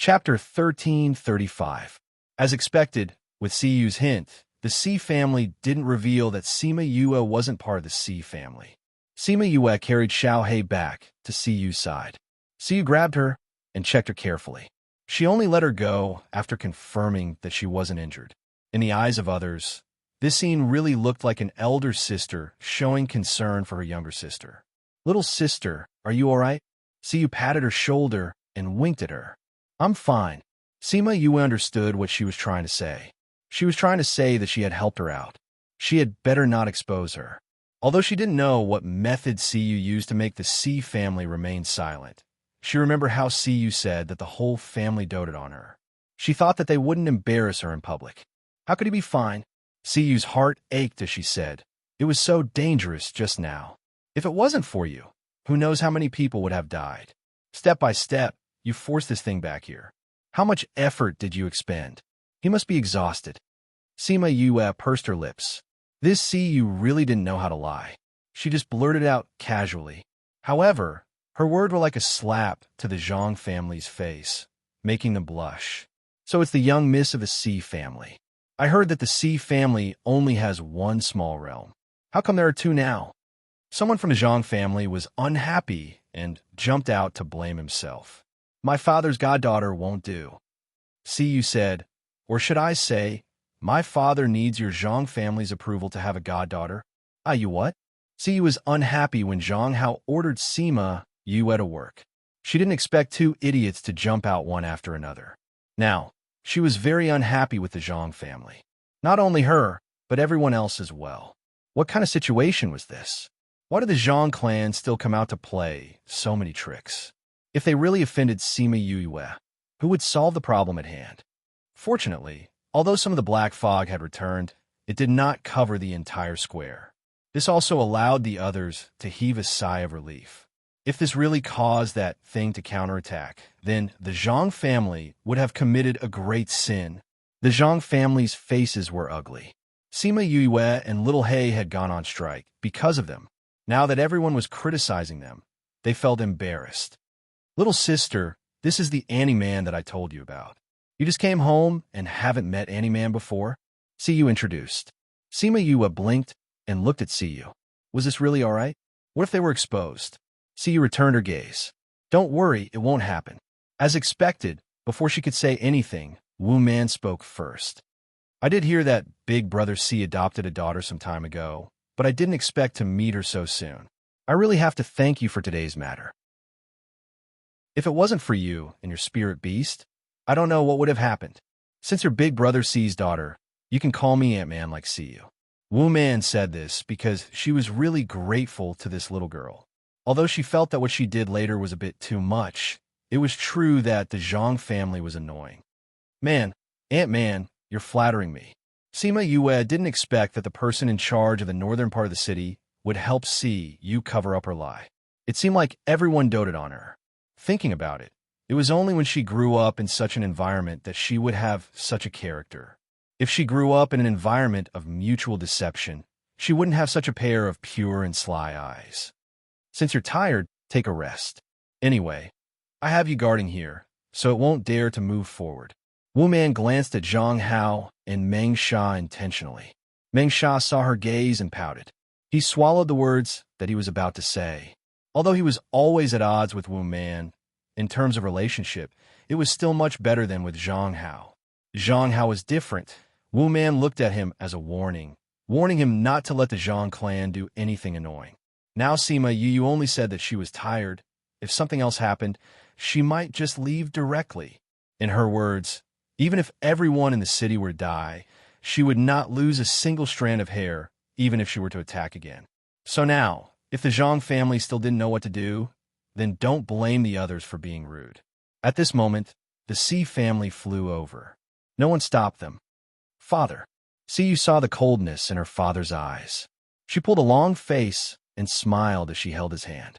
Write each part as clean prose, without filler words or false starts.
Chapter 1335. As expected, with Siyu's hint, the C family didn't reveal that Sima Yue wasn't part of the C family. Sima Yue carried Xiao He back to Siyu's side. Siyu grabbed her and checked her carefully. She only let her go after confirming that she wasn't injured. In the eyes of others, this scene really looked like an elder sister showing concern for her younger sister. "Little sister, are you all right?" Siyu patted her shoulder and winked at her. "I'm fine." Sima Yue understood what she was trying to say. She was trying to say that she had helped her out. She had better not expose her. Although she didn't know what method Siyu used to make the C family remain silent, she remembered how Siyu said that the whole family doted on her. She thought that they wouldn't embarrass her in public. How could he be fine? Siyu's heart ached as she said, "It was so dangerous just now. If it wasn't for you, who knows how many people would have died. Step by step, you forced this thing back here. How much effort did you expend? He must be exhausted." Sima Yue pursed her lips. This Siyu really didn't know how to lie. She just blurted out casually. However, her words were like a slap to the Zhang family's face, making them blush. "So it's the young miss of the C family. I heard that the C family only has one small realm. How come there are two now?" Someone from the Zhang family was unhappy and jumped out to blame himself. "My father's goddaughter won't do." Siyu said, "Or should I say, my father needs your Zhang family's approval to have a goddaughter." "Ah, you what?" Siyu was unhappy when Zhang Hao ordered Sima Yue to work. She didn't expect two idiots to jump out one after another. Now, she was very unhappy with the Zhang family. Not only her, but everyone else as well. What kind of situation was this? Why did the Zhang clan still come out to play so many tricks? If they really offended Sima Yue, who would solve the problem at hand? Fortunately, although some of the black fog had returned, it did not cover the entire square. This also allowed the others to heave a sigh of relief. If this really caused that thing to counterattack, then the Zhang family would have committed a great sin. The Zhang family's faces were ugly. Sima Yue and Little He had gone on strike because of them. Now that everyone was criticizing them, they felt embarrassed. "Little sister, this is the Annie-Man that I told you about. You just came home and haven't met Annie-Man before?" Siyu introduced. Sima Yue blinked and looked at Siyu. Was this really all right? What if they were exposed? Siyu returned her gaze. "Don't worry, it won't happen." As expected, before she could say anything, Wu Man spoke first. "I did hear that Big Brother C adopted a daughter some time ago, but I didn't expect to meet her so soon. I really have to thank you for today's matter. If it wasn't for you and your spirit beast, I don't know what would have happened. Since your Big Brother C's daughter, you can call me Ant-Man like Siyu." Wu Man said this because she was really grateful to this little girl. Although she felt that what she did later was a bit too much, it was true that the Zhang family was annoying. "Man, Ant-Man, you're flattering me." Sima Yue didn't expect that the person in charge of the northern part of the city would help Siyu cover up her lie. It seemed like everyone doted on her. Thinking about it, it was only when she grew up in such an environment that she would have such a character. If she grew up in an environment of mutual deception, she wouldn't have such a pair of pure and sly eyes. "Since you're tired, take a rest. Anyway, I have you guarding here, so it won't dare to move forward." Wu Man glanced at Zhang Hao and Meng Sha intentionally. Meng Sha saw her gaze and pouted. He swallowed the words that he was about to say. Although he was always at odds with Wu Man, in terms of relationship, it was still much better than with Zhang Hao. Zhang Hao was different. Wu Man looked at him as a warning, warning him not to let the Zhang clan do anything annoying. Now Sima Yue only said that she was tired. If something else happened, she might just leave directly. In her words, even if everyone in the city were to die, she would not lose a single strand of hair, even if she were to attack again. So now, if the Zhang family still didn't know what to do, then don't blame the others for being rude. At this moment, the C family flew over. No one stopped them. "Father." Siyu saw the coldness in her father's eyes. She pulled a long face and smiled as she held his hand.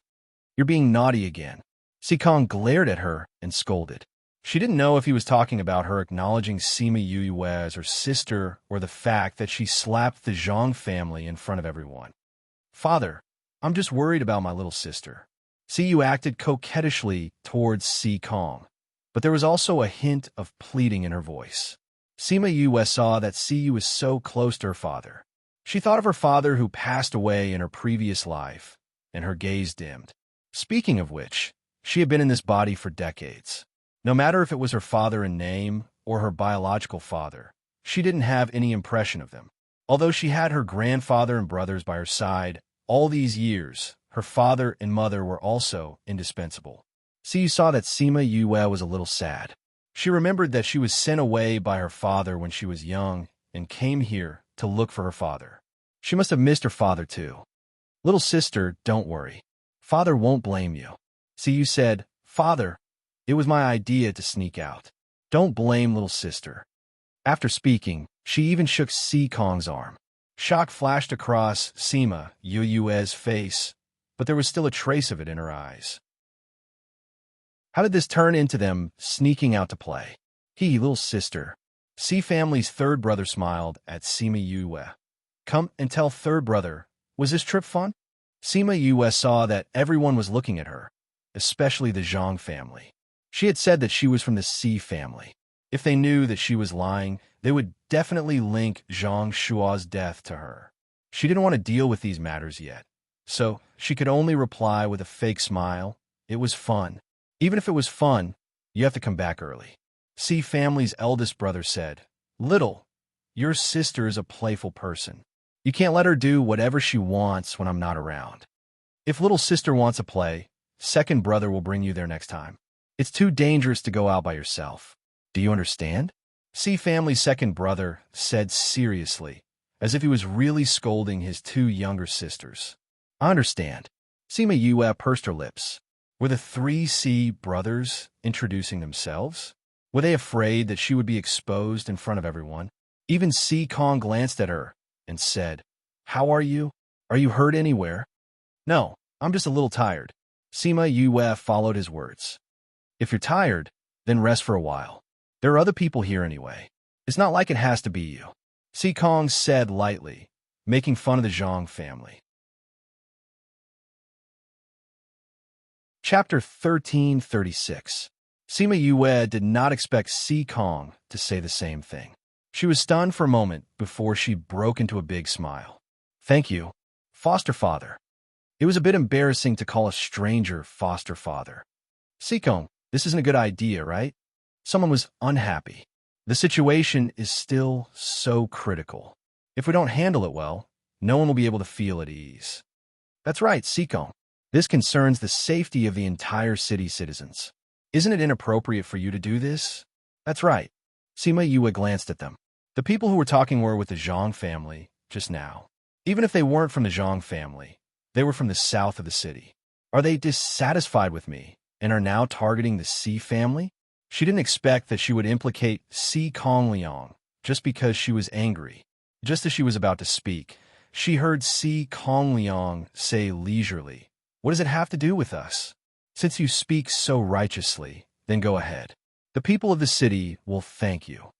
"You're being naughty again." Sikong glared at her and scolded. She didn't know if he was talking about her acknowledging Sima Yue as her sister or the fact that she slapped the Zhang family in front of everyone. "Father, I'm just worried about my little sister." Siyu acted coquettishly towards Sikong, but there was also a hint of pleading in her voice. Sima Yue saw that Siyu was so close to her father. She thought of her father who passed away in her previous life, and her gaze dimmed. Speaking of which, she had been in this body for decades. No matter if it was her father in name or her biological father, she didn't have any impression of them. Although she had her grandfather and brothers by her side all these years, her father and mother were also indispensable. Siyu saw that Sima Yue was a little sad. She remembered that she was sent away by her father when she was young and came here to look for her father. She must have missed her father too. Little sister, don't worry. Father won't blame you. Siyu said, Father, it was my idea to sneak out. Don't blame little sister. After speaking, she even shook Si Kong's arm. Shock flashed across Sima Yue's face, but there was still a trace of it in her eyes. How did this turn into them sneaking out to play? Little sister. Si family's third brother smiled at Sima Yue. Come and tell third brother, was this trip fun? Sima Yue saw that everyone was looking at her, especially the Zhang family. She had said that she was from the Si family. If they knew that she was lying, they would definitely link Zhang Shua's death to her. She didn't want to deal with these matters yet, so she could only reply with a fake smile. It was fun. Even if it was fun, you have to come back early. Si family's eldest brother said, Little, your sister is a playful person. You can't let her do whatever she wants when I'm not around. If little sister wants to play, second brother will bring you there next time. It's too dangerous to go out by yourself. Do you understand? Si family's second brother said seriously, as if he was really scolding his two younger sisters. I understand. Sima Yue pursed her lips. Were the three Si brothers introducing themselves? Were they afraid that she would be exposed in front of everyone? Even Si Kong glanced at her and said, How are you? Are you hurt anywhere? No, I'm just a little tired. Sima Yue followed his words. If you're tired, then rest for a while. There are other people here anyway. It's not like it has to be you. Si Kong said lightly, making fun of the Zhang family. Chapter 1336. Sima Yue did not expect Si Kong to say the same thing. She was stunned for a moment before she broke into a big smile. Thank you, foster father. It was a bit embarrassing to call a stranger foster father. Si Kong, this isn't a good idea, right? Someone was unhappy. The situation is still so critical. If we don't handle it well, no one will be able to feel at ease. That's right, Si Kong. This concerns the safety of the entire city's citizens. Isn't it inappropriate for you to do this? That's right. Sima Yue glanced at them. The people who were talking were with the Zhang family just now. Even if they weren't from the Zhang family, they were from the south of the city. Are they dissatisfied with me and are now targeting the Si family? She didn't expect that she would implicate Si Kongliang just because she was angry. Just as she was about to speak, she heard Si Kongliang say leisurely, What does it have to do with us? Since you speak so righteously, then go ahead. The people of the city will thank you.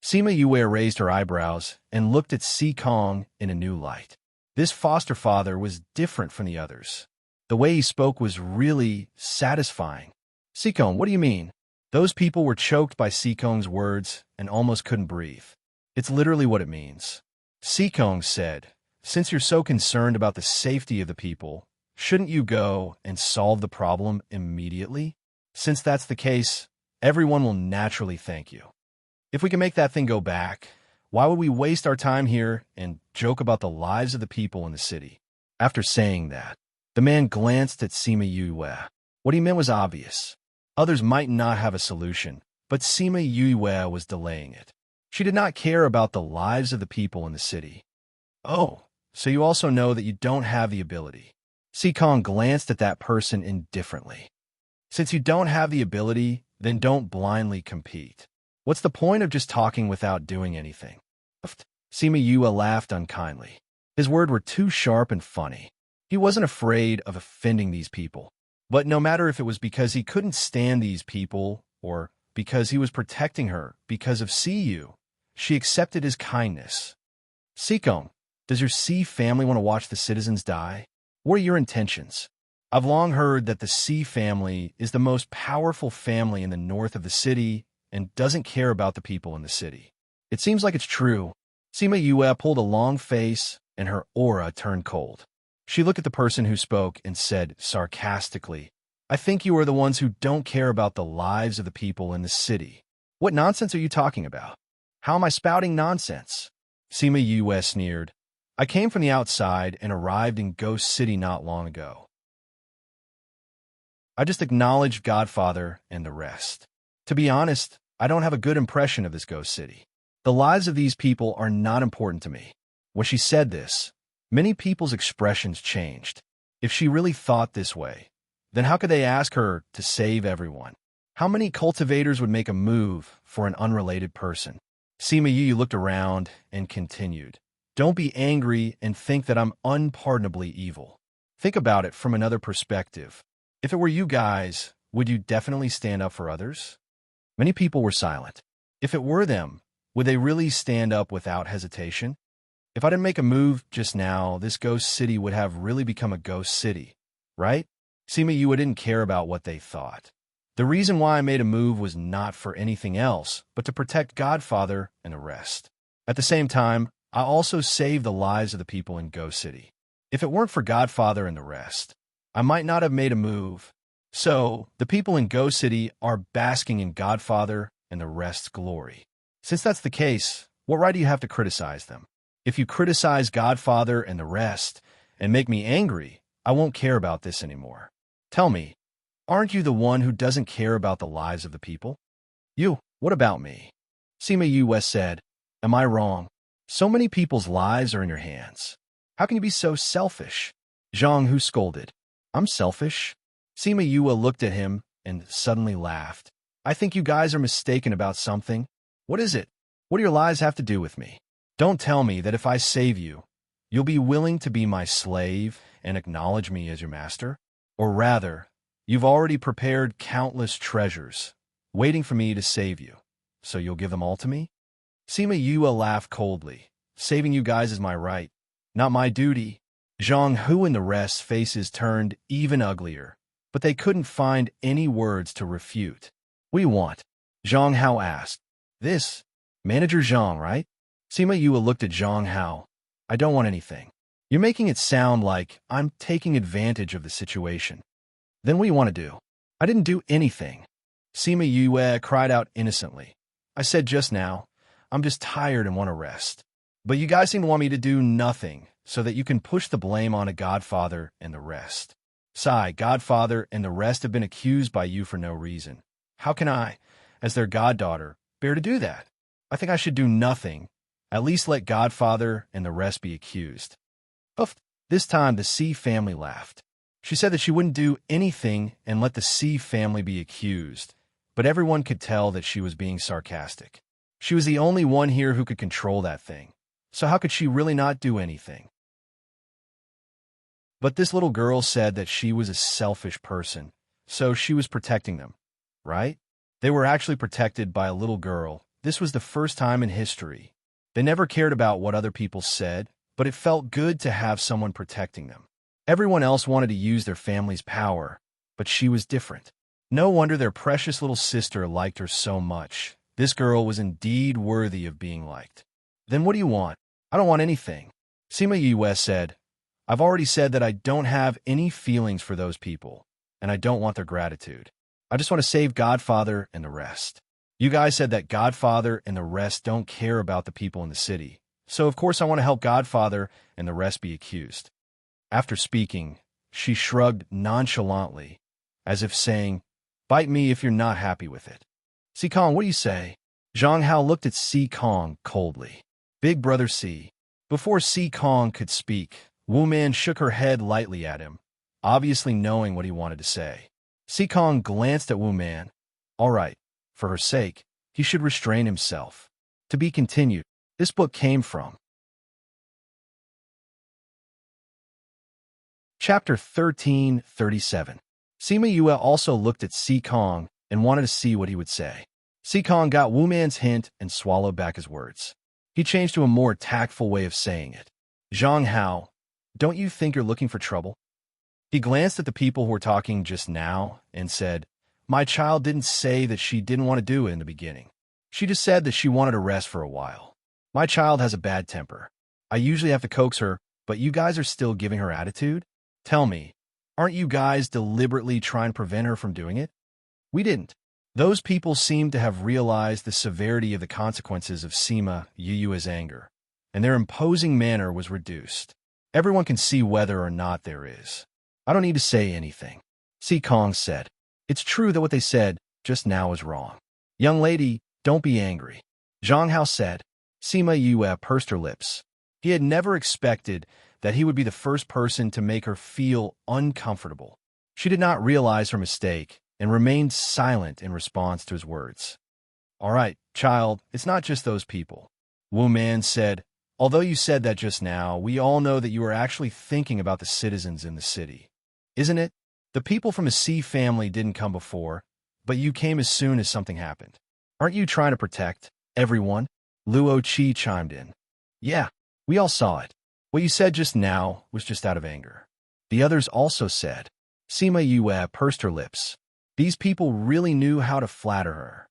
Sima Yue raised her eyebrows and looked at Si Kong in a new light. This foster father was different from the others. The way he spoke was really satisfying. Si Kong, what do you mean? Those people were choked by Si Kong's words and almost couldn't breathe. It's literally what it means. Si Kong said, Since you're so concerned about the safety of the people, shouldn't you go and solve the problem immediately? Since that's the case, everyone will naturally thank you. If we can make that thing go back, why would we waste our time here and joke about the lives of the people in the city? After saying that, the man glanced at Sima Yue. What he meant was obvious. Others might not have a solution, but Sima Yue was delaying it. She did not care about the lives of the people in the city. Oh, so you also know that you don't have the ability. Si Kong glanced at that person indifferently. Since you don't have the ability, then don't blindly compete. What's the point of just talking without doing anything? Sima Yue laughed unkindly. His words were too sharp and funny. He wasn't afraid of offending these people. But no matter if it was because he couldn't stand these people or because he was protecting her because of Siyu, she accepted his kindness. Si Kong, does your Si family want to watch the citizens die? What are your intentions? I've long heard that the C family is the most powerful family in the north of the city and doesn't care about the people in the city. It seems like it's true. Sima Yue pulled a long face and her aura turned cold. She looked at the person who spoke and said sarcastically, I think you are the ones who don't care about the lives of the people in the city. What nonsense are you talking about? How am I spouting nonsense? Sima Yue sneered. I came from the outside and arrived in Ghost City not long ago. I just acknowledged Godfather and the rest. To be honest, I don't have a good impression of this Ghost City. The lives of these people are not important to me. When she said this, many people's expressions changed. If she really thought this way, then how could they ask her to save everyone? How many cultivators would make a move for an unrelated person? Sima Yu looked around and continued. Don't be angry and think that I'm unpardonably evil. Think about it from another perspective. If it were you guys, would you definitely stand up for others? Many people were silent. If it were them, would they really stand up without hesitation? If I didn't make a move just now, this ghost city would have really become a ghost city, right? Sima Yu didn't care about what they thought. The reason why I made a move was not for anything else, but to protect Godfather and the rest. At the same time, I also saved the lives of the people in Ghost City. If it weren't for Godfather and the rest, I might not have made a move. So, the people in Ghost City are basking in Godfather and the rest's glory. Since that's the case, what right do you have to criticize them? If you criticize Godfather and the rest and make me angry, I won't care about this anymore. Tell me, aren't you the one who doesn't care about the lives of the people? You, what about me? Sima Yu said, am I wrong? So many people's lives are in your hands. How can you be so selfish? Zhang Hu scolded. I'm selfish? Sima Yue looked at him and suddenly laughed. I think you guys are mistaken about something. What is it? What do your lives have to do with me? Don't tell me that if I save you, you'll be willing to be my slave and acknowledge me as your master? Or rather, you've already prepared countless treasures, waiting for me to save you, so you'll give them all to me? Sima Yue laughed coldly. Saving you guys is my right, not my duty. Zhang Hu and the rest's faces turned even uglier, but they couldn't find any words to refute. What do you want? Zhang Hao asked. This. Manager Zhang, right? Sima Yue looked at Zhang Hao. I don't want anything. You're making it sound like I'm taking advantage of the situation. Then what do you want to do? I didn't do anything. Sima Yue cried out innocently. I said just now, I'm just tired and want to rest. But you guys seem to want me to do nothing, so that you can push the blame on a Godfather and the rest. Sigh, Godfather and the rest have been accused by you for no reason. How can I, as their goddaughter, bear to do that? I think I should do nothing. At least let Godfather and the rest be accused. Oof. This time the C family laughed. She said that she wouldn't do anything and let the C family be accused, but everyone could tell that she was being sarcastic. She was the only one here who could control that thing. So how could she really not do anything? But this little girl said that she was a selfish person, so she was protecting them, right? They were actually protected by a little girl. This was the first time in history. They never cared about what other people said, but it felt good to have someone protecting them. Everyone else wanted to use their family's power, but she was different. No wonder their precious little sister liked her so much. This girl was indeed worthy of being liked. Then what do you want? I don't want anything. Sima Yue said, I've already said that I don't have any feelings for those people, and I don't want their gratitude. I just want to save Godfather and the rest. You guys said that Godfather and the rest don't care about the people in the city, so of course I want to help Godfather and the rest be accused. After speaking, she shrugged nonchalantly, as if saying, bite me if you're not happy with it. Si Kong, what do you say? Zhang Hao looked at Si Kong coldly. Big brother Si. Before Si Kong could speak, Wu Man shook her head lightly at him, obviously knowing what he wanted to say. Si Kong glanced at Wu Man. All right, for her sake, he should restrain himself. To be continued. This book came from Chapter 1337. Sima Yue also looked at Si Kong and wanted to see what he would say. Si Kong got Wu Man's hint and swallowed back his words. He changed to a more tactful way of saying it. Zhang Hao, don't you think you're looking for trouble? He glanced at the people who were talking just now and said, "My child didn't say that she didn't want to do it in the beginning. She just said that she wanted to rest for a while. My child has a bad temper. I usually have to coax her, but you guys are still giving her attitude? Tell me, aren't you guys deliberately trying to prevent her from doing it?" We didn't. Those people seemed to have realized the severity of the consequences of Sima Yu's anger, and their imposing manner was reduced. Everyone can see whether or not there is. "I don't need to say anything," Si Kong said. "It's true that what they said just now is wrong. Young lady, don't be angry," Zhang Hao said. Sima Yue pursed her lips. He had never expected that he would be the first person to make her feel uncomfortable. She did not realize her mistake and remained silent in response to his words. "All right, child, it's not just those people," Wu Man said. "Although you said that just now, we all know that you are actually thinking about the citizens in the city. Isn't it? The people from the C family didn't come before, but you came as soon as something happened. Aren't you trying to protect everyone?" Luo Qi chimed in. "Yeah, we all saw it. What you said just now was just out of anger," the others also said. Sima Yue pursed her lips. These people really knew how to flatter her.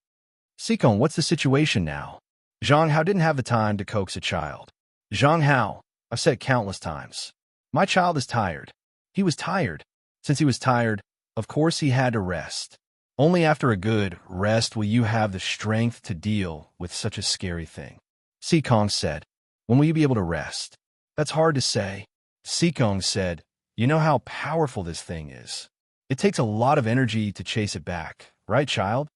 "Sikong, what's the situation now?" Zhang Hao didn't have the time to coax a child. "Zhang Hao, I've said countless times. My child is tired." He was tired. Since he was tired, of course he had to rest. Only after a good rest will you have the strength to deal with such a scary thing, Sikong said. "When will you be able to rest?" "That's hard to say," Sikong said. "You know how powerful this thing is. It takes a lot of energy to chase it back, right, child?"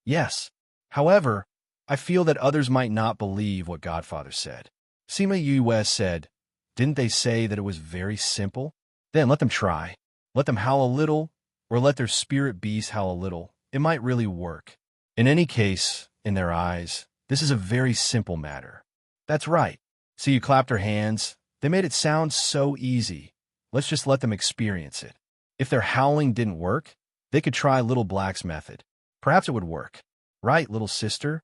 "Yes. However, I feel that others might not believe what Godfather said." Sima Yue said, "Didn't they say that it was very simple? Then let them try. Let them howl a little, or let their spirit beast howl a little. It might really work. In any case, in their eyes, this is a very simple matter." "That's right." So you clapped her hands. They made it sound so easy. Let's just let them experience it. If their howling didn't work, they could try Little Black's method. Perhaps it would work. Right, little sister?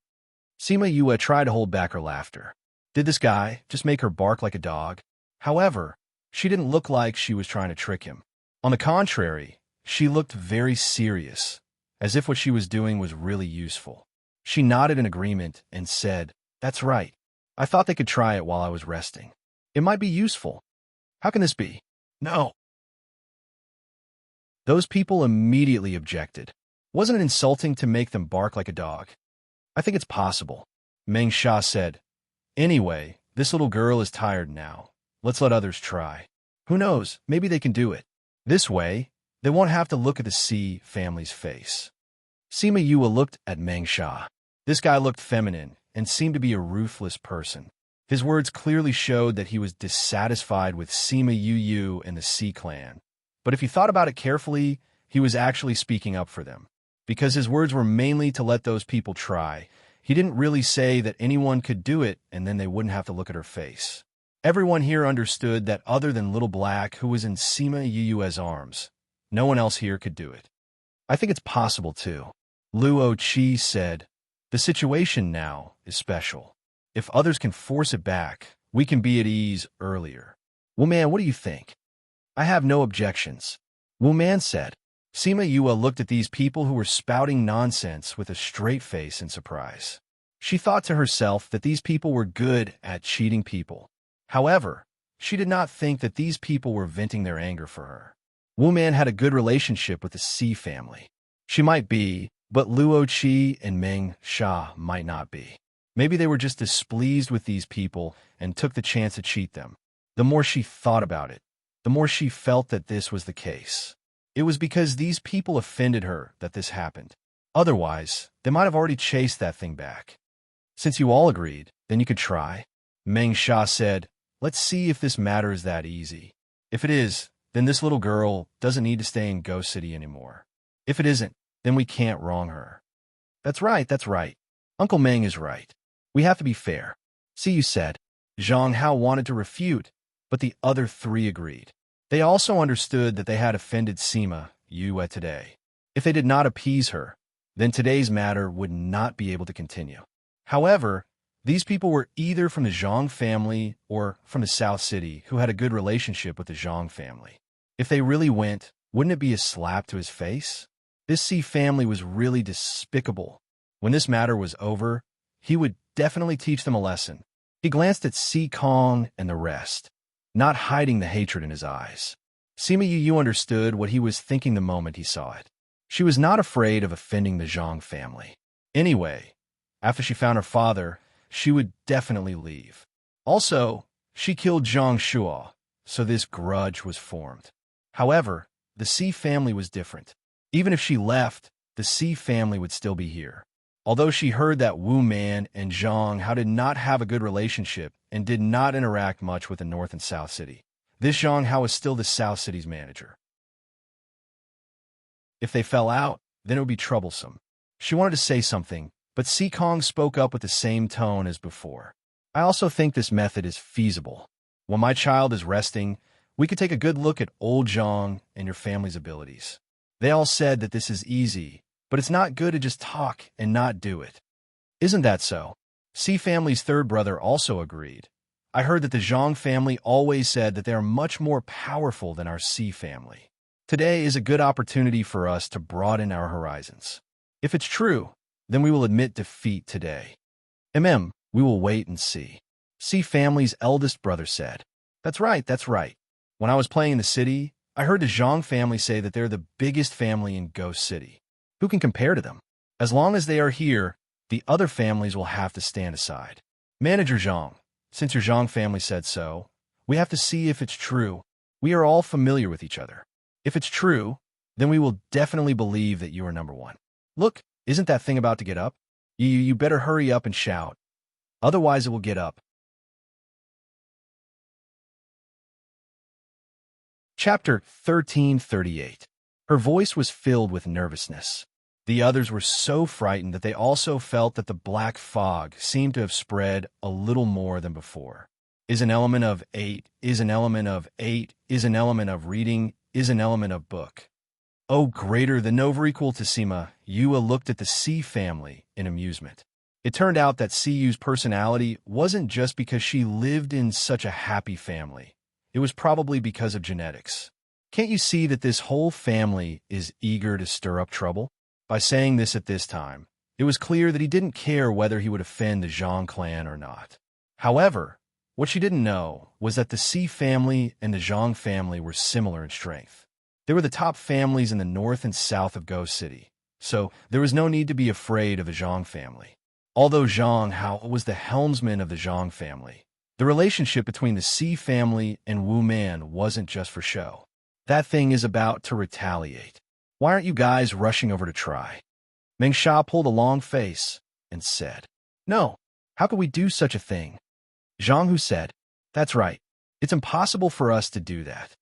Sima Yue tried to hold back her laughter. Did this guy just make her bark like a dog? However, she didn't look like she was trying to trick him. On the contrary, she looked very serious, as if what she was doing was really useful. She nodded in agreement and said, "That's right. I thought they could try it while I was resting. It might be useful." "How can this be?" "No." Those people immediately objected. Wasn't it insulting to make them bark like a dog? "I think it's possible," Meng Sha said. "Anyway, this little girl is tired now. Let's let others try. Who knows, maybe they can do it. This way, they won't have to look at the C family's face." Sima Yue looked at Meng Sha. This guy looked feminine and seemed to be a ruthless person. His words clearly showed that he was dissatisfied with Sima Yu and the C clan. But if you thought about it carefully, he was actually speaking up for them. Because his words were mainly to let those people try, he didn't really say that anyone could do it and then they wouldn't have to look at her face. Everyone here understood that other than Little Black, who was in Sima Yu's arms, no one else here could do it. "I think it's possible too," Luo Qi said. "The situation now is special. If others can force it back, we can be at ease earlier." "Well, man, what do you think?" "I have no objections," Wu Man said. Sima Yue looked at these people who were spouting nonsense with a straight face in surprise. She thought to herself that these people were good at cheating people. However, she did not think that these people were venting their anger for her. Wu Man had a good relationship with the C family. She might be, but Luo Qi and Meng Sha might not be. Maybe they were just displeased with these people and took the chance to cheat them. The more she thought about it, the more she felt that this was the case. It was because these people offended her that this happened. Otherwise, they might have already chased that thing back. "Since you all agreed, then you could try," Meng Sha said. "Let's see if this matter is that easy. If it is, then this little girl doesn't need to stay in Ghost City anymore. If it isn't, then we can't wrong her." That's right. Uncle Meng is right. We have to be fair," Siyu said. Zhang Hao wanted to refute, but the other three agreed. They also understood that they had offended Sima Yue today. If they did not appease her, then today's matter would not be able to continue. However, these people were either from the Zhang family or from the South City who had a good relationship with the Zhang family. If they really went, wouldn't it be a slap to his face? This C family was really despicable. When this matter was over, he would definitely teach them a lesson. He glanced at Si Kong and the rest, not hiding the hatred in his eyes. Sima Yu understood what he was thinking the moment he saw it. She was not afraid of offending the Zhang family. Anyway, after she found her father, she would definitely leave. Also, she killed Zhang Shuo, so this grudge was formed. However, the Si family was different. Even if she left, the Si family would still be here. Although she heard that Wu Man and Zhang Hao did not have a good relationship and did not interact much with the North and South City, this Zhang Hao was still the South City's manager. If they fell out, then it would be troublesome. She wanted to say something, but Si Kong spoke up with the same tone as before. I also think this method is feasible. When my child is resting, we could take a good look at old Zhang and your family's abilities. They all said that this is easy, but it's not good to just talk and not do it. Isn't that so? Si family's third brother also agreed. I heard that the Zhang family always said that they are much more powerful than our Si family. Today is a good opportunity for us to broaden our horizons. If it's true, then we will admit defeat today. We will wait and see. Si family's eldest brother said. That's right, that's right. When I was playing in the city, I heard the Zhang family say that they're the biggest family in Ghost City. Who can compare to them? As long as they are here, the other families will have to stand aside. Manager Zhang, since your Zhang family said so, we have to see if it's true. We are all familiar with each other. If it's true, then we will definitely believe that you are number one. Look, isn't that thing about to get up? You better hurry up and shout. Otherwise it will get up. Chapter 1338. Her voice was filled with nervousness. The others were so frightened that they also felt that the black fog seemed to have spread a little more than before. Is an element of 8, is an element of 8, is an element of reading, is an element of book. Oh, greater than over equal to Sima, Yua looked at the Si family in amusement. It turned out that Si Yu's personality wasn't just because she lived in such a happy family. It was probably because of genetics. Can't you see that this whole family is eager to stir up trouble? By saying this at this time, it was clear that he didn't care whether he would offend the Zhang clan or not. However, what she didn't know was that the Si family and the Zhang family were similar in strength. They were the top families in the north and south of Ghost City, so there was no need to be afraid of the Zhang family. Although Zhang Hao was the helmsman of the Zhang family, the relationship between the Si family and Wu Man wasn't just for show. That thing is about to retaliate. Why aren't you guys rushing over to try? Meng Sha pulled a long face and said, No, how could we do such a thing? Zhang Hu said, That's right. It's impossible for us to do that.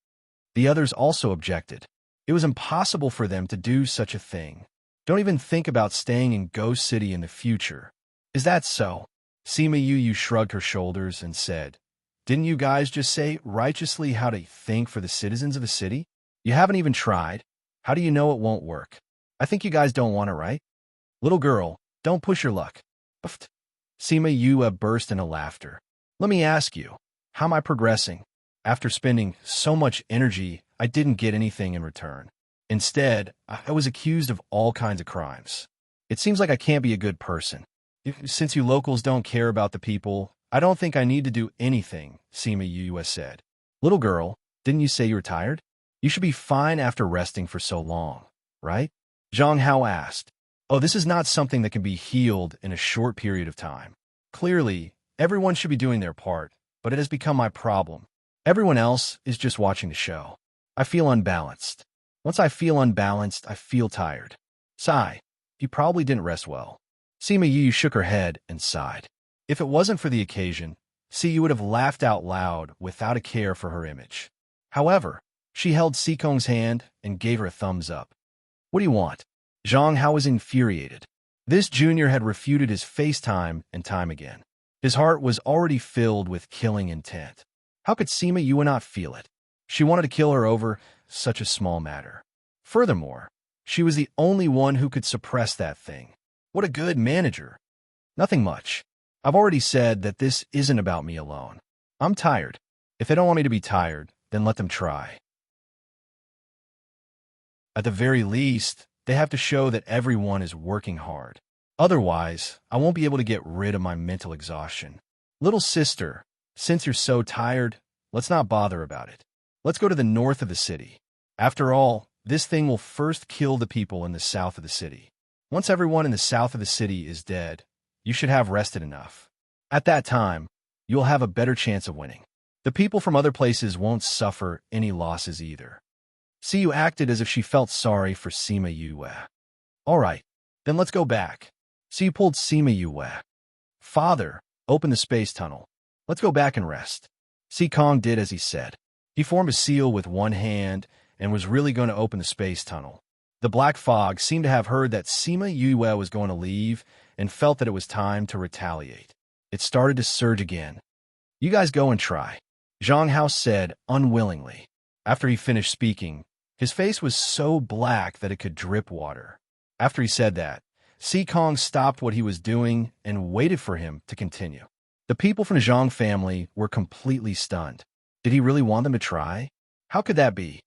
The others also objected. It was impossible for them to do such a thing. Don't even think about staying in Ghost City in the future. Is that so? Sima Yu shrugged her shoulders and said, Didn't you guys just say righteously how to think for the citizens of a city? You haven't even tried. How do you know it won't work? I think you guys don't want it, right? Little girl, don't push your luck. Uft. Sima Yu burst into laughter. Let me ask you, how am I progressing? After spending so much energy, I didn't get anything in return. Instead, I was accused of all kinds of crimes. It seems like I can't be a good person. Since you locals don't care about the people, I don't think I need to do anything, Sima Yu said. Little girl, didn't you say you were tired? You should be fine after resting for so long, right? Zhang Hao asked. Oh, this is not something that can be healed in a short period of time. Clearly, everyone should be doing their part, but it has become my problem. Everyone else is just watching the show. I feel unbalanced. Once I feel unbalanced, I feel tired. Sigh. You probably didn't rest well. Sima Yu shook her head and sighed. If it wasn't for the occasion, Si would have laughed out loud without a care for her image. However, she held Si Kong's hand and gave her a thumbs up. What do you want? Zhang Hao was infuriated. This junior had refuted his FaceTime and time again. His heart was already filled with killing intent. How could Sima Yu not feel it? She wanted to kill her over such a small matter. Furthermore, she was the only one who could suppress that thing. What a good manager. Nothing much. I've already said that this isn't about me alone. I'm tired. If they don't want me to be tired, then let them try. At the very least, they have to show that everyone is working hard. Otherwise, I won't be able to get rid of my mental exhaustion. Little sister, since you're so tired, let's not bother about it. Let's go to the north of the city. After all, this thing will first kill the people in the south of the city. Once everyone in the south of the city is dead, you should have rested enough. At that time, you'll have a better chance of winning. The people from other places won't suffer any losses either. Siyu acted as if she felt sorry for Sima Yue. All right, then let's go back. Siyu pulled Sima Yue. Father, open the space tunnel. Let's go back and rest. Si Kong did as he said. He formed a seal with one hand and was really going to open the space tunnel. The black fog seemed to have heard that Sima Yue was going to leave and felt that it was time to retaliate. It started to surge again. You guys go and try, Zhang Hao said unwillingly. After he finished speaking, his face was so black that it could drip water. After he said that, Si Kong stopped what he was doing and waited for him to continue. The people from the Zhang family were completely stunned. Did he really want them to try? How could that be?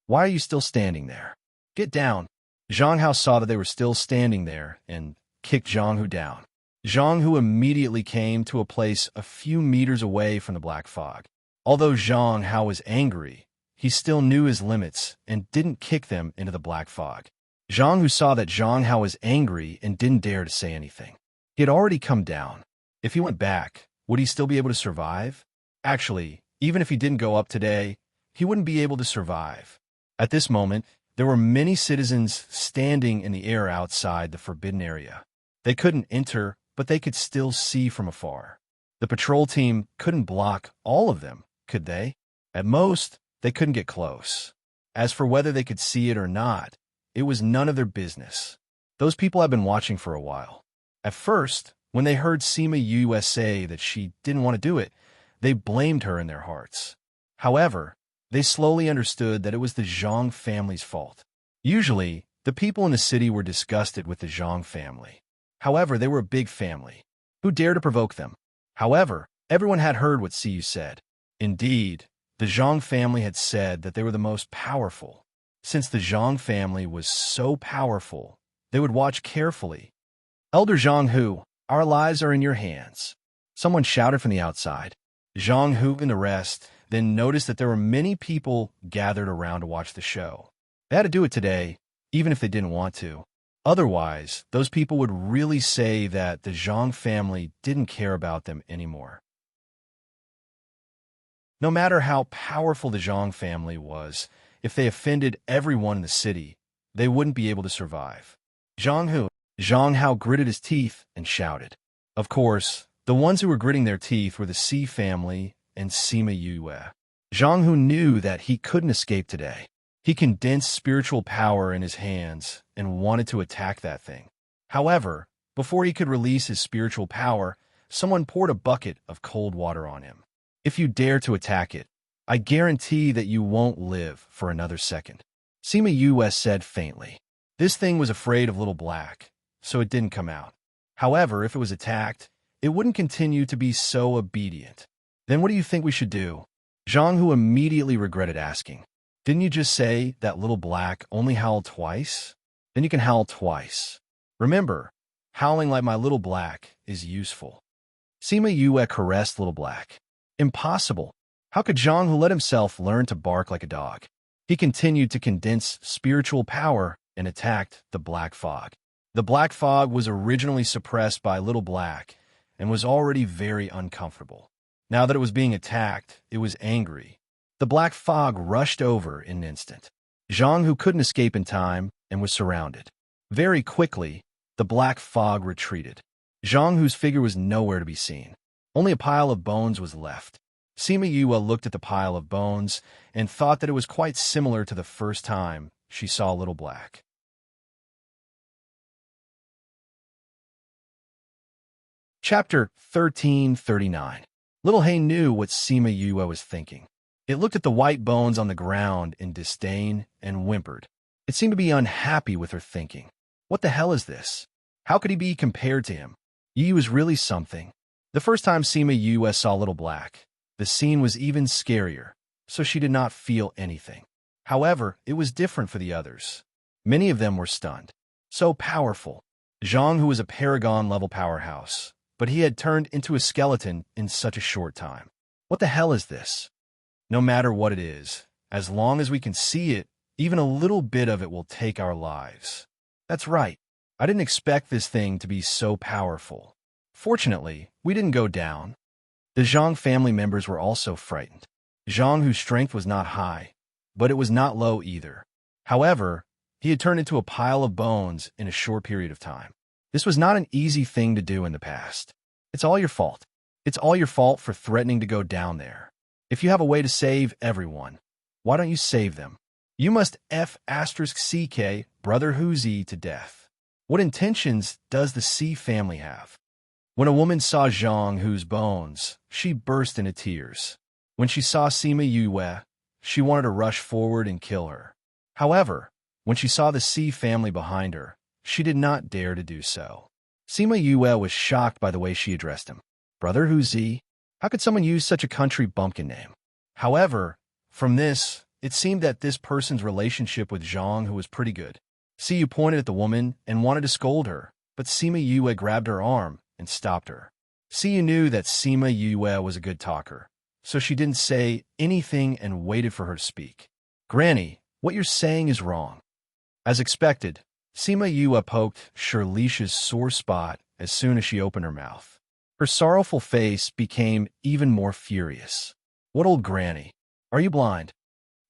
Why are you still standing there? Get down. Zhang Hao saw that they were still standing there and kicked Zhang Hu down. Zhang Hu immediately came to a place a few meters away from the black fog. Although Zhang Hao was angry, he still knew his limits and didn't kick them into the black fog. Zhang Hu saw that Zhang Hao was angry and didn't dare to say anything. He had already come down. If he went back, would he still be able to survive? Actually, even if he didn't go up today, he wouldn't be able to survive. At this moment, there were many citizens standing in the air outside the forbidden area. They couldn't enter, but they could still see from afar. The patrol team couldn't block all of them, could they? At most, they couldn't get close. As for whether they could see it or not, it was none of their business. Those people had been watching for a while. At first, when they heard Sima Yue say that she didn't want to do it, they blamed her in their hearts. However, they slowly understood that it was the Zhang family's fault. Usually, the people in the city were disgusted with the Zhang family. However, they were a big family. Who dared to provoke them? However, everyone had heard what Siyu said. Indeed, the Zhang family had said that they were the most powerful. Since the Zhang family was so powerful, they would watch carefully. Elder Zhang Hu, our lives are in your hands. Someone shouted from the outside. Zhang Hu and the rest then noticed that there were many people gathered around to watch the show. They had to do it today, even if they didn't want to. Otherwise, those people would really say that the Zhang family didn't care about them anymore. No matter how powerful the Zhang family was, if they offended everyone in the city, they wouldn't be able to survive. Zhang Hao gritted his teeth and shouted. Of course, the ones who were gritting their teeth were the Si family and Sima Yue. Zhang Hu knew that he couldn't escape today. He condensed spiritual power in his hands and wanted to attack that thing. However, before he could release his spiritual power, someone poured a bucket of cold water on him. If you dare to attack it, I guarantee that you won't live for another second, Sima Yue said faintly. This thing was afraid of Little Black, so it didn't come out. However, if it was attacked, it wouldn't continue to be so obedient. Then what do you think we should do? Zhang Hu immediately regretted asking. Didn't you just say that Little Black only howled twice? Then you can howl twice. Remember, howling like my Little Black is useful. Sima Yue caressed Little Black. Impossible. How could Zhang Hu let himself learn to bark like a dog? He continued to condense spiritual power and attacked the black fog. The black fog was originally suppressed by Little Black and was already very uncomfortable. Now that it was being attacked, it was angry. The black fog rushed over in an instant. Zhang Hu couldn't escape in time and was surrounded. Very quickly, the black fog retreated. Zhang Hu's figure was nowhere to be seen. Only a pile of bones was left. Sima Yue looked at the pile of bones and thought that it was quite similar to the first time she saw Little Black. Chapter 1339. Little Hay knew what Sima Yue was thinking. It looked at the white bones on the ground in disdain and whimpered. It seemed to be unhappy with her thinking. What the hell is this? How could he be compared to him? Yi was really something. The first time Sima Yue saw Little Black, the scene was even scarier, so she did not feel anything. However, it was different for the others. Many of them were stunned. So powerful. Zhang, who was a paragon-level powerhouse, but he had turned into a skeleton in such a short time. What the hell is this? No matter what it is, as long as we can see it, even a little bit of it will take our lives. That's right. I didn't expect this thing to be so powerful. Fortunately, we didn't go down. The Zhang family members were also frightened. Zhang, whose strength was not high, but it was not low either. However, he had turned into a pile of bones in a short period of time. This was not an easy thing to do in the past. It's all your fault. It's all your fault for threatening to go down there. If you have a way to save everyone, why don't you save them? You must F***CK Brother Huzi to death. What intentions does the C family have? When a woman saw Zhang Hu's bones, she burst into tears. When she saw Sima Yue, she wanted to rush forward and kill her. However, when she saw the C family behind her, she did not dare to do so. Sima Yue was shocked by the way she addressed him. Brother Huzi? How could someone use such a country bumpkin name? However, from this, it seemed that this person's relationship with Zhang Hu was pretty good. Siyu pointed at the woman and wanted to scold her, but Sima Yue grabbed her arm and stopped her. Siyu knew that Sima Yue was a good talker, so she didn't say anything and waited for her to speak. Granny, what you're saying is wrong. As expected, Sima Yue poked Shirlisha's sore spot as soon as she opened her mouth. Her sorrowful face became even more furious. What old granny? Are you blind?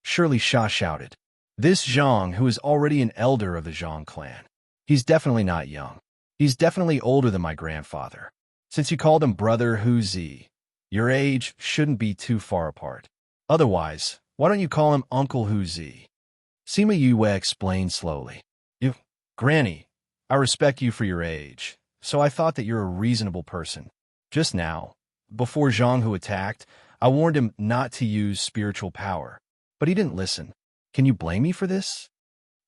Shirlisha shouted. This Zhang, who is already an elder of the Zhang clan. He's definitely not young. He's definitely older than my grandfather. Since you called him Brother Huzi, your age shouldn't be too far apart. Otherwise, why don't you call him Uncle Huzi? Sima Yue explained slowly. Granny, I respect you for your age, so I thought that you're a reasonable person. Just now, before Zhang Hu attacked, I warned him not to use spiritual power, but he didn't listen. Can you blame me for this?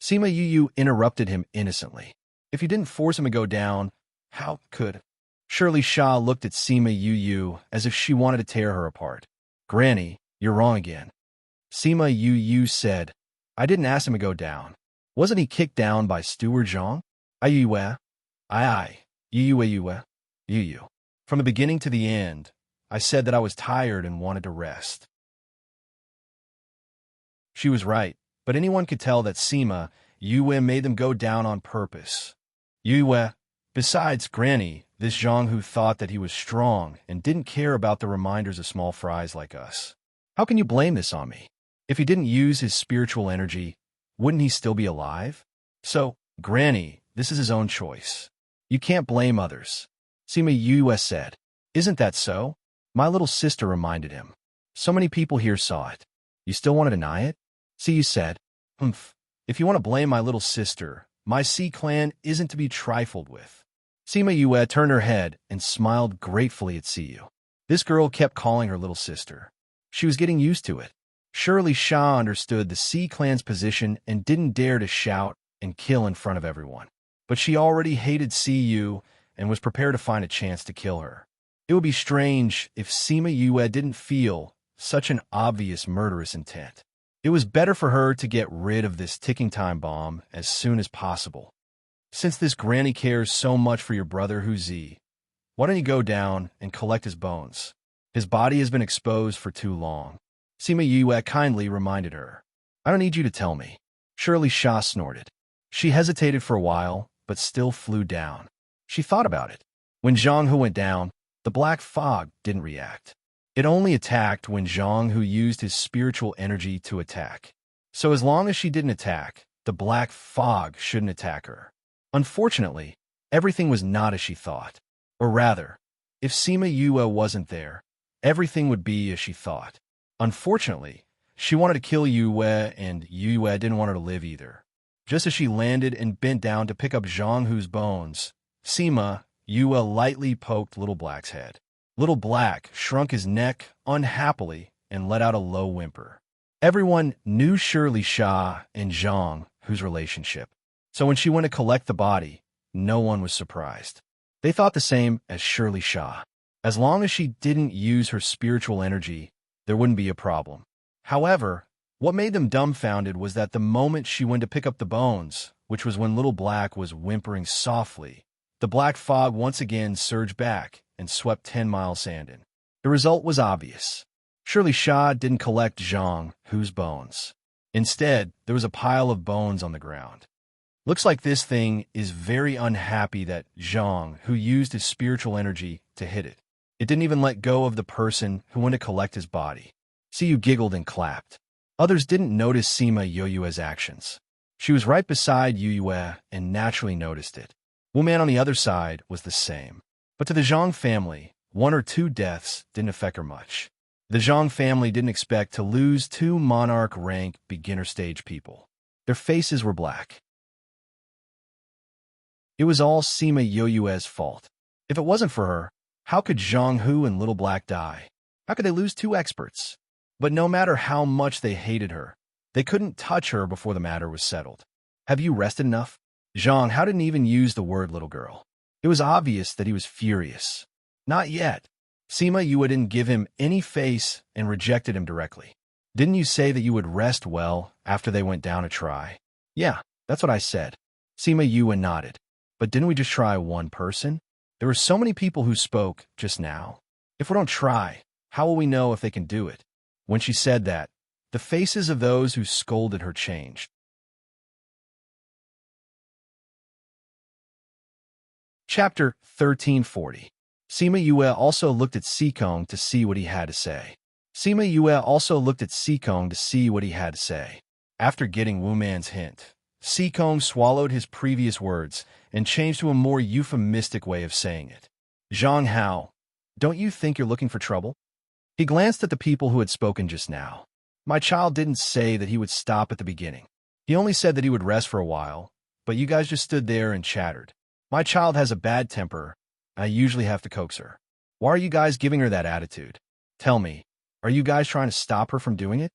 Sima Yu interrupted him innocently. If you didn't force him to go down, how could? Shirlisha looked at Sima Yu as if she wanted to tear her apart. Granny, you're wrong again. Sima Yu said, I didn't ask him to go down. Wasn't he kicked down by Steward Zhang? Ayue. Aye. Yu. From the beginning to the end, I said that I was tired and wanted to rest. She was right, but anyone could tell that Sima Yue made them go down on purpose. Yue. Besides, Granny, this Zhang Hu thought that he was strong and didn't care about the reminders of small fries like us. How can you blame this on me? If he didn't use his spiritual energy, wouldn't he still be alive? So, Granny, this is his own choice. You can't blame others. Sima Yue said. Isn't that so? My little sister reminded him. So many people here saw it. You still want to deny it? Siyu said. If you want to blame my little sister, my C clan isn't to be trifled with. Sima Yue turned her head and smiled gratefully at Siyu. This girl kept calling her little sister. She was getting used to it. Shirlisha understood the C clan's position and didn't dare to shout and kill in front of everyone. But she already hated Siyu and was prepared to find a chance to kill her. It would be strange if Sima Yue didn't feel such an obvious murderous intent. It was better for her to get rid of this ticking time bomb as soon as possible. Since this granny cares so much for your brother Huzi, why don't you go down and collect his bones? His body has been exposed for too long. Sima Yue kindly reminded her. I don't need you to tell me. Shirlisha snorted. She hesitated for a while, but still flew down. She thought about it. When Zhang Hu went down, the black fog didn't react. It only attacked when Zhang Hu used his spiritual energy to attack. So as long as she didn't attack, the black fog shouldn't attack her. Unfortunately, everything was not as she thought. Or rather, if Sima Yue wasn't there, everything would be as she thought. Unfortunately, she wanted to kill Yue, and Yue didn't want her to live either. Just as she landed and bent down to pick up Zhang Hu's bones, Sima Yue lightly poked Little Black's head. Little Black shrunk his neck unhappily and let out a low whimper. Everyone knew Shirlisha and Zhang Hu's relationship, so when she went to collect the body, no one was surprised. They thought the same as Shirlisha. As long as she didn't use her spiritual energy, there wouldn't be a problem. However, what made them dumbfounded was that the moment she went to pick up the bones which was when Little Black was whimpering softly, the black fog once again surged back and swept 10 miles sand in. The result was obvious. Surely Sha didn't collect Zhang Hu's bones. Instead, there was a pile of bones on the ground. Looks like this thing is very unhappy that Zhang Hu used his spiritual energy to hit it. It didn't even let go of the person who went to collect his body. Siyu giggled and clapped. Others didn't notice Sima Yoyue's actions. She was right beside Yoyue and naturally noticed it. Wu Man on the other side was the same. But to the Zhang family, 1 or 2 deaths didn't affect her much. The Zhang family didn't expect to lose 2 monarch-rank beginner-stage people. Their faces were black. It was all Sima Yoyue's fault. If it wasn't for her, how could Zhang Hu and Little Black die? How could they lose 2 experts? But no matter how much they hated her, they couldn't touch her before the matter was settled. Have you rested enough? Zhang Hao didn't even use the word little girl. It was obvious that he was furious. Not yet. Sima Yue didn't give him any face and rejected him directly. Didn't you say that you would rest well after they went down a try? Yeah, that's what I said. Sima Yue nodded. But didn't we just try 1 person? There were so many people who spoke just now. If we don't try, how will we know if they can do it? When she said that, the faces of those who scolded her changed. Chapter 1340. Sima Yue also looked at Sikong to see what he had to say. Sima Yue also looked at Sikong to see what he had to say. After getting Wu Man's hint, Sikong swallowed his previous words and changed to a more euphemistic way of saying it. Zhang Hao, don't you think you're looking for trouble? He glanced at the people who had spoken just now. My child didn't say that he would stop at the beginning. He only said that he would rest for a while, but you guys just stood there and chattered. My child has a bad temper. I usually have to coax her. Why are you guys giving her that attitude? Tell me, are you guys trying to stop her from doing it?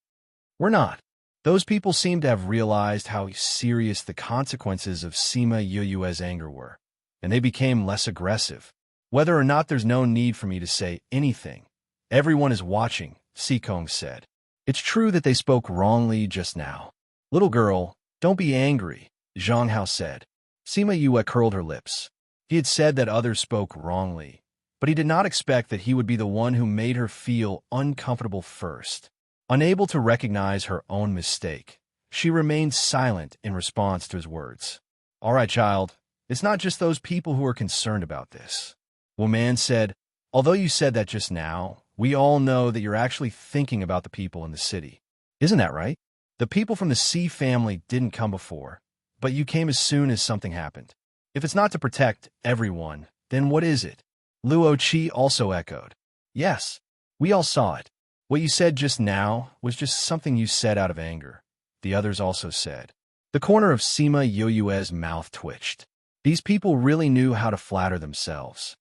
We're not. Those people seemed to have realized how serious the consequences of Sima Yoyue's anger were, and they became less aggressive. Whether or not there's no need for me to say anything, everyone is watching, Sikong said. It's true that they spoke wrongly just now. Little girl, don't be angry, Zhang Hao said. Sima Yue curled her lips. He had said that others spoke wrongly, but he did not expect that he would be the one who made her feel uncomfortable first. Unable to recognize her own mistake, she remained silent in response to his words. All right, child, it's not just those people who are concerned about this. Wu Man said, although you said that just now, we all know that you're actually thinking about the people in the city. Isn't that right? The people from the C family didn't come before, but you came as soon as something happened. If it's not to protect everyone, then what is it? Luo Qi also echoed. Yes, we all saw it. What you said just now was just something you said out of anger, the others also said. The corner of Sima Yoyue's mouth twitched. These people really knew how to flatter themselves.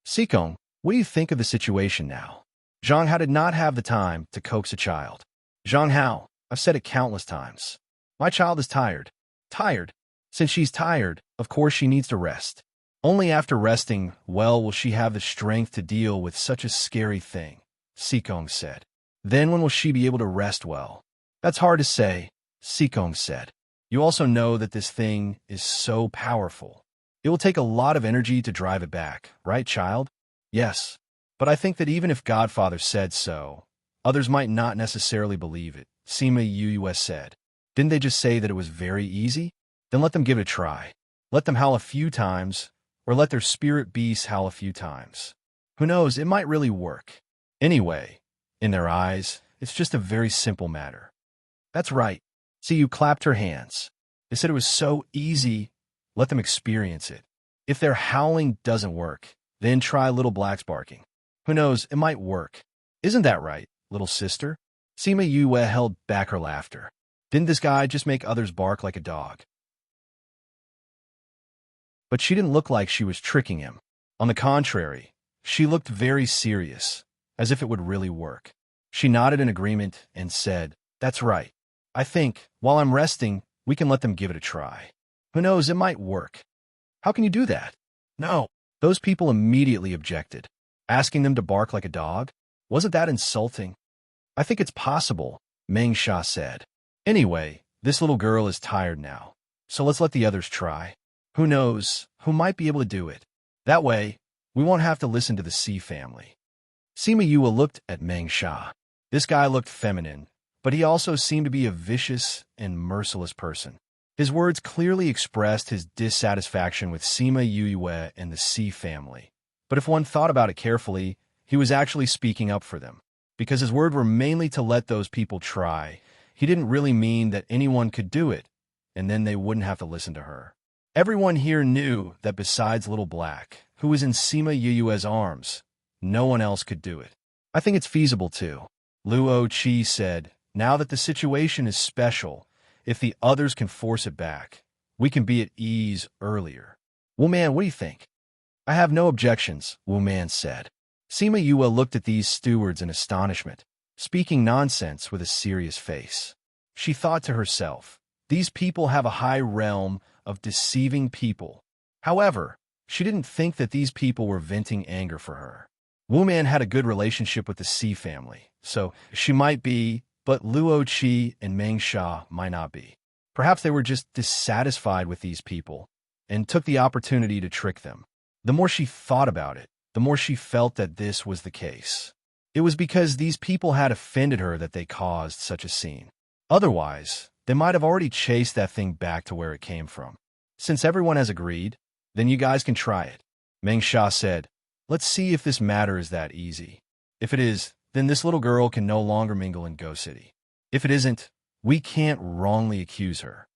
Sikong, what do you think of the situation now? Zhang Hao did not have the time to coax a child. Zhang Hao, I've said it countless times. My child is tired. Tired? Since she's tired, of course she needs to rest. Only after resting well will she have the strength to deal with such a scary thing, Sikong said. Then when will she be able to rest well? That's hard to say, Sikong said. You also know that this thing is so powerful. It will take a lot of energy to drive it back, right, child? Yes, but I think that even if Godfather said so, others might not necessarily believe it, Sima Yue said. Didn't they just say that it was very easy? Then let them give it a try. Let them howl a few times, or let their spirit beasts howl a few times. Who knows, it might really work. Anyway, in their eyes, it's just a very simple matter. That's right. See, you clapped her hands. They said it was so easy. Let them experience it. If their howling doesn't work, then try Little Black's barking. Who knows, it might work. Isn't that right, little sister? Sima Yue held back her laughter. Didn't this guy just make others bark like a dog? But she didn't look like she was tricking him. On the contrary, she looked very serious, as if it would really work. She nodded in agreement and said, That's right. I think, while I'm resting, we can let them give it a try. Who knows, it might work. How can you do that? No. Those people immediately objected. Asking them to bark like a dog? Wasn't that insulting? I think it's possible, Meng Sha said. Anyway, this little girl is tired now. So let's let the others try. Who knows who might be able to do it? That way, we won't have to listen to the C family. Sima Yue looked at Meng Sha. This guy looked feminine, but he also seemed to be a vicious and merciless person. His words clearly expressed his dissatisfaction with Sima Yue and the C family. But if one thought about it carefully, he was actually speaking up for them. Because his words were mainly to let those people try, he didn't really mean that anyone could do it, and then they wouldn't have to listen to her. Everyone here knew that besides Little Black, who was in Sima Yue's arms, no one else could do it. I think it's feasible too, Luo Qi said. Now that the situation is special, if the others can force it back, we can be at ease earlier. Wu Man, what do you think? I have no objections, Wu Man said. Sima Yue looked at these stewards in astonishment, speaking nonsense with a serious face. She thought to herself, these people have a high realm of deceiving people. However, she didn't think that these people were venting anger for her. Wu Man had a good relationship with the C family, so she might be, but Luo Qi and Meng Sha might not be. Perhaps they were just dissatisfied with these people and took the opportunity to trick them. The more she thought about it, the more she felt that this was the case. It was because these people had offended her that they caused such a scene. Otherwise, they might have already chased that thing back to where it came from. Since everyone has agreed, then you guys can try it. Meng Sha said, let's see if this matter is that easy. If it is, then this little girl can no longer mingle in Go City. If it isn't, we can't wrongly accuse her.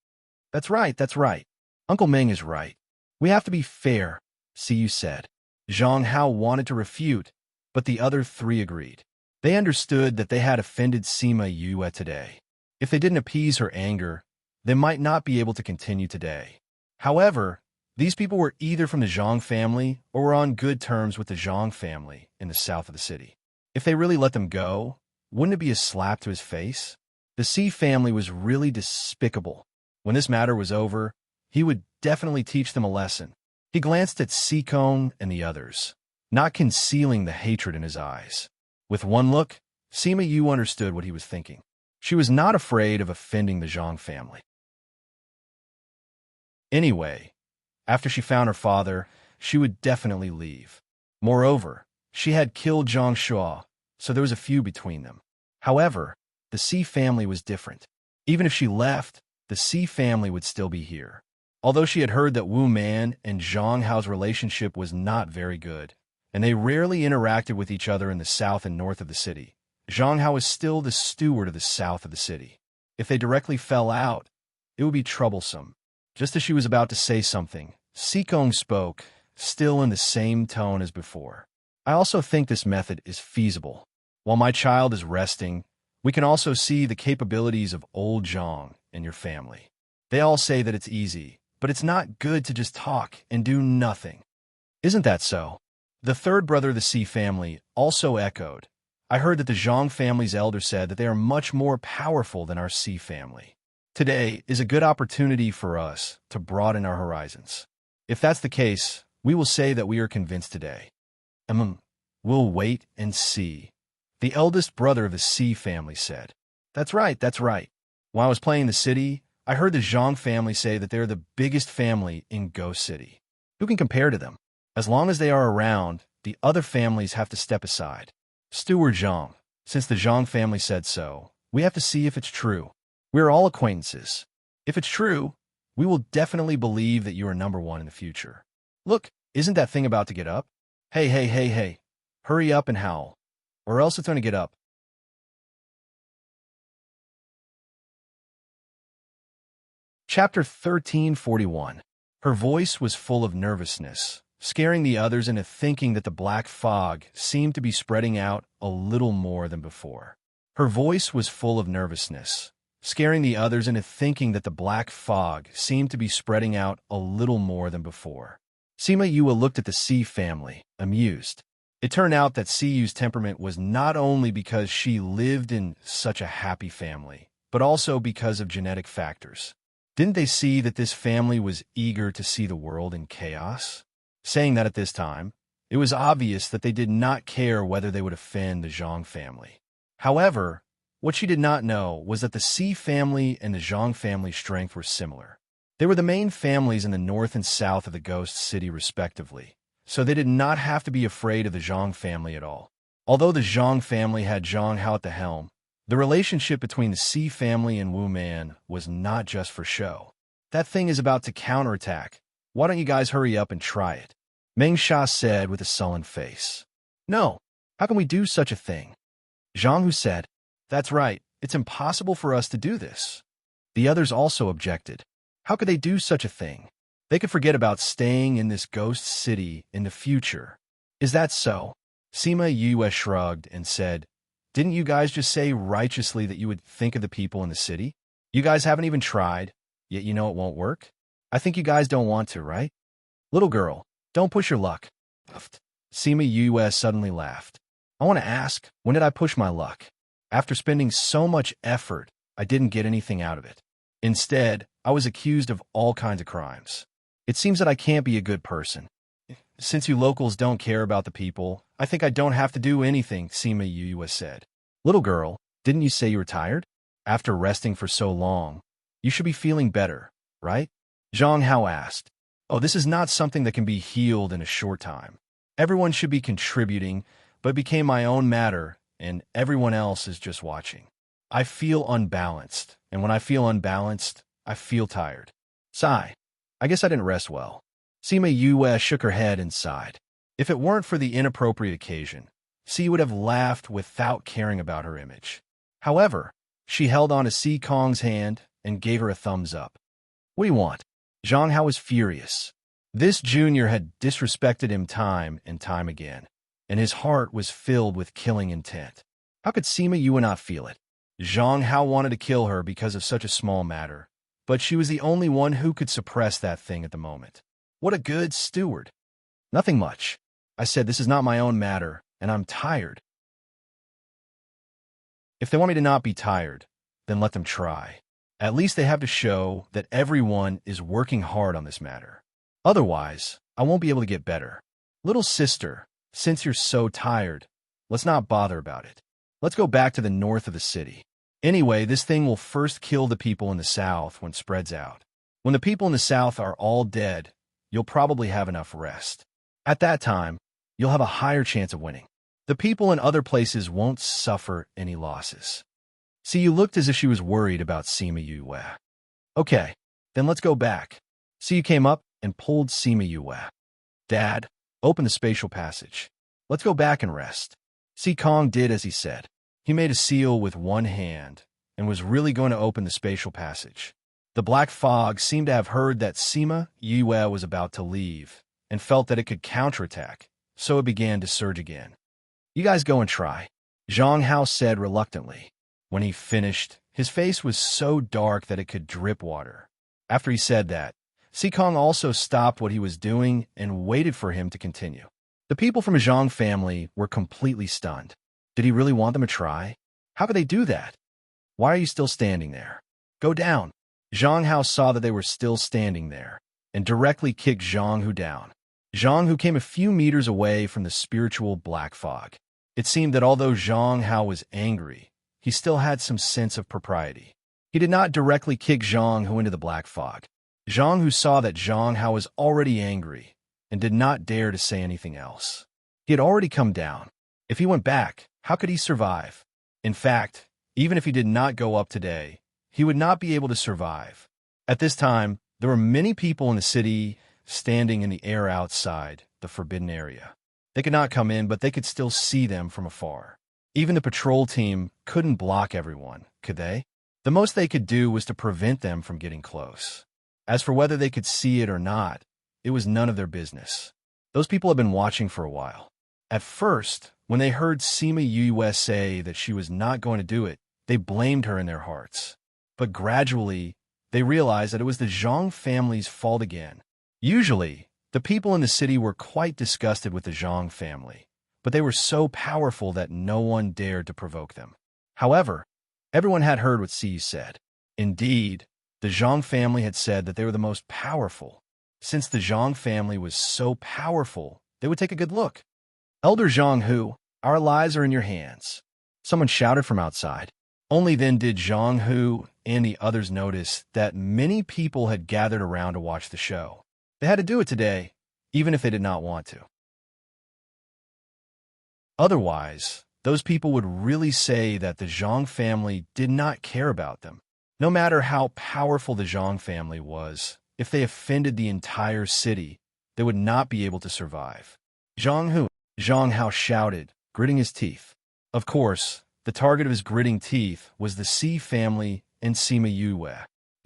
That's right, that's right. Uncle Meng is right. We have to be fair, Siyu said. Zhang Hao wanted to refute, but the other three agreed. They understood that they had offended Sima Yue today. If they didn't appease her anger, they might not be able to continue today. However, these people were either from the Zhang family or were on good terms with the Zhang family in the south of the city. If they really let them go, wouldn't it be a slap to his face? The C family was really despicable. When this matter was over, he would definitely teach them a lesson. He glanced at Sikong and the others, not concealing the hatred in his eyes. With one look, Sima Yue understood what he was thinking. She was not afraid of offending the Zhang family. Anyway, after she found her father, she would definitely leave. Moreover, she had killed Zhang Shuo, so there was a feud between them. However, the C family was different. Even if she left, the C family would still be here. Although she had heard that Wu Man and Zhang Hao's relationship was not very good, and they rarely interacted with each other in the south and north of the city, Zhang Hao was still the steward of the south of the city. If they directly fell out, it would be troublesome. Just as she was about to say something, Sikong spoke, still in the same tone as before. I also think this method is feasible. While my child is resting, we can also see the capabilities of old Zhang and your family. They all say that it's easy, but it's not good to just talk and do nothing. Isn't that so? The third brother of the C family also echoed. I heard that the Zhang family's elder said that they are much more powerful than our C family. Today is a good opportunity for us to broaden our horizons. If that's the case, we will say that we are convinced today. We'll wait and see. The eldest brother of the C family said. That's right, that's right. While I was playing the city, I heard the Zhang family say that they're the biggest family in Go City. Who can compare to them? As long as they are around, the other families have to step aside. Steward Zhang, since the Zhang family said so, we have to see if it's true. We are all acquaintances. If it's true, we will definitely believe that you are number one in the future. Look, isn't that thing about to get up? Hey. Hurry up and howl, or else it's going to get up. Chapter 1341. Her voice was full of nervousness, scaring the others into thinking that the black fog seemed to be spreading out a little more than before. Her voice was full of nervousness, scaring the others into thinking that the black fog seemed to be spreading out a little more than before. Sima Yue looked at the C family, amused. It turned out that Siyu's temperament was not only because she lived in such a happy family, but also because of genetic factors. Didn't they see that this family was eager to see the world in chaos? Saying that at this time, it was obvious that they did not care whether they would offend the Zhang family. However, what she did not know was that the C family and the Zhang family's strength were similar. They were the main families in the north and south of the ghost city respectively, so they did not have to be afraid of the Zhang family at all. Although the Zhang family had Zhang Hao at the helm, the relationship between the Xi family and Wu Man was not just for show. That thing is about to counterattack. Why don't you guys hurry up and try it? Meng Sha said with a sullen face. No, how can we do such a thing? Zhang Hu said, that's right, it's impossible for us to do this. The others also objected. How could they do such a thing? They could forget about staying in this ghost city in the future. Is that so? Sima Yue shrugged and said, didn't you guys just say righteously that you would think of the people in the city? You guys haven't even tried, yet you know it won't work? I think you guys don't want to, right? Little girl, don't push your luck. Sima Yue suddenly laughed. I want to ask, when did I push my luck? After spending so much effort, I didn't get anything out of it. Instead, I was accused of all kinds of crimes. It seems that I can't be a good person. Since you locals don't care about the people, I think I don't have to do anything, Sima Yue said. Little girl, didn't you say you were tired? After resting for so long, you should be feeling better, right? Zhang Hao asked. Oh, this is not something that can be healed in a short time. Everyone should be contributing, but it became my own matter, and everyone else is just watching. I feel unbalanced, and when I feel unbalanced, I feel tired. Sigh. I guess I didn't rest well. Sima Yue shook her head and sighed. If it weren't for the inappropriate occasion, Si would have laughed without caring about her image. However, she held on to Si Kong's hand and gave her a thumbs up. What do you want? Zhang Hao was furious. This junior had disrespected him time and time again, and his heart was filled with killing intent. How could Sima Yue not feel it? Zhang Hao wanted to kill her because of such a small matter, but she was the only one who could suppress that thing at the moment. What a good steward. Nothing much. I said this is not my own matter, and I'm tired. If they want me to not be tired, then let them try. At least they have to show that everyone is working hard on this matter. Otherwise, I won't be able to get better. Little sister, since you're so tired, let's not bother about it. Let's go back to the north of the city. Anyway, this thing will first kill the people in the south when it spreads out. When the people in the south are all dead, you'll probably have enough rest. At that time, you'll have a higher chance of winning. The people in other places won't suffer any losses. See, you looked as if she was worried about Sima Yue. Okay, then let's go back. See, you came up and pulled Sima Yue. Dad, open the spatial passage. Let's go back and rest. Si Kong did as he said. He made a seal with one hand and was really going to open the spatial passage. The black fog seemed to have heard that Sima Yue was about to leave and felt that it could counterattack, so it began to surge again. You guys go and try, Zhang Hao said reluctantly. When he finished, his face was so dark that it could drip water. After he said that, Si Kong also stopped what he was doing and waited for him to continue. The people from the Zhang family were completely stunned. Did he really want them to try? How could they do that? Why are you still standing there? Go down. Zhang Hao saw that they were still standing there and directly kicked Zhang Hu down. Zhang Hu came a few meters away from the spiritual black fog. It seemed that although Zhang Hao was angry, he still had some sense of propriety. He did not directly kick Zhang Hu into the black fog. Zhang Hu saw that Zhang Hao was already angry and did not dare to say anything else. He had already come down. If he went back, how could he survive? In fact, even if he did not go up today, he would not be able to survive. At this time, there were many people in the city standing in the air outside the forbidden area. They could not come in, but they could still see them from afar. Even the patrol team couldn't block everyone, could they? The most they could do was to prevent them from getting close. As for whether they could see it or not, it was none of their business. Those people had been watching for a while. At first, when they heard Sima Yue say that she was not going to do it, they blamed her in their hearts. But gradually, they realized that it was the Zhang family's fault again. Usually, the people in the city were quite disgusted with the Zhang family, but they were so powerful that no one dared to provoke them. However, everyone had heard what Si said. Indeed, the Zhang family had said that they were the most powerful. Since the Zhang family was so powerful, they would take a good look. Elder Zhang Hu, our lives are in your hands. Someone shouted from outside. Only then did Zhang Hu and the others noticed that many people had gathered around to watch the show. They had to do it today, even if they did not want to. Otherwise, those people would really say that the Zhang family did not care about them. No matter how powerful the Zhang family was, if they offended the entire city, they would not be able to survive. Zhang Hao shouted, gritting his teeth. Of course, the target of his gritting teeth was the Xi family and Sima Yue.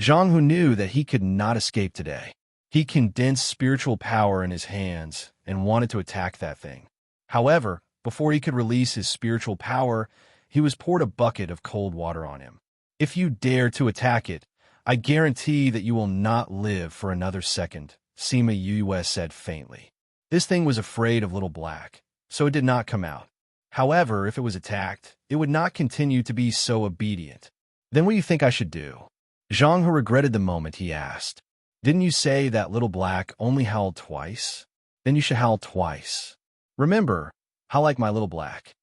Zhang Hu knew that he could not escape today. He condensed spiritual power in his hands and wanted to attack that thing. However, before he could release his spiritual power, he was poured a bucket of cold water on him. If you dare to attack it, I guarantee that you will not live for another second, Sima Yue said faintly. This thing was afraid of Little Black, so it did not come out. However, if it was attacked, it would not continue to be so obedient. Then what do you think I should do? Zhang He regretted the moment he asked. Didn't you say that Little Black only howled twice? Then you should howl twice. Remember, how like my Little Black.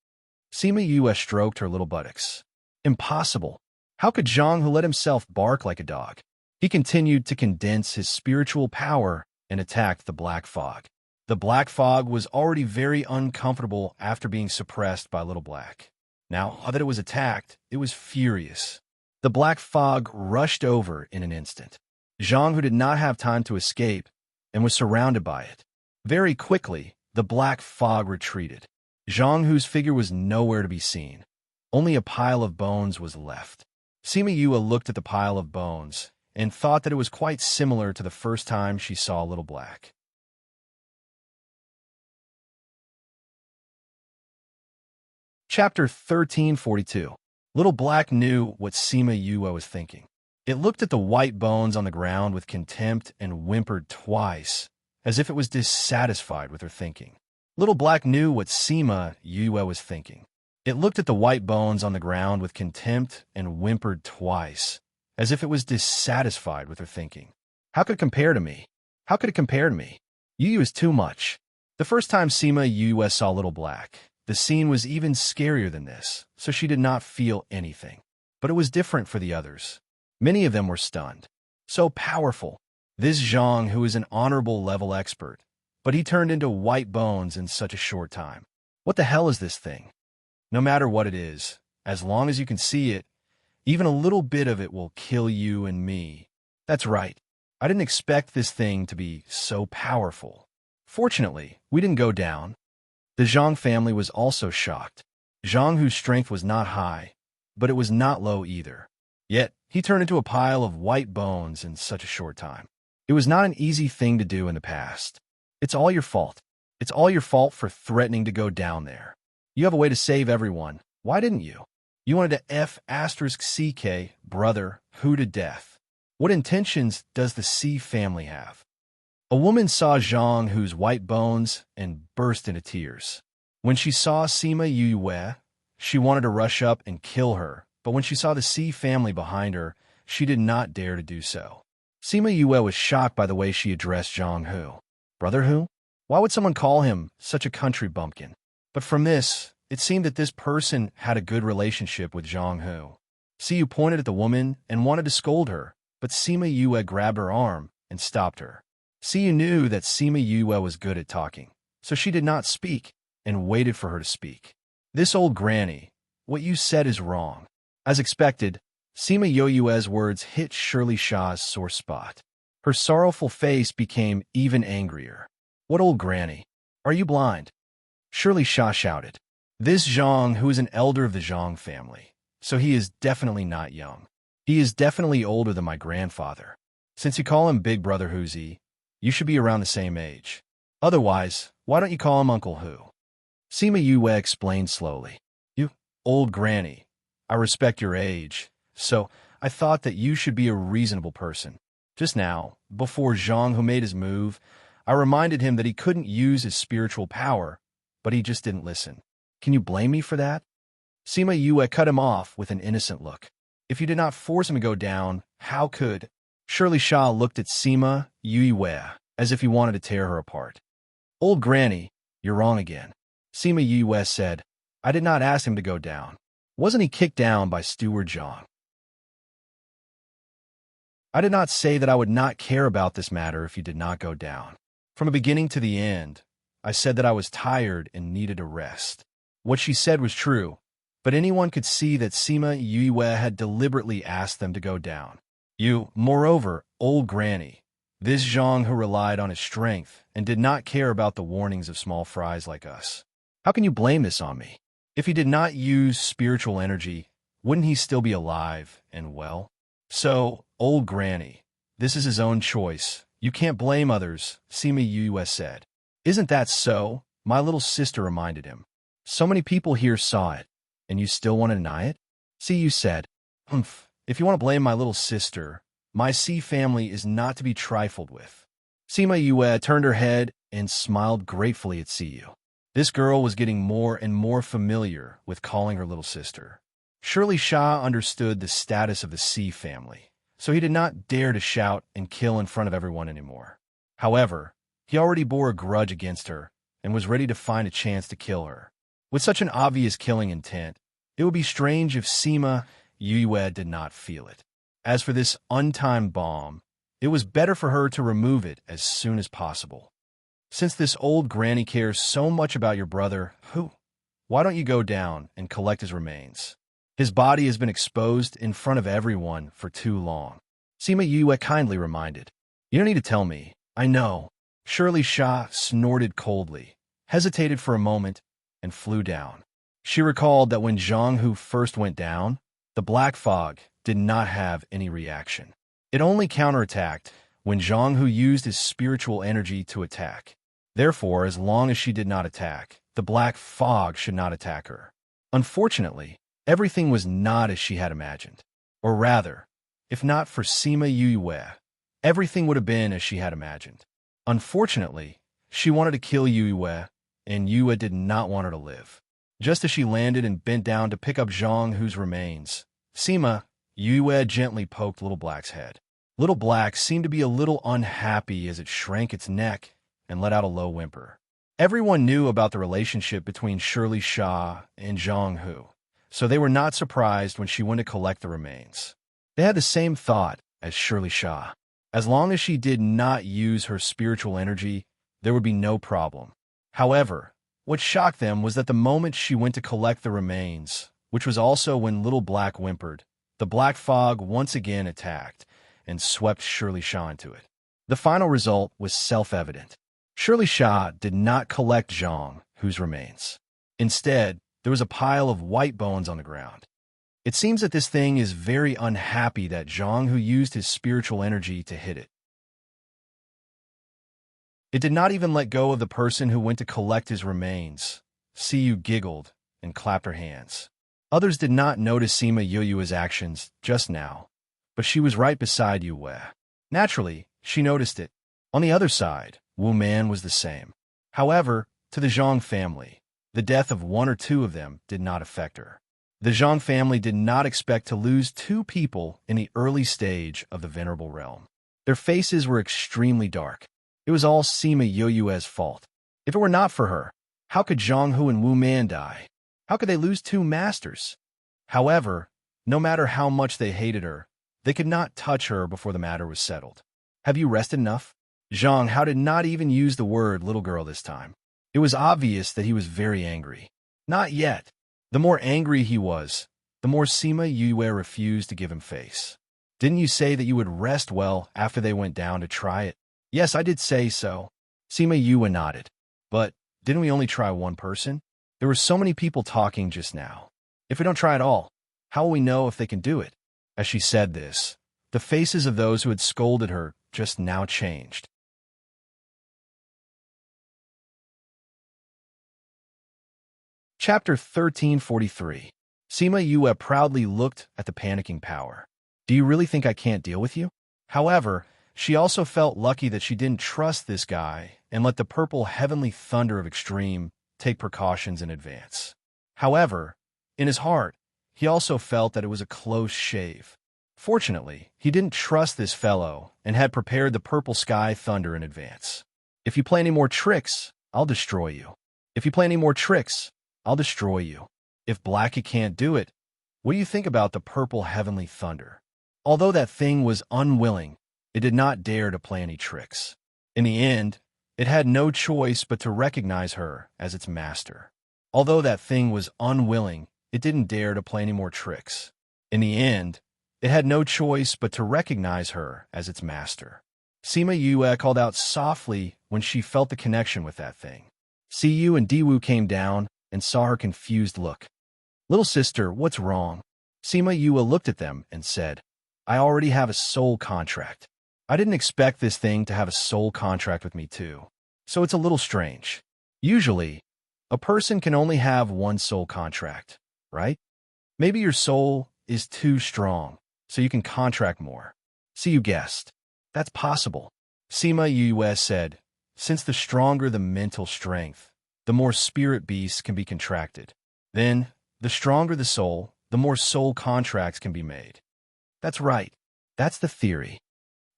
Sima Yue stroked her little buttocks. Impossible. How could Zhang He let himself bark like a dog? He continued to condense his spiritual power and attacked the black fog. The black fog was already very uncomfortable after being suppressed by Little Black. Now that it was attacked, it was furious. The black fog rushed over in an instant. Zhang He did not have time to escape and was surrounded by it. Very quickly, the black fog retreated. Zhang Hu's figure was nowhere to be seen. Only a pile of bones was left. Sima Yue looked at the pile of bones and thought that it was quite similar to the first time she saw Little Black. Chapter 1342. Little Black knew what Sima Yue was thinking. It looked at the white bones on the ground with contempt and whimpered twice, as if it was dissatisfied with her thinking. Little Black knew what Sima Yue was thinking. It looked at the white bones on the ground with contempt and whimpered twice, as if it was dissatisfied with her thinking. How could it compare to me? How could it compare to me? Yu is too much. The first time Sima Yue saw Little Black, the scene was even scarier than this, so she did not feel anything. But it was different for the others. Many of them were stunned. So powerful. This Zhang, who is an honorable level expert, but he turned into white bones in such a short time. What the hell is this thing? No matter what it is, as long as you can see it, even a little bit of it will kill you and me. That's right. I didn't expect this thing to be so powerful. Fortunately, we didn't go down. The Zhang family was also shocked. Zhang, whose strength was not high, but it was not low either. Yet, he turned into a pile of white bones in such a short time. It was not an easy thing to do in the past. It's all your fault. It's all your fault for threatening to go down there. You have a way to save everyone. Why didn't you? You wanted to F***CK, brother, who to death. What intentions does the C family have? A woman saw Zhang Hu's white bones and burst into tears. When she saw Sima Yue, she wanted to rush up and kill her, but when she saw the C family behind her, she did not dare to do so. Sima Yue was shocked by the way she addressed Zhang Hu. Brother Hu? Why would someone call him such a country bumpkin? But from this, it seemed that this person had a good relationship with Zhang Hu. Siyu pointed at the woman and wanted to scold her, but Sima Yue grabbed her arm and stopped her. Siyu knew that Sima Yue was good at talking, so she did not speak and waited for her to speak. This old granny, what you said is wrong. As expected, Sima Yue's words hit Shirley Shah's sore spot. Her sorrowful face became even angrier. What old granny? Are you blind? Shirley Shah shouted. This Zhang, who is an elder of the Zhang family, so he is definitely not young. He is definitely older than my grandfather. Since you call him Big Brother Huzi, you should be around the same age. Otherwise, why don't you call him Uncle Hu? Sima Yue explained slowly. You, old granny, I respect your age, so I thought that you should be a reasonable person. Just now, before Zhang Hu made his move, I reminded him that he couldn't use his spiritual power, but he just didn't listen. Can you blame me for that? Sima Yue cut him off with an innocent look. If you did not force him to go down, how could? Shirley Shah looked at Sima Yue as if he wanted to tear her apart. Old granny, you're wrong again. Sima Yue said, I did not ask him to go down. Wasn't he kicked down by Steward Zhang? I did not say that I would not care about this matter if you did not go down. From the beginning to the end, I said that I was tired and needed a rest. What she said was true, but anyone could see that Sima Yue had deliberately asked them to go down. Moreover, old granny, this Zhang who relied on his strength and did not care about the warnings of small fries like us. How can you blame this on me? If he did not use spiritual energy, wouldn't he still be alive and well? So, old granny, this is his own choice. You can't blame others, Sima Yue said. Isn't that so? My little sister reminded him. So many people here saw it, and you still want to deny it? Siyu said, Humph, if you want to blame my little sister, my C family is not to be trifled with. Sima Yue turned her head and smiled gratefully at Siyu. This girl was getting more and more familiar with calling her little sister. Surely Sha understood the status of the C family, so he did not dare to shout and kill in front of everyone anymore. However, he already bore a grudge against her and was ready to find a chance to kill her. With such an obvious killing intent, it would be strange if Sima Yue did not feel it. As for this untimed bomb, it was better for her to remove it as soon as possible. Since this old granny cares so much about your brother, why don't you go down and collect his remains? His body has been exposed in front of everyone for too long. Sima Yue kindly reminded. You don't need to tell me. I know. Surely Sha snorted coldly, hesitated for a moment, and flew down. She recalled that when Zhang Hu first went down, the black fog did not have any reaction. It only counterattacked when Zhang Hu used his spiritual energy to attack. Therefore, as long as she did not attack, the black fog should not attack her. Unfortunately, everything was not as she had imagined. Or rather, if not for Sima Yue, everything would have been as she had imagined. Unfortunately, she wanted to kill Yue, and Yue did not want her to live. Just as she landed and bent down to pick up Zhang Hu's remains, Sima Yue gently poked Little Black's head. Little Black seemed to be a little unhappy as it shrank its neck and let out a low whimper. Everyone knew about the relationship between Shirley Sha and Zhang Hu, so they were not surprised when she went to collect the remains. They had the same thought as Shirley Sha. As long as she did not use her spiritual energy, there would be no problem. However, what shocked them was that the moment she went to collect the remains, which was also when Little Black whimpered, the black fog once again attacked and swept Shirley Sha into it. The final result was self-evident. Shirley Sha did not collect Zhang Hu's remains. Instead, there was a pile of white bones on the ground. It seems that this thing is very unhappy that Zhang Hu used his spiritual energy to hit it. It did not even let go of the person who went to collect his remains. Siyu giggled and clapped her hands. Others did not notice Sima Yue's actions just now, but she was right beside Yue. Naturally, she noticed it. On the other side, Wu Man was the same. However, to the Zhang family, the death of one or two of them did not affect her. The Zhang family did not expect to lose two people in the early stage of the Venerable Realm. Their faces were extremely dark. It was all Sima Yue's fault. If it were not for her, how could Zhang Hu and Wu Man die? How could they lose two masters? However, no matter how much they hated her, they could not touch her before the matter was settled. Have you rested enough? Zhang Hu did not even use the word little girl this time. It was obvious that he was very angry. Not yet. The more angry he was, the more Sima Yue refused to give him face. Didn't you say that you would rest well after they went down to try it? Yes, I did say so. Sima Yue nodded. But didn't we only try one person? There were so many people talking just now. If we don't try at all, how will we know if they can do it? As she said this, the faces of those who had scolded her just now changed. Chapter 1343. Sima Yue proudly looked at the panicking power. Do you really think I can't deal with you? However, she also felt lucky that she didn't trust this guy and let the purple heavenly thunder of extreme take precautions in advance. However, in his heart, he also felt that it was a close shave. Fortunately, he didn't trust this fellow and had prepared the purple sky thunder in advance. If you play any more tricks, I'll destroy you. If you play any more tricks, I'll destroy you. If Blackie can't do it, what do you think about the purple heavenly thunder? Although that thing was unwilling, it did not dare to play any tricks. In the end, it had no choice but to recognize her as its master. Although that thing was unwilling, it didn't dare to play any more tricks. In the end, it had no choice but to recognize her as its master. Sima Yue called out softly when she felt the connection with that thing. Siyu and Diwu came down and saw her confused look. "Little sister, what's wrong?" Sima Yue looked at them and said, "I already have a soul contract. I didn't expect this thing to have a soul contract with me too. So it's a little strange. Usually, a person can only have one soul contract, right? Maybe your soul is too strong, so you can contract more." "So you guessed. That's possible." Sima Yue said, "Since the stronger the mental strength, the more spirit beasts can be contracted. Then, the stronger the soul, the more soul contracts can be made." "That's right. That's the theory."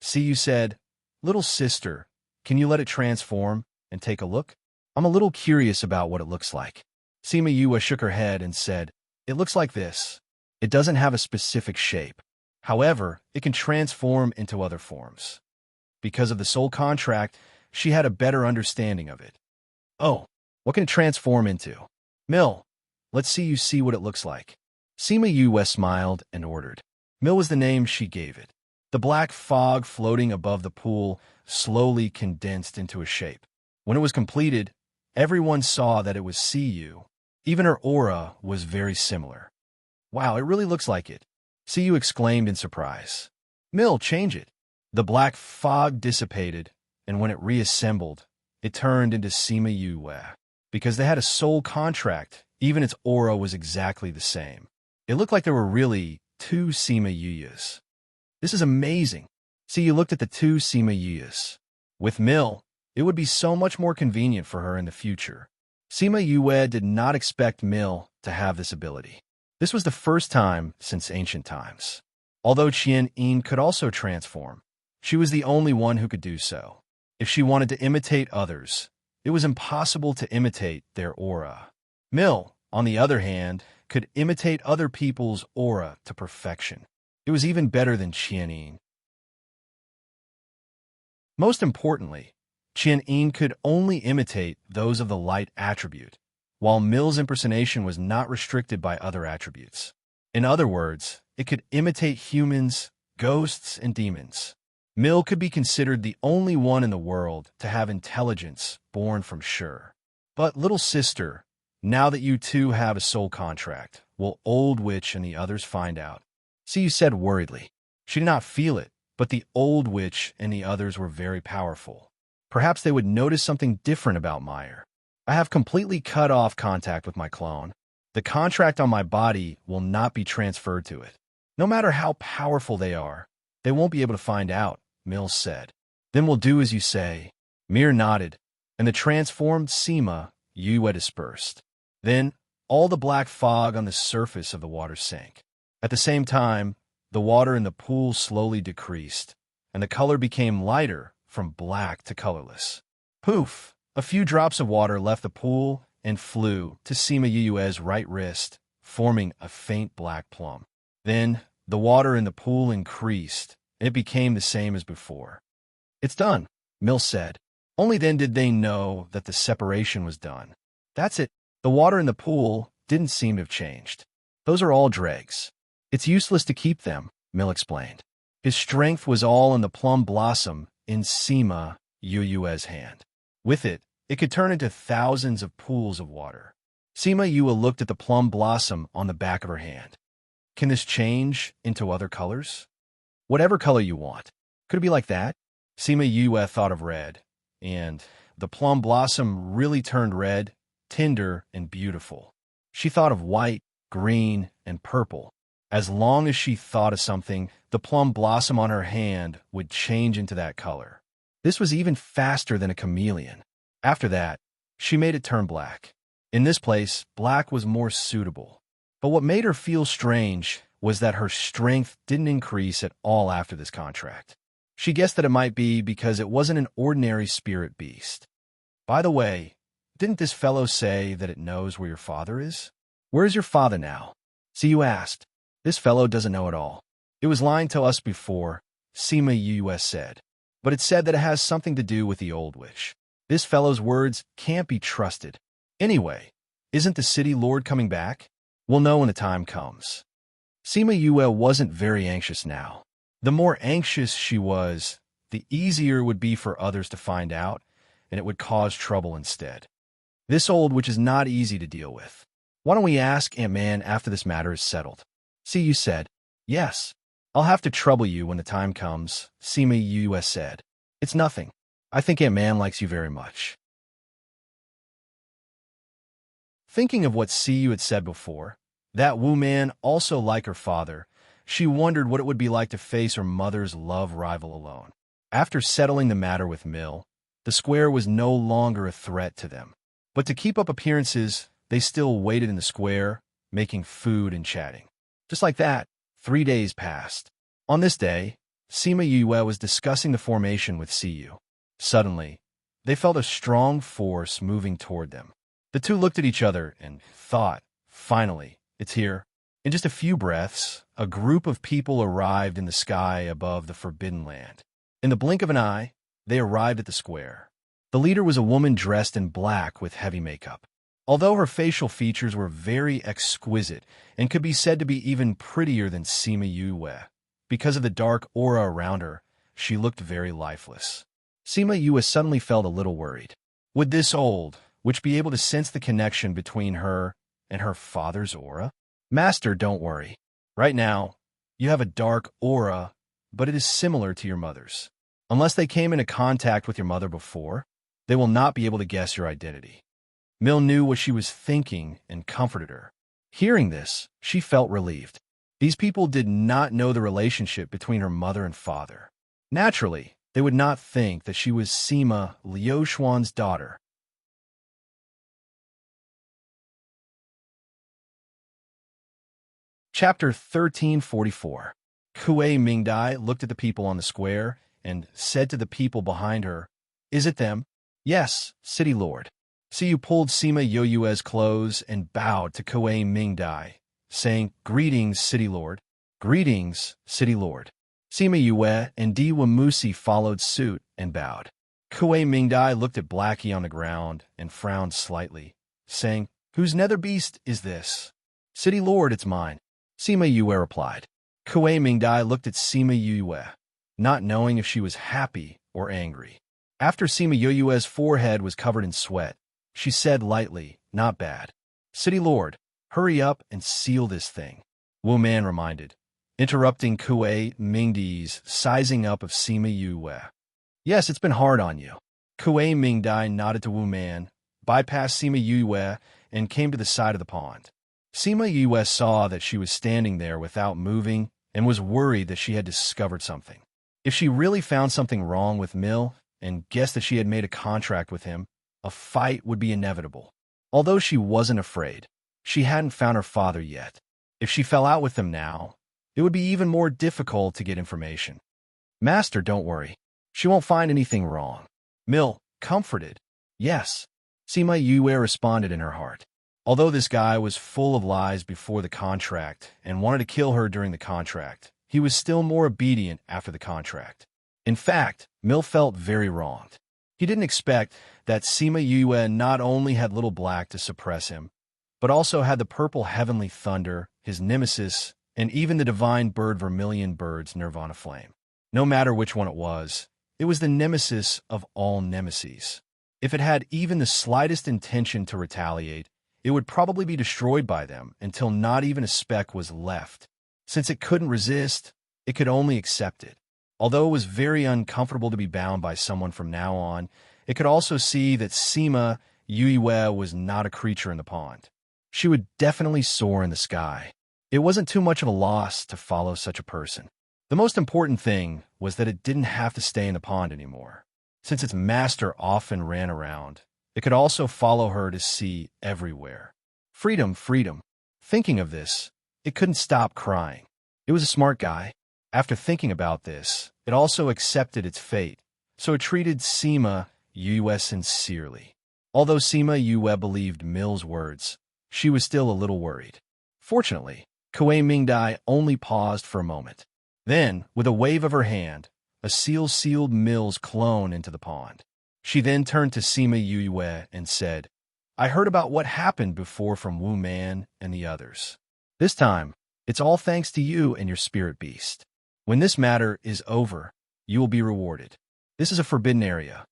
Siyu said, "Little sister, can you let it transform and take a look? I'm a little curious about what it looks like." Sima Yue shook her head and said, "It looks like this. It doesn't have a specific shape. However, it can transform into other forms." Because of the soul contract, she had a better understanding of it. "Oh, what can it transform into?" "Mill, let's see you see what it looks like." Sima Yue smiled and ordered. Mill was the name she gave it. The black fog floating above the pool slowly condensed into a shape. When it was completed, everyone saw that it was Siyu. Even her aura was very similar. "Wow, it really looks like it," Siyu exclaimed in surprise. "Mill, change it." The black fog dissipated, and when it reassembled, it turned into Sima Yue. Because they had a soul contract, even its aura was exactly the same. It looked like there were really two Sima Yues. "This is amazing." Siyu looked at the two Sima Yues. With Mill, it would be so much more convenient for her in the future. Sima Yue did not expect Mill to have this ability. This was the first time since ancient times. Although Qian could also transform, she was the only one who could do so. If she wanted to imitate others, it was impossible to imitate their aura. Mill, on the other hand, could imitate other people's aura to perfection. It was even better than Qian. Most importantly, Qian could only imitate those of the light attribute, while Mill's impersonation was not restricted by other attributes. In other words, it could imitate humans, ghosts, and demons. Mill could be considered the only one in the world to have intelligence born from Sure. "But, little sister, now that you two have a soul contract, will Old Witch and the others find out?" Siyu said worriedly. She did not feel it, but the Old Witch and the others were very powerful. Perhaps they would notice something different about Meyer. "I have completely cut off contact with my clone. The contract on my body will not be transferred to it. No matter how powerful they are, they won't be able to find out," Mills said. "Then we'll do as you say." Mir nodded, and the transformed Sima Yue dispersed. Then, all the black fog on the surface of the water sank. At the same time, the water in the pool slowly decreased, and the color became lighter from black to colorless. Poof! A few drops of water left the pool and flew to Sima Yue's right wrist, forming a faint black plum. Then, the water in the pool increased, and it became the same as before. "It's done," Mill said. Only then did they know that the separation was done. "That's it." The water in the pool didn't seem to have changed. "Those are all dregs. It's useless to keep them," Mill explained. His strength was all in the plum blossom in Sima Yue's hand. With it, it could turn into thousands of pools of water. Sima Yue looked at the plum blossom on the back of her hand. "Can this change into other colors?" "Whatever color you want." "Could it be like that?" Sima Yue thought of red, and the plum blossom really turned red, tender, and beautiful. She thought of white, green, and purple. As long as she thought of something, the plum blossom on her hand would change into that color. This was even faster than a chameleon. After that, she made it turn black. In this place, black was more suitable. But what made her feel strange was that her strength didn't increase at all after this contract. She guessed that it might be because it wasn't an ordinary spirit beast. "By the way, didn't this fellow say that it knows where your father is?" "Where is your father now?" Siyu asked. "This fellow doesn't know at all. It was lying to us before, Sima Yue said. But it said that it has something to do with the old witch. This fellow's words can't be trusted. Anyway, isn't the city lord coming back? We'll know when the time comes. Sima Yue wasn't very anxious now. The more anxious she was, the easier it would be for others to find out, and it would cause trouble instead. This old witch is not easy to deal with. Why don't we ask Aunt Man after this matter is settled? Siyu said. Yes. I'll have to trouble you when the time comes, Sima Yue said. It's nothing. I think Aunt Man likes you very much. Thinking of what Siyu had said before, that Wu Man also like her father, she wondered what it would be like to face her mother's love rival alone. After settling the matter with Mill, the square was no longer a threat to them. But to keep up appearances, they still waited in the square, making food and chatting. Just like that, 3 days passed. On this day, Sima Yue was discussing the formation with Siyu. Suddenly, they felt a strong force moving toward them. The two looked at each other and thought, finally, it's here. In just a few breaths, a group of people arrived in the sky above the Forbidden Land. In the blink of an eye, they arrived at the square. The leader was a woman dressed in black with heavy makeup. Although her facial features were very exquisite and could be said to be even prettier than Sima Yue, because of the dark aura around her, she looked very lifeless. Sima Yue suddenly felt a little worried. Would this old witch be able to sense the connection between her and her father's aura? Master, don't worry. Right now, you have a dark aura, but it is similar to your mother's. Unless they came into contact with your mother before, they will not be able to guess your identity. Mill knew what she was thinking and comforted her. Hearing this, she felt relieved. These people did not know the relationship between her mother and father. Naturally, they would not think that she was Sima Liuxuan's daughter. Chapter 1344. Kuei Mingdai looked at the people on the square and said to the people behind her, Is it them? Yes, City Lord. Siyu pulled Sima Yue's clothes and bowed to Kuei Mingdai, saying, Greetings, City Lord. Greetings, City Lord. Sima Yue and Di Wamusi followed suit and bowed. Kuei Mingdai looked at Blackie on the ground and frowned slightly, saying, Whose nether beast is this? City Lord, it's mine. Sima Yue replied. Kuei Mingdai looked at Sima Yue, not knowing if she was happy or angry. After Sima Yue's forehead was covered in sweat, she said lightly, Not bad. City Lord, hurry up and seal this thing. Wu Man reminded, interrupting Kuei Mingdai's sizing up of Sima Yue. Yes, it's been hard on you. Kuei Mingdai nodded to Wu Man, bypassed Sima Yue, and came to the side of the pond. Sima Yue saw that she was standing there without moving and was worried that she had discovered something. If she really found something wrong with Mill and guessed that she had made a contract with him, a fight would be inevitable. Although she wasn't afraid, she hadn't found her father yet. If she fell out with him now, it would be even more difficult to get information. Master, don't worry. She won't find anything wrong. Mill comforted. Yes, Sima Yue responded in her heart. Although this guy was full of lies before the contract and wanted to kill her during the contract, he was still more obedient after the contract. In fact, Mill felt very wronged. He didn't expect that Sima Yue not only had Little Black to suppress him, but also had the purple heavenly thunder, his nemesis, and even the divine bird Vermilion Bird's Nirvana Flame. No matter which one it was the nemesis of all nemeses. If it had even the slightest intention to retaliate, it would probably be destroyed by them until not even a speck was left. Since it couldn't resist, it could only accept it. Although it was very uncomfortable to be bound by someone from now on, it could also see that Sima Yue was not a creature in the pond. She would definitely soar in the sky. It wasn't too much of a loss to follow such a person. The most important thing was that it didn't have to stay in the pond anymore. Since its master often ran around, it could also follow her to sea everywhere. Freedom, freedom. Thinking of this, it couldn't stop crying. It was a smart guy. After thinking about this, it also accepted its fate, so it treated Sima Yue sincerely. Although Sima Yue believed Mill's words, she was still a little worried. Fortunately, Kuei Mingdai only paused for a moment. Then, with a wave of her hand, a seal sealed Mills clone into the pond. She then turned to Sima Yue and said, I heard about what happened before from Wu Man and the others. This time, it's all thanks to you and your spirit beast. When this matter is over, you will be rewarded. This is a forbidden area.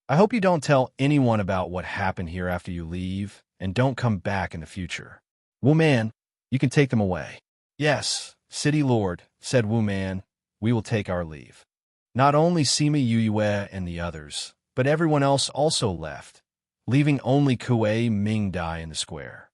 I hope you don't tell anyone about what happened here after you leave, and don't come back in the future. Wu Man, you can take them away. Yes, City Lord, said Wu Man, we will take our leave. Not only Sima Yue and the others, but everyone else also left, leaving only Kuei Ming Dai in the square.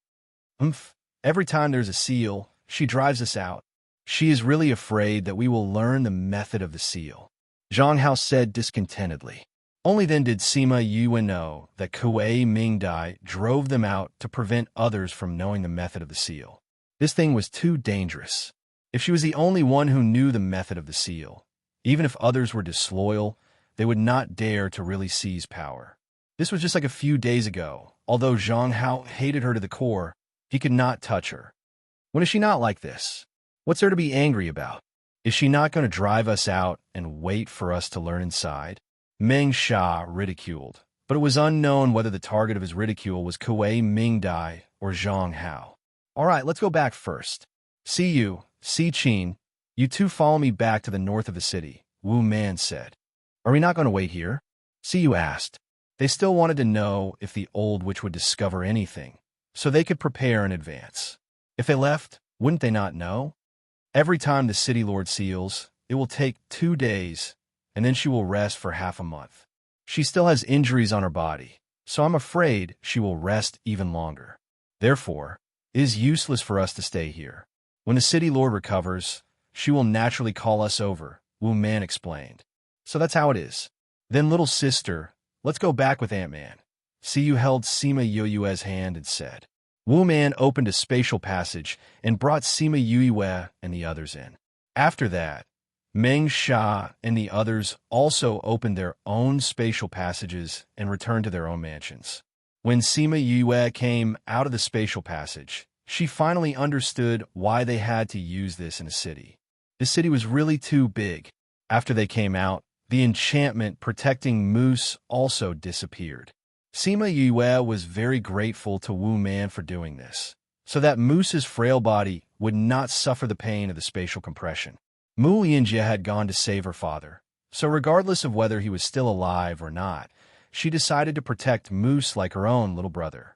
Every time there's a seal, she drives us out. She is really afraid that we will learn the method of the seal, Zhang Hao said discontentedly. Only then did Sima Yue know that Kuei Ming Dai drove them out to prevent others from knowing the method of the seal. This thing was too dangerous. If she was the only one who knew the method of the seal, even if others were disloyal, they would not dare to really seize power. This was just like a few days ago. Although Zhang Hao hated her to the core, he could not touch her. When is she not like this? What's there to be angry about? Is she not going to drive us out and wait for us to learn inside? Meng Sha ridiculed, but it was unknown whether the target of his ridicule was Kuei Ming Dai or Zhang Hao. All right, let's go back first. See you, Si Qin. You two follow me back to the north of the city, Wu Man said. Are we not going to wait here? Si Yu asked. They still wanted to know if the old witch would discover anything, so they could prepare in advance. If they left, wouldn't they not know? Every time the city lord seals, it will take 2 days, and then she will rest for half a month. She still has injuries on her body, so I'm afraid she will rest even longer. Therefore, it is useless for us to stay here. When the city lord recovers, she will naturally call us over, Wu Man explained. So that's how it is. Then, little sister, let's go back with Ant-Man. Si Yu held Sima Yue's hand and said. Wu Man opened a spatial passage and brought Sima Yue and the others in. After that, Meng Sha and the others also opened their own spatial passages and returned to their own mansions. When Sima Yue came out of the spatial passage, she finally understood why they had to use this in a city. The city was really too big. After they came out, the enchantment protecting Moose also disappeared. Sima Yue was very grateful to Wu Man for doing this, so that Moose's frail body would not suffer the pain of the spatial compression. Mu Yinjie had gone to save her father, so regardless of whether he was still alive or not, she decided to protect Moose like her own little brother.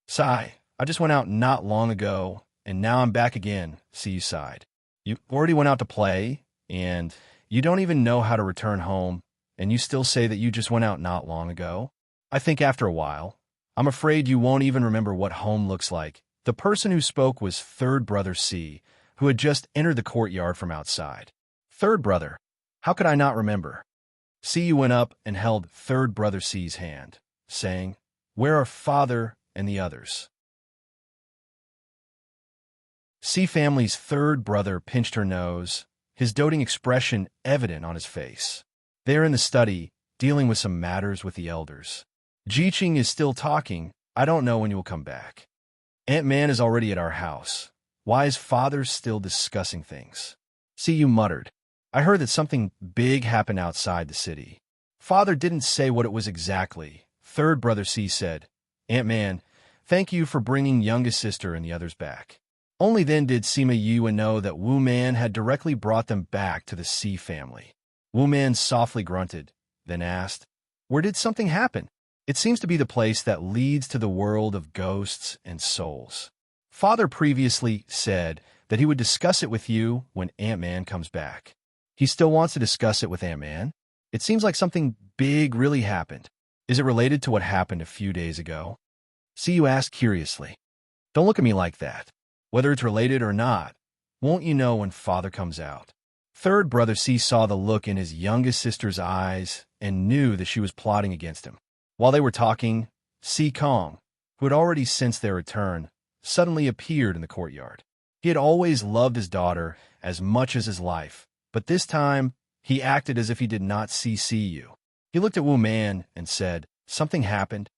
Sigh, I just went out not long ago, and now I'm back again, Si Yu sighed. You already went out to play, and you don't even know how to return home, and you still say that you just went out not long ago? I think after a while, I'm afraid you won't even remember what home looks like. The person who spoke was third brother C, who had just entered the courtyard from outside. Third brother? How could I not remember? Si Yu went up and held third brother C's hand, saying, Where are father and the others? C family's third brother pinched her nose, his doting expression evident on his face. They are in the study, dealing with some matters with the elders. Jiqing is still talking. I don't know when you will come back. Ant-Man is already at our house. Why is father still discussing things? Si Yu muttered. I heard that something big happened outside the city. Father didn't say what it was exactly. Third brother C said, Ant-Man, thank you for bringing youngest sister and the others back. Only then did Sima Yue know that Wu Man had directly brought them back to the C family. Wu Man softly grunted, then asked, Where did something happen? It seems to be the place that leads to the world of ghosts and souls. Father previously said that he would discuss it with you when Ant-Man comes back. He still wants to discuss it with Ant-Man? It seems like something big really happened. Is it related to what happened a few days ago? Si Yu asked curiously. Don't look at me like that. Whether it's related or not, won't you know when father comes out? Third brother C saw the look in his youngest sister's eyes and knew that she was plotting against him. While they were talking, Si Kong, who had already sensed their return, suddenly appeared in the courtyard. He had always loved his daughter as much as his life, but this time he acted as if he did not see Si Yu. He looked at Wu Man and said, Something happened?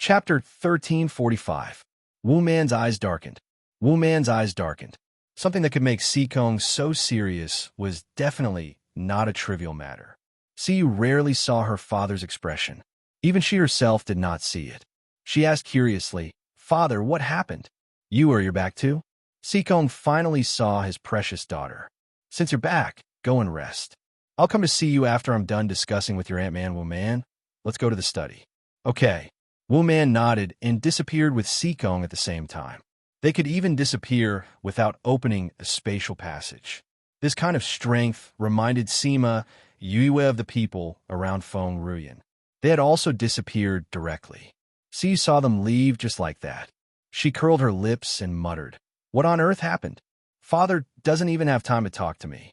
Chapter 1345. Wu Man's eyes darkened. Wu Man's eyes darkened. Something that could make Sikong so serious was definitely not a trivial matter. Siyu rarely saw her father's expression. Even she herself did not see it. She asked curiously, "Father, what happened?" You're back too?" Sikong finally saw his precious daughter. "Since you're back, go and rest. I'll come to see you after I'm done discussing with your Aunt Man Wu Man. Let's go to the study." "Okay." Wu Man nodded and disappeared with Sikong at the same time. They could even disappear without opening a spatial passage. This kind of strength reminded Sima Yue of the people around Feng Ruyan. They had also disappeared directly. Si saw them leave just like that. She curled her lips and muttered, "What on earth happened? Father doesn't even have time to talk to me."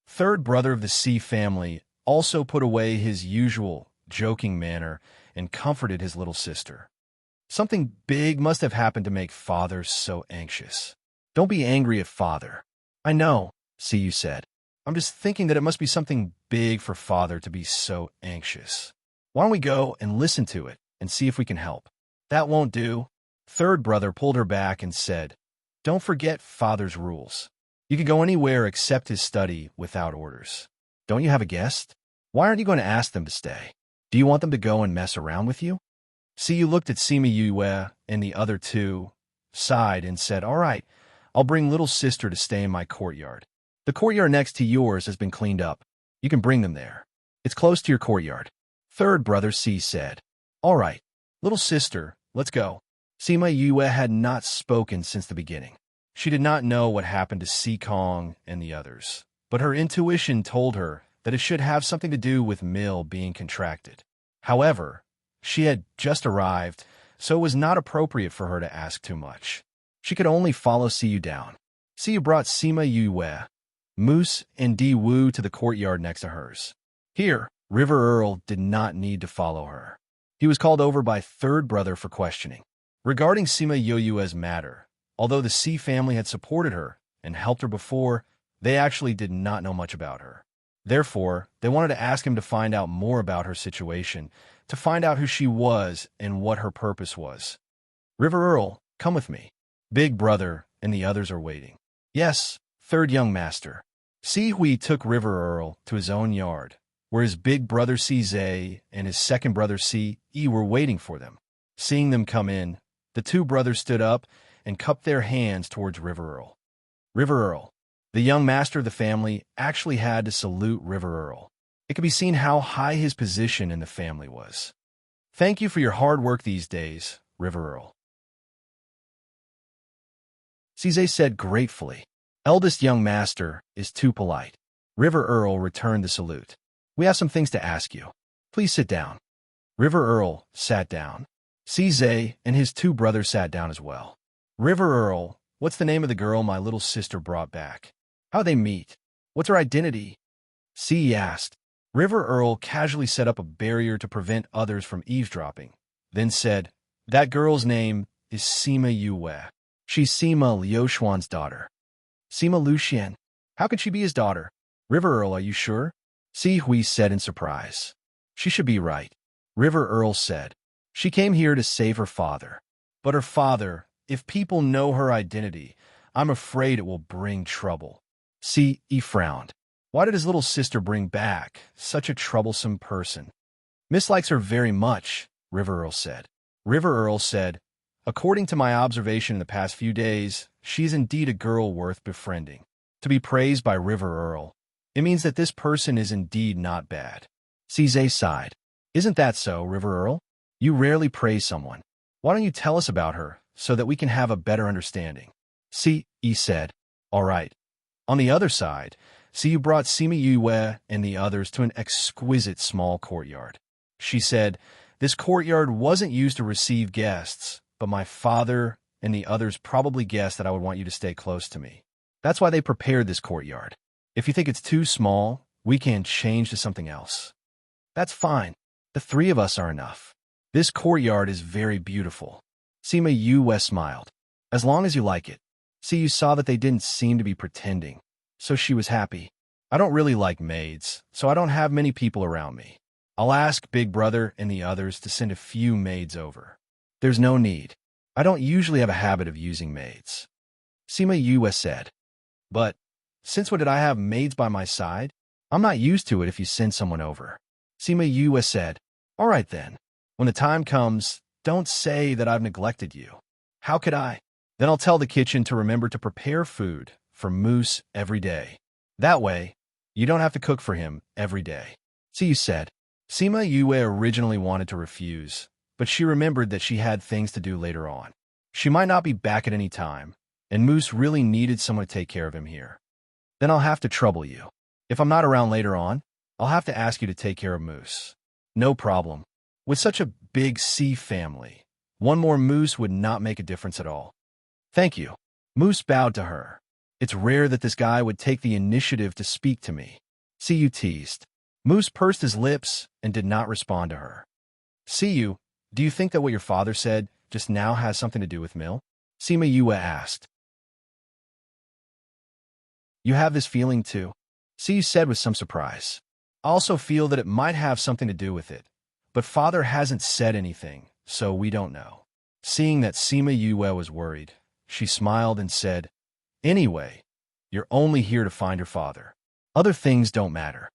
Third brother of the Si family also put away his usual joking manner and comforted his little sister. "Something big must have happened to make Father so anxious. Don't be angry at Father." "I know," Siyu said. "I'm just thinking that it must be something big for Father to be so anxious. Why don't we go and listen to it and see if we can help?" "That won't do." Third brother pulled her back and said, "Don't forget Father's rules. You can go anywhere except his study without orders. Don't you have a guest? Why aren't you going to ask them to stay? Do you want them to go and mess around with you?" Siyu looked at Sima Yue and the other two, sighed and said, "All right, I'll bring little sister to stay in my courtyard. The courtyard next to yours has been cleaned up. You can bring them there. It's close to your courtyard." Third brother Si said, "All right, little sister, let's go." Sima Yue had not spoken since the beginning. She did not know what happened to Si Kong and the others, but her intuition told her that it should have something to do with Mill being contracted. However, she had just arrived, so it was not appropriate for her to ask too much. She could only follow Siyu down. Siyu brought Sima Yue, Moose, and Di Wu to the courtyard next to hers. Here, River Earl did not need to follow her. He was called over by third brother for questioning. Regarding Sima Yue's matter, although the Si family had supported her and helped her before, they actually did not know much about her. Therefore, they wanted to ask him to find out more about her situation, to find out who she was and what her purpose was. "River Earl, come with me. Big brother and the others are waiting." "Yes, third young master." Si Hui took River Earl to his own yard, where his big brother Si Zhe and his second brother Si Yi were waiting for them. Seeing them come in, the two brothers stood up and cupped their hands towards River Earl. River Earl. The young master of the family actually had to salute River Earl. It could be seen how high his position in the family was. "Thank you for your hard work these days, River Earl." Cize said gratefully. "Eldest young master is too polite." River Earl returned the salute. "We have some things to ask you. Please sit down." River Earl sat down. Cize and his two brothers sat down as well. "River Earl, what's the name of the girl my little sister brought back? How'd they meet? What's her identity?" C asked. River Earl casually set up a barrier to prevent others from eavesdropping, then said, "That girl's name is Sima Yue. She's Sima Liuxuan's daughter." "Sima Luxian? How could she be his daughter?" "River Earl, are you sure?" Si Hui said in surprise. "She should be right." River Earl said. "She came here to save her father. But her father, if people know her identity, I'm afraid it will bring trouble." Si Yi frowned. Why did his little sister bring back such a troublesome person? "Mislikes her very much," River Earl said. River Earl said, "According to my observation in the past few days, she is indeed a girl worth befriending." To be praised by River Earl, it means that this person is indeed not bad. Cize sighed. "Isn't that so, River Earl? You rarely praise someone. Why don't you tell us about her so that we can have a better understanding?" Si Yi said, "All right." On the other side, Siyu brought Sima Yue and the others to an exquisite small courtyard. She said, "This courtyard wasn't used to receive guests, but my father and the others probably guessed that I would want you to stay close to me. That's why they prepared this courtyard. If you think it's too small, we can change to something else." "That's fine. The three of us are enough. This courtyard is very beautiful." Sima Yue smiled. "As long as you like it." Siyu saw that they didn't seem to be pretending, so she was happy. "I don't really like maids, so I don't have many people around me. I'll ask Big Brother and the others to send a few maids over." There's no need. I don't usually have a habit of using maids. Sima Yue said. But, since when did I have maids by my side? I'm not used to it if you send someone over. Sima Yue said. All right then. When the time comes, don't say that I've neglected you. How could I? Then I'll tell the kitchen to remember to prepare food for Moose every day. That way, you don't have to cook for him every day. Siyu said. Sima Yue originally wanted to refuse, but she remembered that she had things to do later on. She might not be back at any time, and Moose really needed someone to take care of him here. Then I'll have to trouble you. If I'm not around later on, I'll have to ask you to take care of Moose. No problem. With such a big sea family, one more Moose would not make a difference at all. Thank you. Moose bowed to her. It's rare that this guy would take the initiative to speak to me. Siyu teased. Moose pursed his lips and did not respond to her. Siyu, do you think that what your father said just now has something to do with Mill? Sima Yue asked. You have this feeling too? Siyu said with some surprise. I also feel that it might have something to do with it, but father hasn't said anything, so we don't know. Seeing that Sima Yue was worried, she smiled and said, Anyway, you're only here to find your father. Other things don't matter.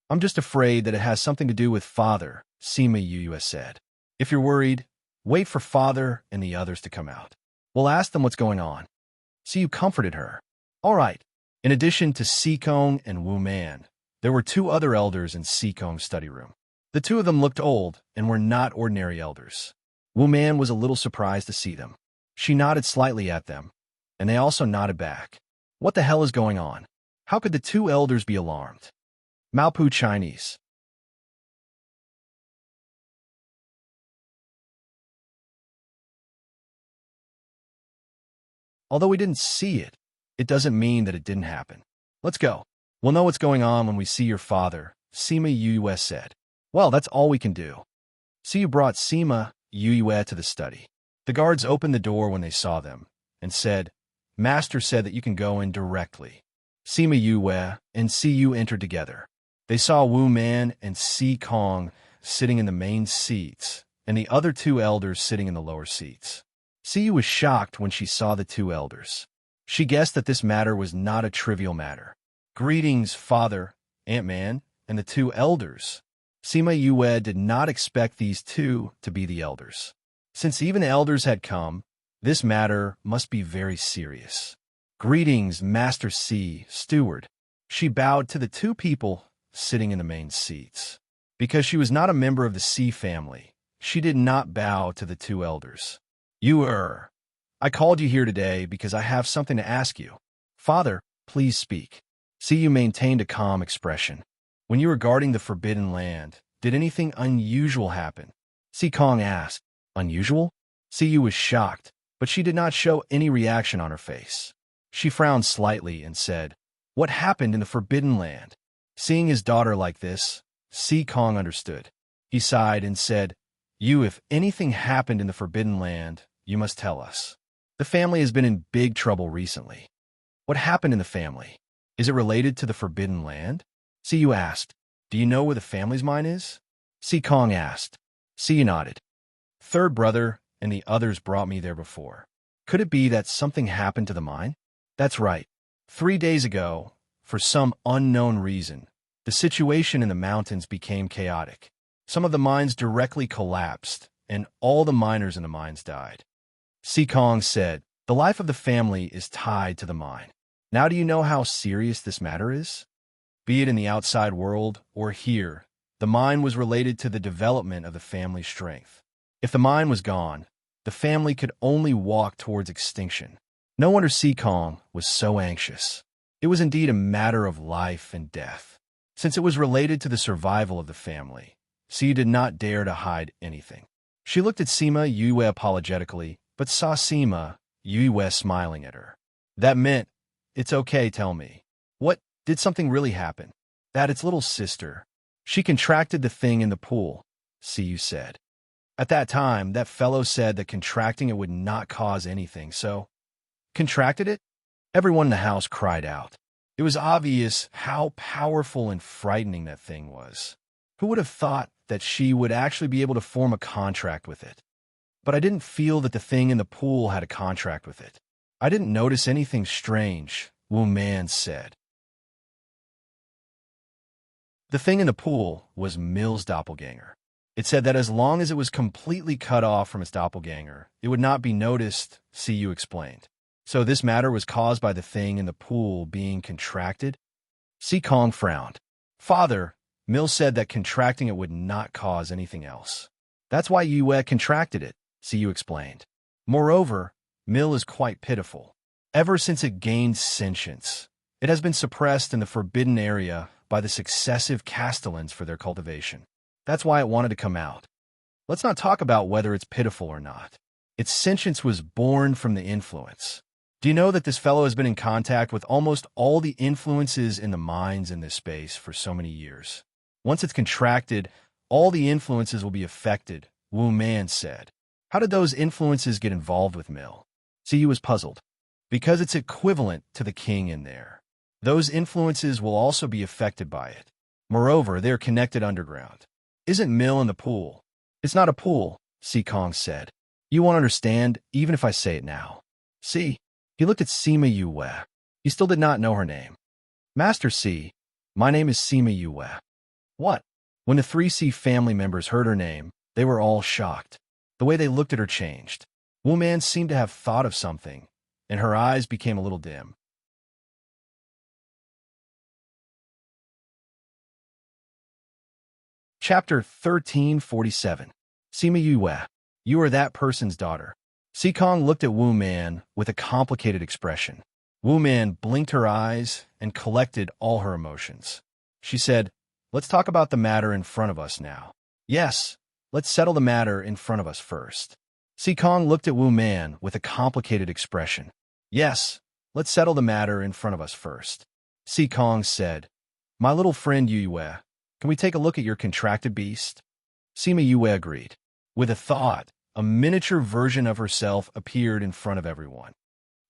I'm just afraid that it has something to do with father, Sima Yue said. If you're worried, wait for father and the others to come out. We'll ask them what's going on. Siyu comforted her. All right. In addition to Sikong and Wu Man, there were two other elders in Sikong's study room. The two of them looked old and were not ordinary elders. Wu Man was a little surprised to see them. She nodded slightly at them, and they also nodded back. What the hell is going on? How could the two elders be alarmed? Maopu Chinese. Although we didn't see it, it doesn't mean that it didn't happen. Let's go. We'll know what's going on when we see your father, Sima Yue said. Well, that's all we can do. Siyu brought Sima Yue to the study. The guards opened the door when they saw them and said, Master said that you can go in directly. Sima Yue and Siyu entered together. They saw Wu Man and Si Kong sitting in the main seats and the other two elders sitting in the lower seats. Siyu was shocked when she saw the two elders. She guessed that this matter was not a trivial matter. Greetings, Father, Ant-Man, and the two elders. Sima Yue did not expect these two to be the elders. Since even elders had come, this matter must be very serious. Greetings, Master C, Steward. She bowed to the two people sitting in the main seats. Because she was not a member of the C family, she did not bow to the two elders. I called you here today because I have something to ask you. Father, please speak. Siyu maintained a calm expression. When you were guarding the Forbidden Land, did anything unusual happen? Si Kong asked. Unusual? Siyu was shocked, but she did not show any reaction on her face. She frowned slightly and said, What happened in the Forbidden Land? Seeing his daughter like this, Si Kong understood. He sighed and said, If anything happened in the Forbidden Land, you must tell us. The family has been in big trouble recently. What happened in the family? Is it related to the Forbidden Land? Siyu asked. Do you know where the family's mine is? Si Kong asked. Siyu nodded. Third brother and the others brought me there before. Could it be that something happened to the mine? That's right. 3 days ago, for some unknown reason, the situation in the mountains became chaotic. Some of the mines directly collapsed, and all the miners in the mines died. Si Kong said, The life of the family is tied to the mine. Now do you know how serious this matter is? Be it in the outside world or here, the mine was related to the development of the family's strength. If the mine was gone, the family could only walk towards extinction. No wonder Si Kong was so anxious. It was indeed a matter of life and death. Since it was related to the survival of the family, Si did not dare to hide anything. She looked at Sima Yue apologetically, but saw Sima Yue smiling at her. That meant, it's okay, tell me. What, did something really happen? That its little sister. She contracted the thing in the pool, Siyu said. At that time, that fellow said that contracting it would not cause anything, so... Contracted it? Everyone in the house cried out. It was obvious how powerful and frightening that thing was. Who would have thought that she would actually be able to form a contract with it? but I didn't feel that the thing in the pool had a contract with it. I didn't notice anything strange, Wu Man said. The thing in the pool was Mill's doppelganger. It said that as long as it was completely cut off from its doppelganger, it would not be noticed, Siyu explained. So this matter was caused by the thing in the pool being contracted? Si Kong frowned. Father, Mill said that contracting it would not cause anything else. That's why Yue contracted it, Siyu explained. Moreover, Mill is quite pitiful. Ever since it gained sentience, it has been suppressed in the forbidden area by the successive castellans for their cultivation. That's why it wanted to come out. Let's not talk about whether it's pitiful or not. Its sentience was born from the influence. Do you know that this fellow has been in contact with almost all the influences in the minds in this space for so many years? Once it's contracted, all the influences will be affected, Wu Man said. How did those influences get involved with Mill? Siyu was puzzled. Because it's equivalent to the king in there. Those influences will also be affected by it. Moreover, they're connected underground. Isn't Mill in the pool? It's not a pool, Si Kong said. You won't understand, even if I say it now. See? He looked at Sima Yue. He still did not know her name. Master Si, my name is Sima Yue. What? When the 3C family members heard her name, they were all shocked. The way they looked at her changed. Wu Man seemed to have thought of something, and her eyes became a little dim. Chapter 1347. Sima Yue, you are that person's daughter. Si Kong looked at Wu Man with a complicated expression. Wu Man blinked her eyes and collected all her emotions. She said, let's talk about the matter in front of us now. Yes, let's settle the matter in front of us first. Si Kong looked at Wu Man with a complicated expression. Yes, let's settle the matter in front of us first. Si Kong said, my little friend Yue, can we take a look at your contracted beast? Sima Yue agreed. With a thought, a miniature version of herself appeared in front of everyone.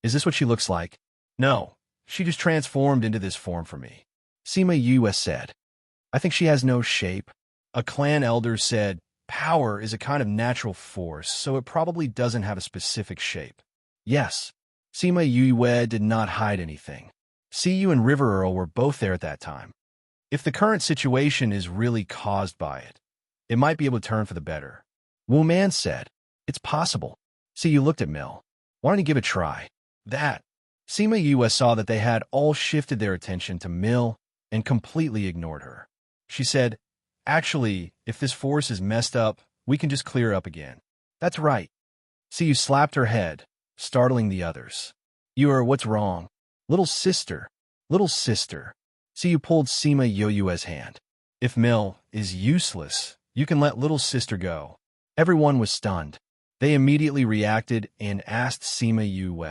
Is this what she looks like? No, she just transformed into this form for me. Sima Yue said. I think she has no shape. A clan elder said, power is a kind of natural force, so it probably doesn't have a specific shape. Yes, Sima Yue did not hide anything. Siyu and River Earl were both there at that time. If the current situation is really caused by it, it might be able to turn for the better. Wu Man said, it's possible. Siyu looked at Mill. Why don't you give it a try? That. Sima Yue saw that they had all shifted their attention to Mill and completely ignored her. She said, actually, if this force is messed up, we can just clear up again. That's right. Siyu slapped her head, startling the others. What's wrong? Little sister. Little sister. Siyu pulled Sima Yue's hand. If Mill is useless, you can let little sister go. Everyone was stunned. They immediately reacted and asked Sima Yue,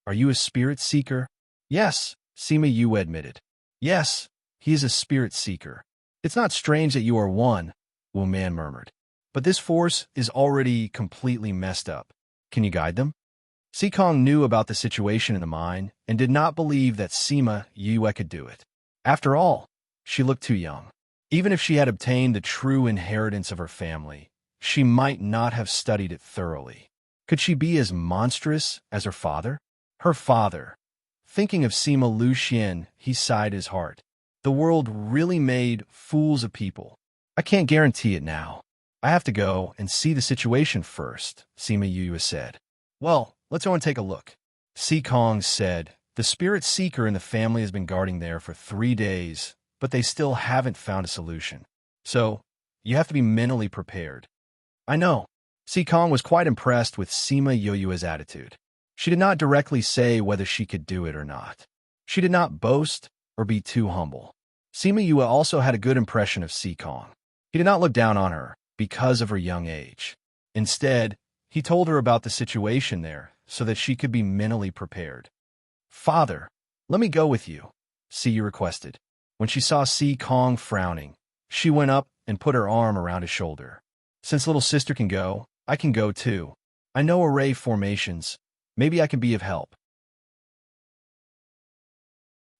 are you a spirit seeker? Yes, Sima Yue admitted. Yes, he is a spirit seeker. It's not strange that you are one, Wu Man murmured. But this force is already completely messed up. Can you guide them? Si Kong knew about the situation in the mine and did not believe that Sima Yue could do it. After all, she looked too young. Even if she had obtained the true inheritance of her family, she might not have studied it thoroughly. Could she be as monstrous as her father? Her father. Thinking of Sima Luxian, he sighed his heart. The world really made fools of people. I can't guarantee it now. I have to go and see the situation first, Sima Yue said. Well, let's go and take a look. Si Kong said, the spirit seeker in the family has been guarding there for 3 days, but they still haven't found a solution. So, you have to be mentally prepared. I know. Si Kong was quite impressed with Sima Yue's attitude. She did not directly say whether she could do it or not. She did not boast or be too humble. Sima Yue also had a good impression of Si Kong. He did not look down on her because of her young age. Instead, he told her about the situation there so that she could be mentally prepared. Father, let me go with you, Siyu requested. When she saw Si Kong frowning, she went up and put her arm around his shoulder. Since little sister can go, I can go too. I know array formations. Maybe I can be of help.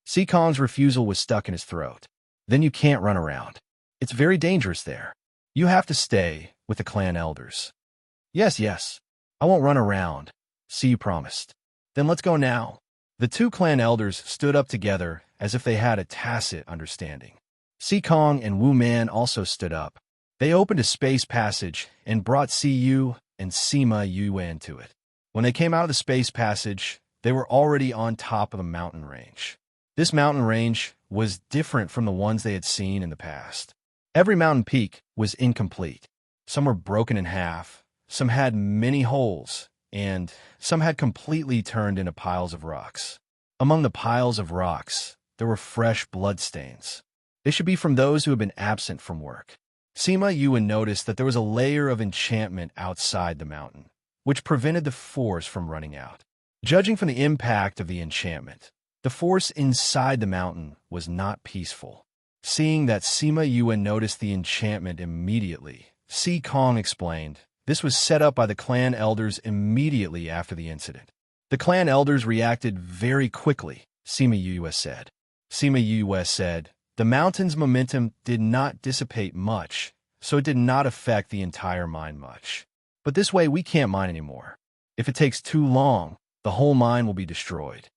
Si Kong's refusal was stuck in his throat. Then you can't run around. It's very dangerous there. You have to stay with the clan elders. Yes, yes. I won't run around. Siyu promised. Then let's go now. The two clan elders stood up together as if they had a tacit understanding. Kong and Wu Man also stood up. They opened a space passage and brought Siyu and Sima Yue to it. When they came out of the space passage, they were already on top of the mountain range. This mountain range was different from the ones they had seen in the past. Every mountain peak was incomplete. Some were broken in half, some had many holes, and some had completely turned into piles of rocks. Among the piles of rocks, there were fresh bloodstains. They should be from those who had been absent from work. Sima Yue noticed that there was a layer of enchantment outside the mountain, which prevented the force from running out. Judging from the impact of the enchantment, the force inside the mountain was not peaceful. Seeing that Sima Yue noticed the enchantment immediately, Kong explained, this was set up by the clan elders immediately after the incident. The clan elders reacted very quickly, Sima Yue said. Sima Yue said, the mountain's momentum did not dissipate much, so it did not affect the entire mine much. But this way we can't mine anymore. If it takes too long, the whole mine will be destroyed.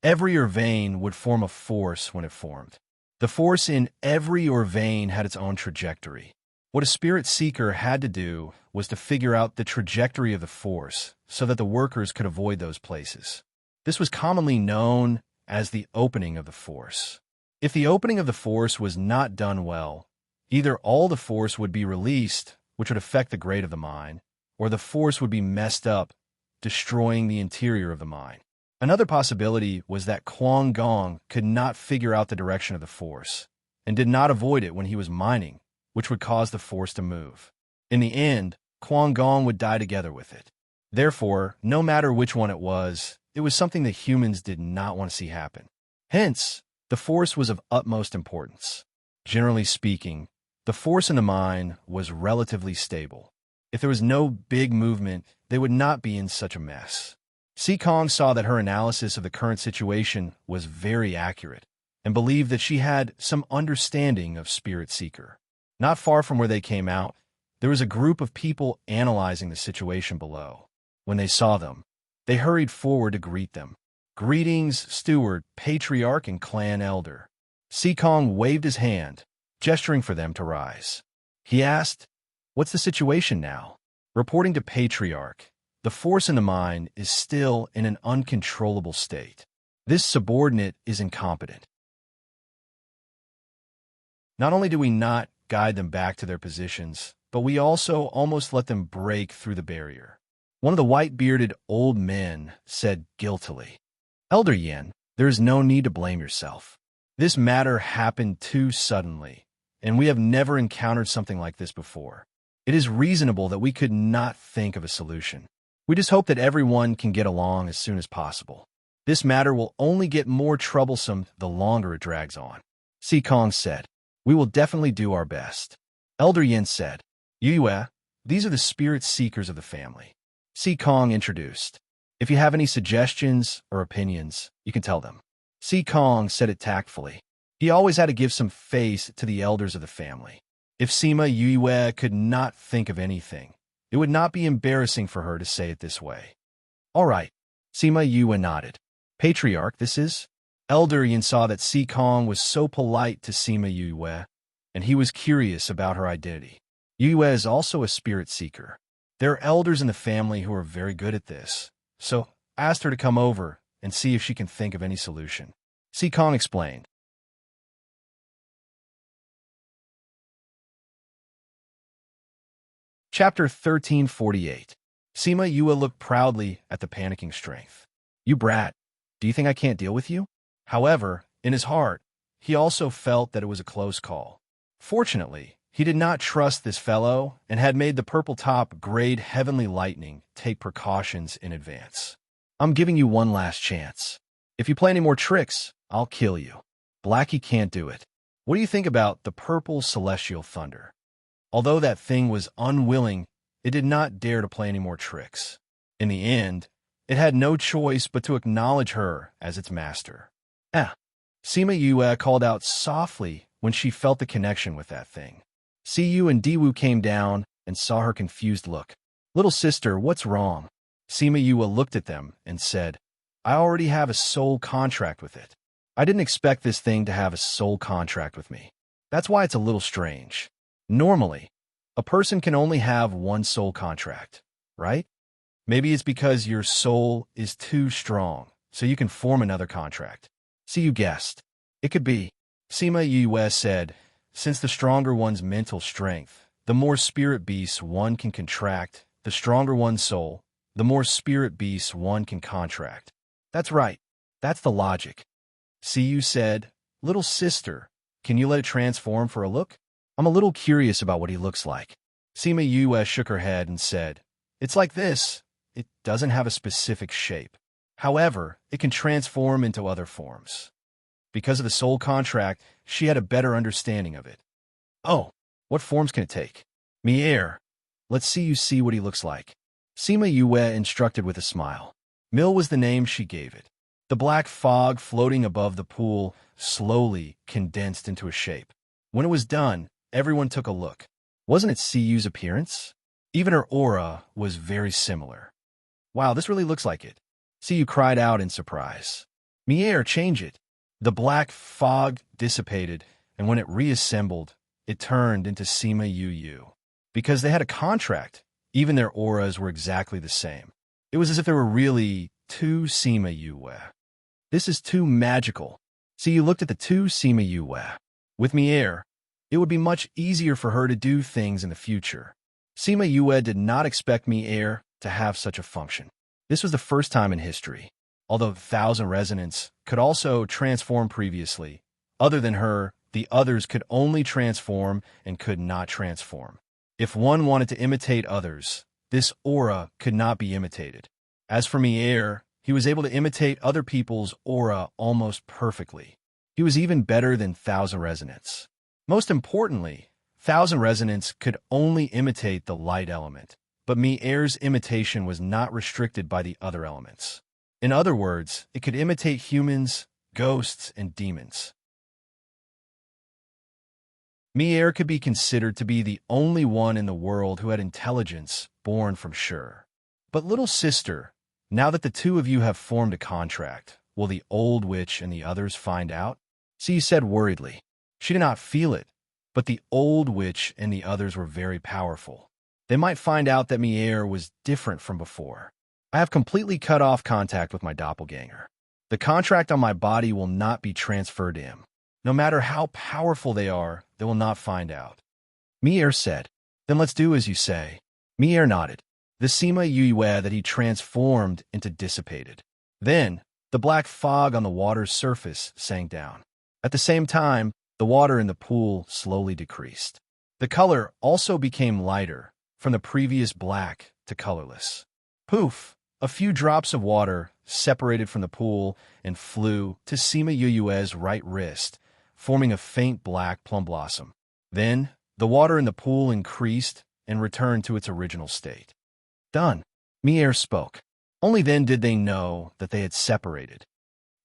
Every ore vein would form a force when it formed. The force in every ore vein had its own trajectory. What a spirit seeker had to do was to figure out the trajectory of the force so that the workers could avoid those places. This was commonly known as the opening of the force. If the opening of the force was not done well, either all the force would be released, which would affect the grade of the mine, or the force would be messed up, destroying the interior of the mine. Another possibility was that Kwang Gong could not figure out the direction of the force, and did not avoid it when he was mining, which would cause the force to move. In the end, Kwang Gong would die together with it. Therefore, no matter which one it was something that humans did not want to see happen. Hence, the force was of utmost importance. Generally speaking, the force in the mine was relatively stable. If there was no big movement, they would not be in such a mess. Kong saw that her analysis of the current situation was very accurate, and believed that she had some understanding of Spirit Seeker. Not far from where they came out, there was a group of people analyzing the situation below. When they saw them, they hurried forward to greet them. Greetings, steward, patriarch, and clan elder. Kong waved his hand, gesturing for them to rise. He asked, what's the situation now? Reporting to patriarch, the force in the mine is still in an uncontrollable state. This subordinate is incompetent. Not only do we not guide them back to their positions, but we also almost let them break through the barrier. One of the white-bearded old men said guiltily, Elder Yen, there is no need to blame yourself. This matter happened too suddenly, and we have never encountered something like this before. It is reasonable that we could not think of a solution. We just hope that everyone can get along as soon as possible. This matter will only get more troublesome the longer it drags on. Kong said, we will definitely do our best. Elder Yin said, Yue, these are the spirit seekers of the family. Kong introduced. If you have any suggestions or opinions, you can tell them. Kong said it tactfully. He always had to give some face to the elders of the family. If Sima Yue could not think of anything, it would not be embarrassing for her to say it this way. All right, Sima Yue nodded. Patriarch, this is? Elder Yin saw that Kong was so polite to Sima Yue, and he was curious about her identity. Yue is also a spirit seeker. There are elders in the family who are very good at this, so asked her to come over and see if she can think of any solution. Kong explained. Chapter 1348. Sima Yue looked proudly at the panicking strength. You brat, do you think I can't deal with you? However, in his heart, he also felt that it was a close call. Fortunately, he did not trust this fellow and had made the purple top grade Heavenly Lightning take precautions in advance. I'm giving you one last chance. If you play any more tricks, I'll kill you. Blackie can't do it. What do you think about the purple celestial thunder? Although that thing was unwilling, it did not dare to play any more tricks. In the end, it had no choice but to acknowledge her as its master. Sima Yue called out softly when she felt the connection with that thing. Siyu and Diwu came down and saw her confused look. Little sister, what's wrong? Sima Yue looked at them and said, I already have a soul contract with it. I didn't expect this thing to have a soul contract with me. That's why it's a little strange. Normally, a person can only have one soul contract, right? Maybe it's because your soul is too strong, so you can form another contract. See, you guessed. It could be. Sima Yue said, since the stronger one's mental strength, the more spirit beasts one can contract, the stronger one's soul, the more spirit beasts one can contract. That's right. That's the logic. Siyu said, little sister, can you let it transform for a look? I'm a little curious about what he looks like. Sima Yue shook her head and said, it's like this. It doesn't have a specific shape. However, it can transform into other forms. Because of the soul contract, she had a better understanding of it. Oh, what forms can it take? Mier, let's see you see what he looks like. Sima Yue instructed with a smile. Mill was the name she gave it. The black fog floating above the pool slowly condensed into a shape. When it was done, everyone took a look. Wasn't it Siyu's appearance? Even her aura was very similar. Wow, this really looks like it. Siyu cried out in surprise. Mier, change it. The black fog dissipated, and when it reassembled, it turned into Sima Yu. Because they had a contract, even their auras were exactly the same. It was as if there were really two Sima Yue. This is too magical. Siyu looked at the two Sima Yue. With Mier, it would be much easier for her to do things in the future. Sima Yue did not expect Mier to have such a function. This was the first time in history. Although 1,000 resonants could also transform previously, other than her, the others could only transform and could not transform. If one wanted to imitate others, this aura could not be imitated. As for Mier, he was able to imitate other people's aura almost perfectly. He was even better than 1,000 resonants. Most importantly, 1,000 resonants could only imitate the light element, but Mier's imitation was not restricted by the other elements. In other words, it could imitate humans, ghosts, and demons. Mier could be considered to be the only one in the world who had intelligence born from Shur. But little sister, now that the two of you have formed a contract, will the old witch and the others find out? Siyu said worriedly. She did not feel it, but the old witch and the others were very powerful. They might find out that Mier was different from before. I have completely cut off contact with my doppelganger. The contract on my body will not be transferred to him. No matter how powerful they are, they will not find out. Mier said, then let's do as you say. Mier nodded. The Sima Yue that he transformed into dissipated. Then, the black fog on the water's surface sank down. At the same time, the water in the pool slowly decreased. The color also became lighter, from the previous black to colorless. Poof! A few drops of water separated from the pool and flew to Sima Yue's right wrist, forming a faint black plum blossom. Then, the water in the pool increased and returned to its original state. Done. Mier spoke. Only then did they know that they had separated.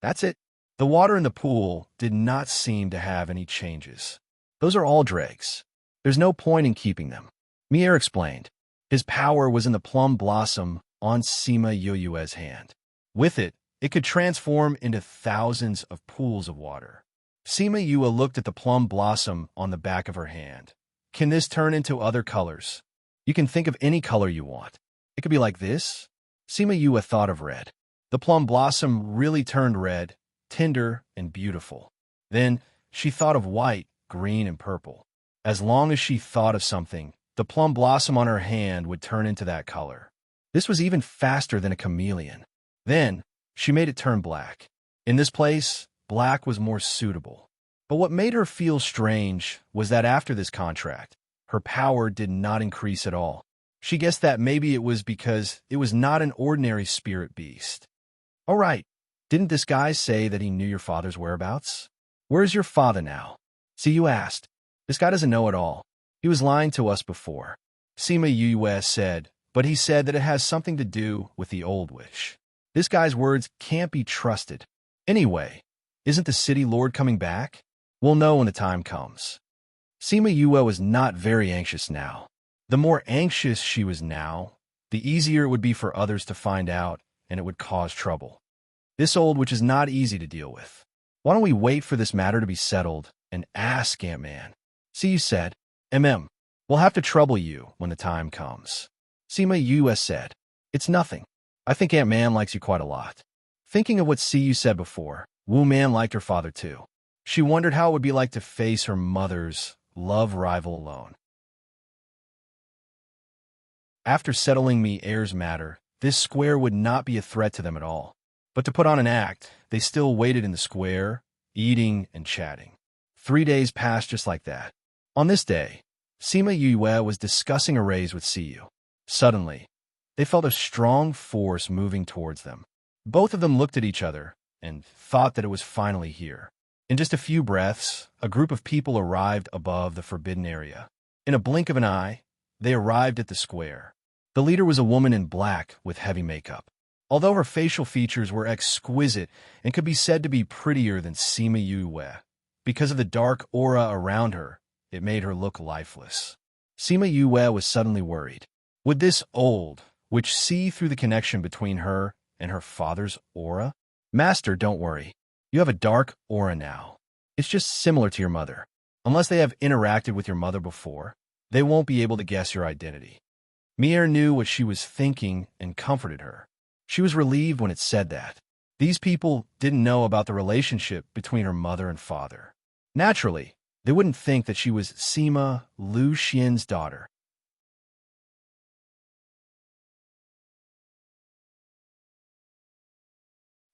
That's it. The water in the pool did not seem to have any changes. Those are all dregs. There's no point in keeping them. Mier explained. His power was in the plum blossom on Sima Yue's hand. With it, it could transform into thousands of pools of water. Sima Yue looked at the plum blossom on the back of her hand. Can this turn into other colors? You can think of any color you want. It could be like this. Sima Yue thought of red. The plum blossom really turned red, tender and beautiful. Then she thought of white, green, and purple. As long as she thought of something, the plum blossom on her hand would turn into that color. This was even faster than a chameleon. Then, she made it turn black. In this place, black was more suitable. But what made her feel strange was that after this contract, her power did not increase at all. She guessed that maybe it was because it was not an ordinary spirit beast. All right, didn't this guy say that he knew your father's whereabouts? Where's your father now? Siyu asked. This guy doesn't know at all. He was lying to us before. Sima Yue said, but he said that it has something to do with the old witch. This guy's words can't be trusted. Anyway, isn't the city lord coming back? We'll know when the time comes. Sima Yue was not very anxious now. The more anxious she was now, the easier it would be for others to find out, and it would cause trouble. This old witch is not easy to deal with. Why don't we wait for this matter to be settled and ask Ant-Man? See, you said, we'll have to trouble you when the time comes. Sima Yue said, it's nothing. I think Ant-Man likes you quite a lot. Thinking of what Siyu said before, Wu Man liked her father too. She wondered how it would be like to face her mother's love rival alone. After settling Mi Er's matter, this square would not be a threat to them at all. But to put on an act, they still waited in the square, eating and chatting. 3 days passed just like that. On this day, Sima Yue was discussing arrays with Siyu. Suddenly, they felt a strong force moving towards them. Both of them looked at each other and thought that it was finally here. In just a few breaths, a group of people arrived above the forbidden area. In a blink of an eye, they arrived at the square. The leader was a woman in black with heavy makeup. Although her facial features were exquisite and could be said to be prettier than Sima Yue, because of the dark aura around her, it made her look lifeless. Sima Yue was suddenly worried. Would this old witch see through the connection between her and her father's aura? Master, don't worry. You have a dark aura now. It's just similar to your mother. Unless they have interacted with your mother before, they won't be able to guess your identity. Mi Er knew what she was thinking and comforted her. She was relieved when it said that. These people didn't know about the relationship between her mother and father. Naturally, they wouldn't think that she was Sima Lu Xian's daughter.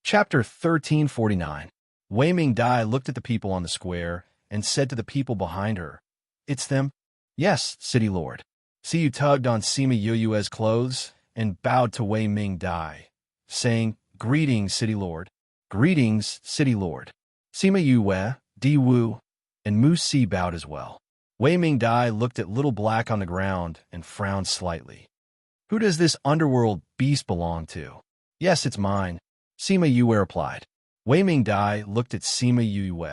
Chapter 1349. Wei Mingdai looked at the people on the square and said to the people behind her, "It's them?" "Yes, City Lord." Siyu tugged on Sima Yue's clothes and bowed to Wei Mingdai, saying, "Greetings, City Lord." "Greetings, City Lord." Sima Yue, Di Wu, and Mu Si bowed as well. Wei Mingdai looked at Little Black on the ground and frowned slightly. "Who does this underworld beast belong to?" "Yes, it's mine," Sima Yue replied. Wei Mingdai looked at Sima Yue,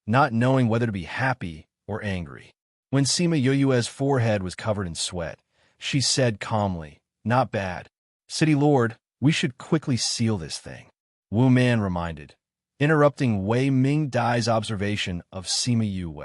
not knowing whether to be happy or angry. When Sima Yue's forehead was covered in sweat, she said calmly, "Not bad. City Lord, we should quickly seal this thing," Wu Man reminded, interrupting Wei Mingdai's observation of Sima Yue.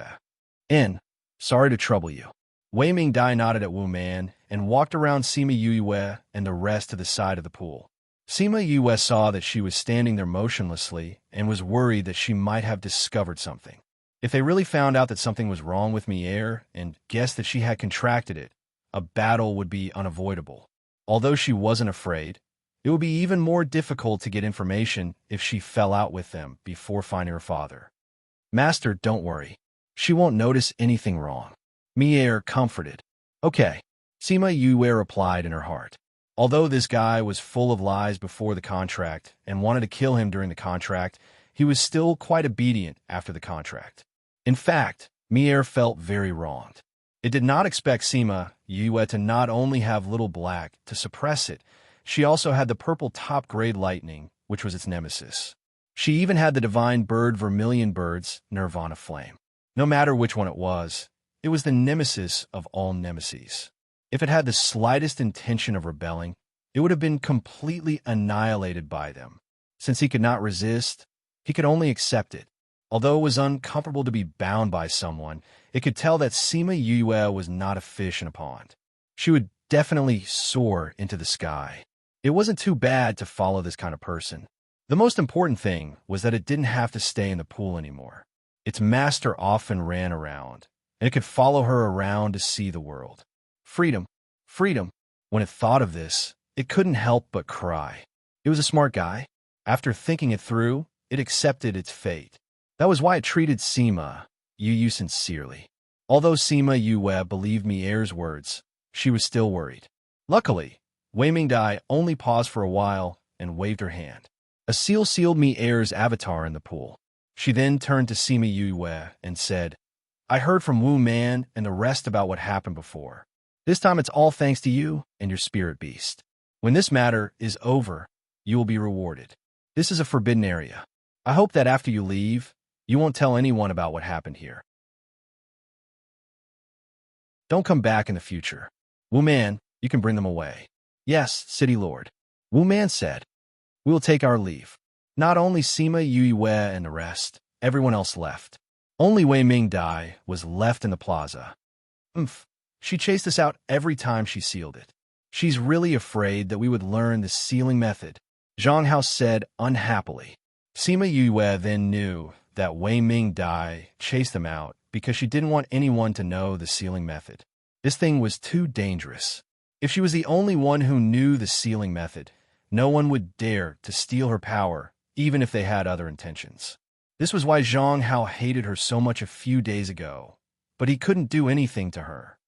Sorry to trouble you." Wei Mingdai nodded at Wu Man and walked around Sima Yue and the rest to the side of the pool. Sima Yue saw that she was standing there motionlessly and was worried that she might have discovered something. If they really found out that something was wrong with Mi Er and guessed that she had contracted it, a battle would be unavoidable. Although she wasn't afraid, it would be even more difficult to get information if she fell out with them before finding her father. "Master, don't worry. She won't notice anything wrong," Mi Er comforted. "Okay," Sima Yue replied in her heart. Although this guy was full of lies before the contract and wanted to kill him during the contract, he was still quite obedient after the contract. In fact, Mi Er felt very wronged. It did not expect Sima Yue to not only have Little Black to suppress it, she also had the purple top-grade lightning, which was its nemesis. She even had the divine bird Vermilion Bird's Nirvana Flame. No matter which one it was the nemesis of all nemeses. If it had the slightest intention of rebelling, it would have been completely annihilated by them. Since he could not resist, he could only accept it. Although it was uncomfortable to be bound by someone, it could tell that Sima Yue was not a fish in a pond. She would definitely soar into the sky. It wasn't too bad to follow this kind of person. The most important thing was that it didn't have to stay in the pool anymore. Its master often ran around, and it could follow her around to see the world. Freedom, freedom. When it thought of this, it couldn't help but cry. It was a smart guy. After thinking it through, it accepted its fate. That was why it treated Sima Yue sincerely. Although Sima Yue believed Mi Er's words, she was still worried. Luckily, Wei Mingdai only paused for a while and waved her hand. A seal sealed Mi Er's avatar in the pool. She then turned to Sima Yue and said, "I heard from Wu Man and the rest about what happened before. This time it's all thanks to you and your spirit beast. When this matter is over, you will be rewarded. This is a forbidden area. I hope that after you leave, you won't tell anyone about what happened here. Don't come back in the future. Wu Man, you can bring them away." Yes, City Lord. Wu Man said. We will take our leave. Not only Sima Yue and the rest, everyone else left. Only Wei Ming Dai was left in the plaza. She chased us out every time she sealed it. She's really afraid that we would learn the sealing method, Zhang Hao said unhappily. Sima Yue then knew that Wei Ming Dai chased them out because she didn't want anyone to know the sealing method. This thing was too dangerous. If she was the only one who knew the sealing method, no one would dare to steal her power, even if they had other intentions. This was why Zhang Hao hated her so much a few days ago, but he couldn't do anything to her.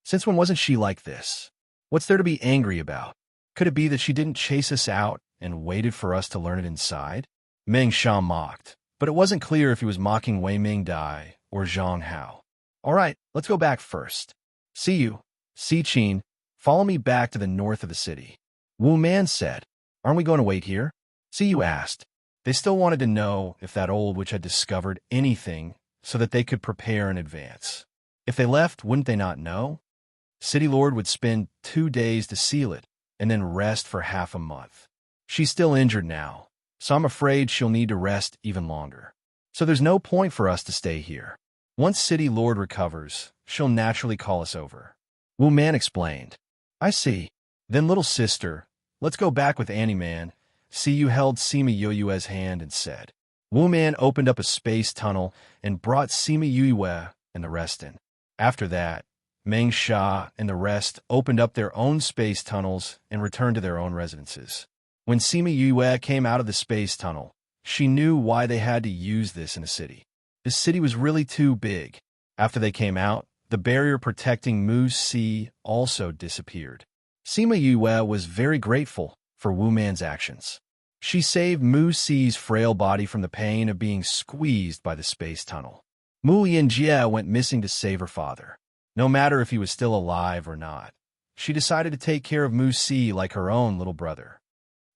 Since when wasn't she like this? What's there to be angry about? Could it be that she didn't chase us out and waited for us to learn it inside? Meng Sha mocked, but it wasn't clear if he was mocking Wei Ming Dai or Zhang Hao. All right, let's go back first. See you, Si Qin. Follow me back to the north of the city. Wu Man said. Aren't we going to wait here? Si Yu asked. They still wanted to know if that old witch had discovered anything so that they could prepare in advance. If they left, wouldn't they not know? City Lord would spend 2 days to seal it and then rest for half a month. She's still injured now, so I'm afraid she'll need to rest even longer. So there's no point for us to stay here. Once City Lord recovers, she'll naturally call us over. Wu Man explained. I see. Then little sister, let's go back with Annie Man. Si Yu held Sima Yue's hand and said. Wu Man opened up a space tunnel and brought Sima Yue and the rest in. After that, Meng Sha and the rest opened up their own space tunnels and returned to their own residences. When Sima Yue came out of the space tunnel, she knew why they had to use this in a city. This city was really too big. After they came out, the barrier protecting Mu Si also disappeared. Sima Yue was very grateful for Wu Man's actions. She saved Mu Si's frail body from the pain of being squeezed by the space tunnel. Mu Yinjie went missing to save her father. No matter if he was still alive or not, she decided to take care of Mu Si like her own little brother.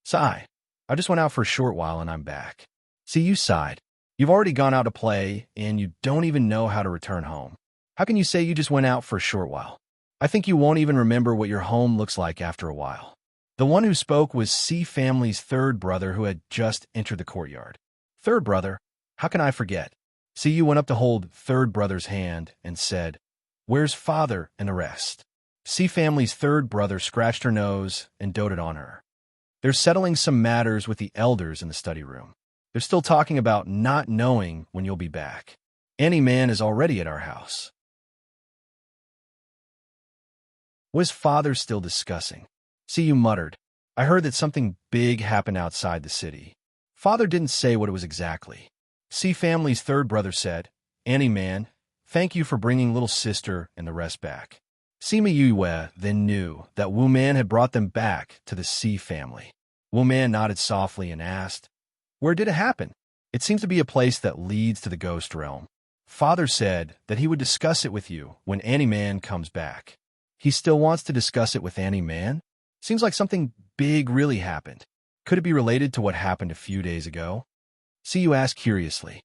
Sigh. I just went out for a short while and I'm back. Si Yu sighed. You've already gone out to play and you don't even know how to return home. How can you say you just went out for a short while? I think you won't even remember what your home looks like after a while. The one who spoke was Si family's third brother who had just entered the courtyard. Third brother? How can I forget? Si Yu went up to hold third brother's hand and said, Where's father and the rest? Si family's third brother scratched her nose and doted on her. They're settling some matters with the elders in the study room. They're still talking about not knowing when you'll be back. Annie Man is already at our house. Was father still discussing? Si Yu muttered. I heard that something big happened outside the city. Father didn't say what it was exactly. Si family's third brother said, Annie Man, thank you for bringing little sister and the rest back. Sima Yue then knew that Wu Man had brought them back to the Si family. Wu Man nodded softly and asked, Where did it happen? It seems to be a place that leads to the ghost realm. Father said that he would discuss it with you when Annie Man comes back. He still wants to discuss it with Annie Man? Seems like something big really happened. Could it be related to what happened a few days ago? Si Yu asked curiously.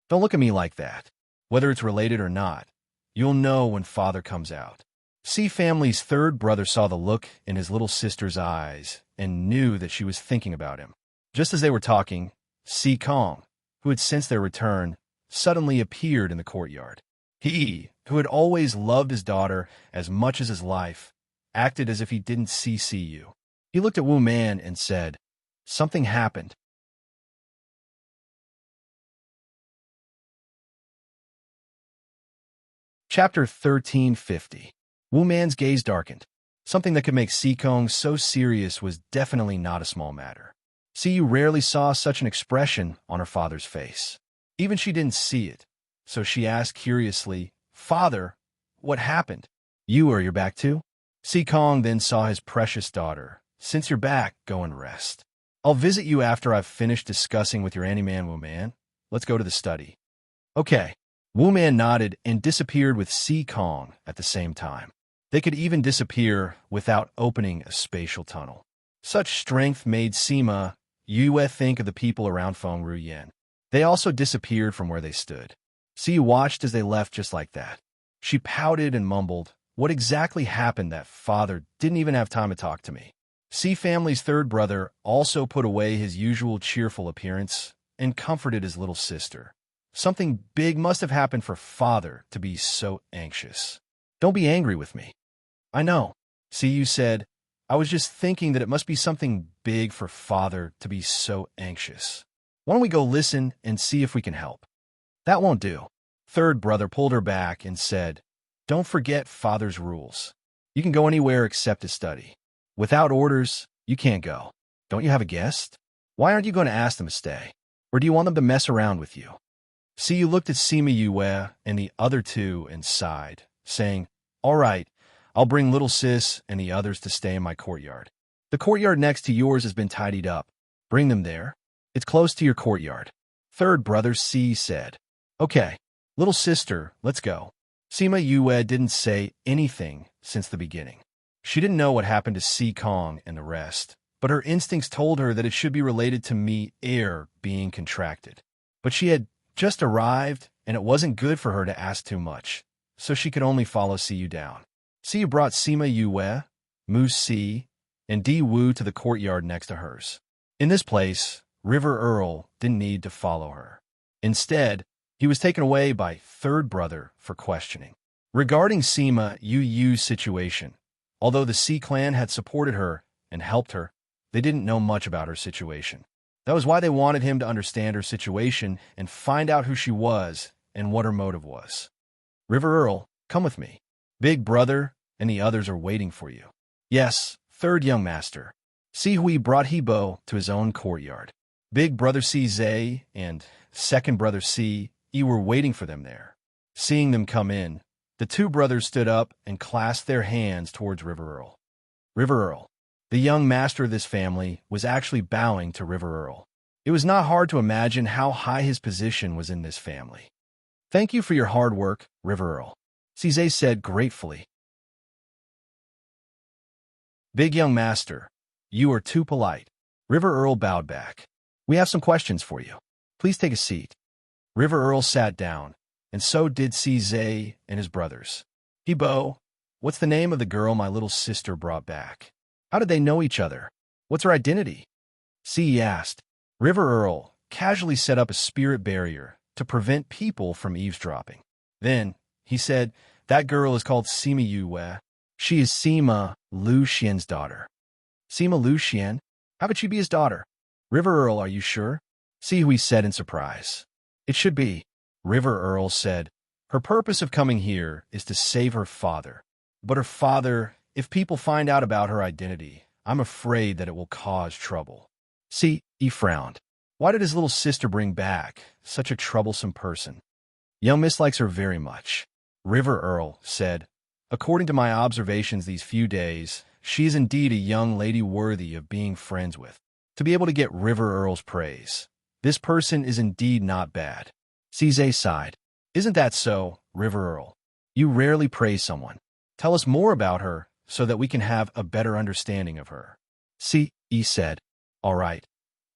Don't look at me like that. Whether it's related or not, you'll know when father comes out. Si family's third brother saw the look in his little sister's eyes and knew that she was thinking about him. Just as they were talking, Si Kong, who had sensed their return, suddenly appeared in the courtyard. He, who had always loved his daughter as much as his life, acted as if he didn't see Si Yu. He looked at Wu Man and said, Something happened. Chapter 1350. Wu Man's gaze darkened. Something that could make Si Kong so serious was definitely not a small matter. Si Yu rarely saw such an expression on her father's face. Even she didn't see it, so she asked curiously, Father, what happened? You're back too? Si Kong then saw his precious daughter. Since you're back, go and rest. I'll visit you after I've finished discussing with your Annie Man, Wu Man. Let's go to the study. Okay. Wu Man nodded and disappeared with Si Kong at the same time. They could even disappear without opening a spatial tunnel. Such strength made Sima Yue think of the people around Feng Ruyan. They also disappeared from where they stood. Si watched as they left just like that. She pouted and mumbled, What exactly happened that father didn't even have time to talk to me? C family's third brother also put away his usual cheerful appearance and comforted his little sister. Something big must have happened for father to be so anxious. Don't be angry with me. I know, CU said. I was just thinking that it must be something big for father to be so anxious. Why don't we go listen and see if we can help? That won't do. Third brother pulled her back and said, Don't forget father's rules. You can go anywhere except to study. Without orders, you can't go. Don't you have a guest? Why aren't you going to ask them to stay? Or do you want them to mess around with you? CU looked at Sima Yue and the other two and sighed, saying, All right, I'll bring little sis and the others to stay in my courtyard. The courtyard next to yours has been tidied up. Bring them there. It's close to your courtyard. Third brother C said, Okay, little sister, let's go. Sima Yue didn't say anything since the beginning. She didn't know what happened to C Kong and the rest, but her instincts told her that it should be related to me air being contracted. But she had just arrived, and it wasn't good for her to ask too much, so she could only follow Siyu down. Siyu brought Sima Yue, Mu Si, and Di Wu to the courtyard next to hers. In this place, River Earl didn't need to follow her. Instead, he was taken away by third brother for questioning. Regarding Sima Yu's situation, although the C clan had supported her and helped her, they didn't know much about her situation. That was why they wanted him to understand her situation and find out who she was and what her motive was. River Earl, come with me. Big brother and the others are waiting for you. Yes, third young master. Si Hui brought Hebo to his own courtyard. Big brother Si Zhe and second brother Si Yi were waiting for them there. Seeing them come in, the two brothers stood up and clasped their hands towards River Earl. River Earl, the young master of this family, was actually bowing to River Earl. It was not hard to imagine how high his position was in this family. Thank you for your hard work, River Earl, Cizé said gratefully. Big young master, you are too polite. River Earl bowed back. We have some questions for you. Please take a seat. River Earl sat down, and so did Cizé and his brothers. Hebo, what's the name of the girl my little sister brought back? How did they know each other? What's her identity? C asked. River Earl casually set up a spirit barrier to prevent people from eavesdropping. Then, he said, that girl is called Sima Yue. She is Sima Lu Xian's daughter. Sima Lu Xian? How could she be his daughter? River Earl, are you sure? Si Hui said in surprise. It should be, River Earl said. Her purpose of coming here is to save her father. But her father, if people find out about her identity, I'm afraid that it will cause trouble. See, he frowned. Why did his little sister bring back such a troublesome person? Young Miss likes her very much. River Earl said, according to my observations these few days, she is indeed a young lady worthy of being friends with. To be able to get River Earl's praise, this person is indeed not bad. Cizé sighed. Isn't that so, River Earl? You rarely praise someone. Tell us more about her so that we can have a better understanding of her. Si said, all right.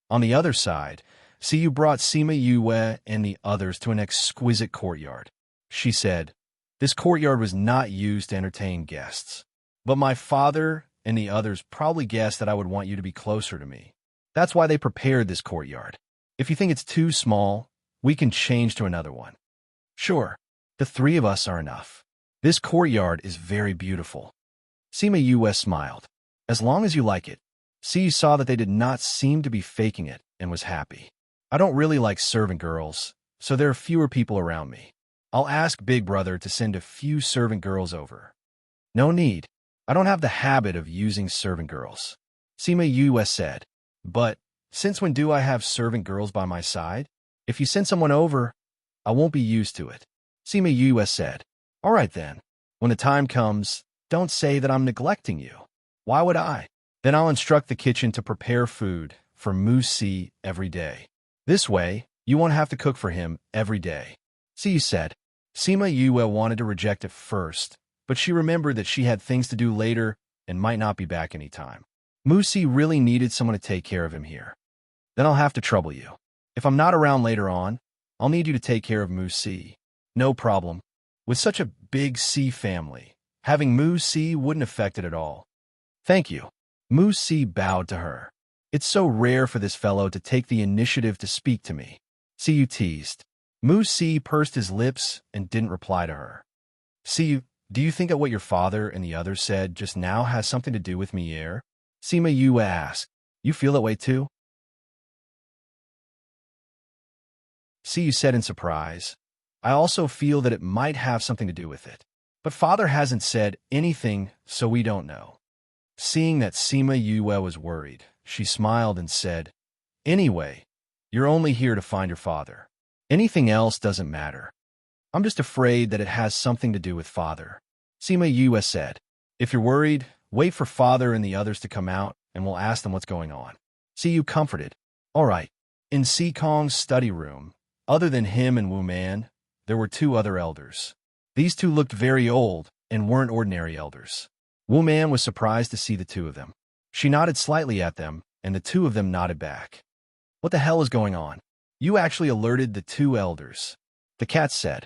On the other side, Siyu brought Sima Yue and the others to an exquisite courtyard. She said, this courtyard was not used to entertain guests. But my father and the others probably guessed that I would want you to be closer to me. That's why they prepared this courtyard. If you think it's too small, we can change to another one. Sure, the three of us are enough. This courtyard is very beautiful. Sima Yue smiled. As long as you like it. Siyu saw that they did not seem to be faking it and was happy. I don't really like servant girls, so there are fewer people around me. I'll ask Big Brother to send a few servant girls over. No need. I don't have the habit of using servant girls. Sima Yue said. But, since when do I have servant girls by my side? If you send someone over, I won't be used to it. Sima Yue said. All right then. When the time comes, don't say that I'm neglecting you. Why would I? Then I'll instruct the kitchen to prepare food for Mu Si every day. This way, you won't have to cook for him every day. Si said. Sima Yue wanted to reject it first, but she remembered that she had things to do later and might not be back any time. Mu Si really needed someone to take care of him here. Then I'll have to trouble you. If I'm not around later on, I'll need you to take care of Mu Si. No problem. With such a big Si family, having Mu Si wouldn't affect it at all. Thank you. Mu Si bowed to her. It's so rare for this fellow to take the initiative to speak to me. Siyu teased. Mu Si pursed his lips and didn't reply to her. Siyu, do you think that what your father and the others said just now has something to do with Mier? Sima Yue asked. You feel that way too? Siyu said in surprise. I also feel that it might have something to do with it. But father hasn't said anything, so we don't know. Seeing that Sima Yue was worried, she smiled and said, Anyway, you're only here to find your father. Anything else doesn't matter. I'm just afraid that it has something to do with father. Sima Yue said, If you're worried, wait for father and the others to come out, and we'll ask them what's going on. Siyu comforted. All right. In Si Kong's study room, other than him and Wu Man, there were two other elders. These two looked very old and weren't ordinary elders. Wu Man was surprised to see the two of them. She nodded slightly at them, and the two of them nodded back. What the hell is going on? You actually alerted the two elders, the cat said.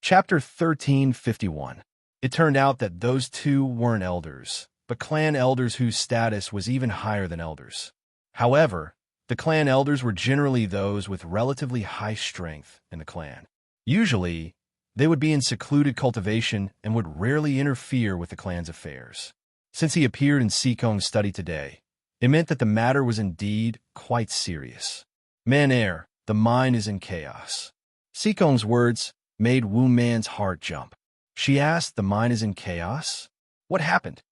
Chapter 1351. It turned out that those two weren't elders, but clan elders whose status was even higher than elders. However, the clan elders were generally those with relatively high strength in the clan. Usually, they would be in secluded cultivation and would rarely interfere with the clan's affairs. Since he appeared in Si Kong's study today, it meant that the matter was indeed quite serious. Man-air, the mine is in chaos. Si Kong's words made Wu Man's heart jump. She asked, the mine is in chaos? What happened?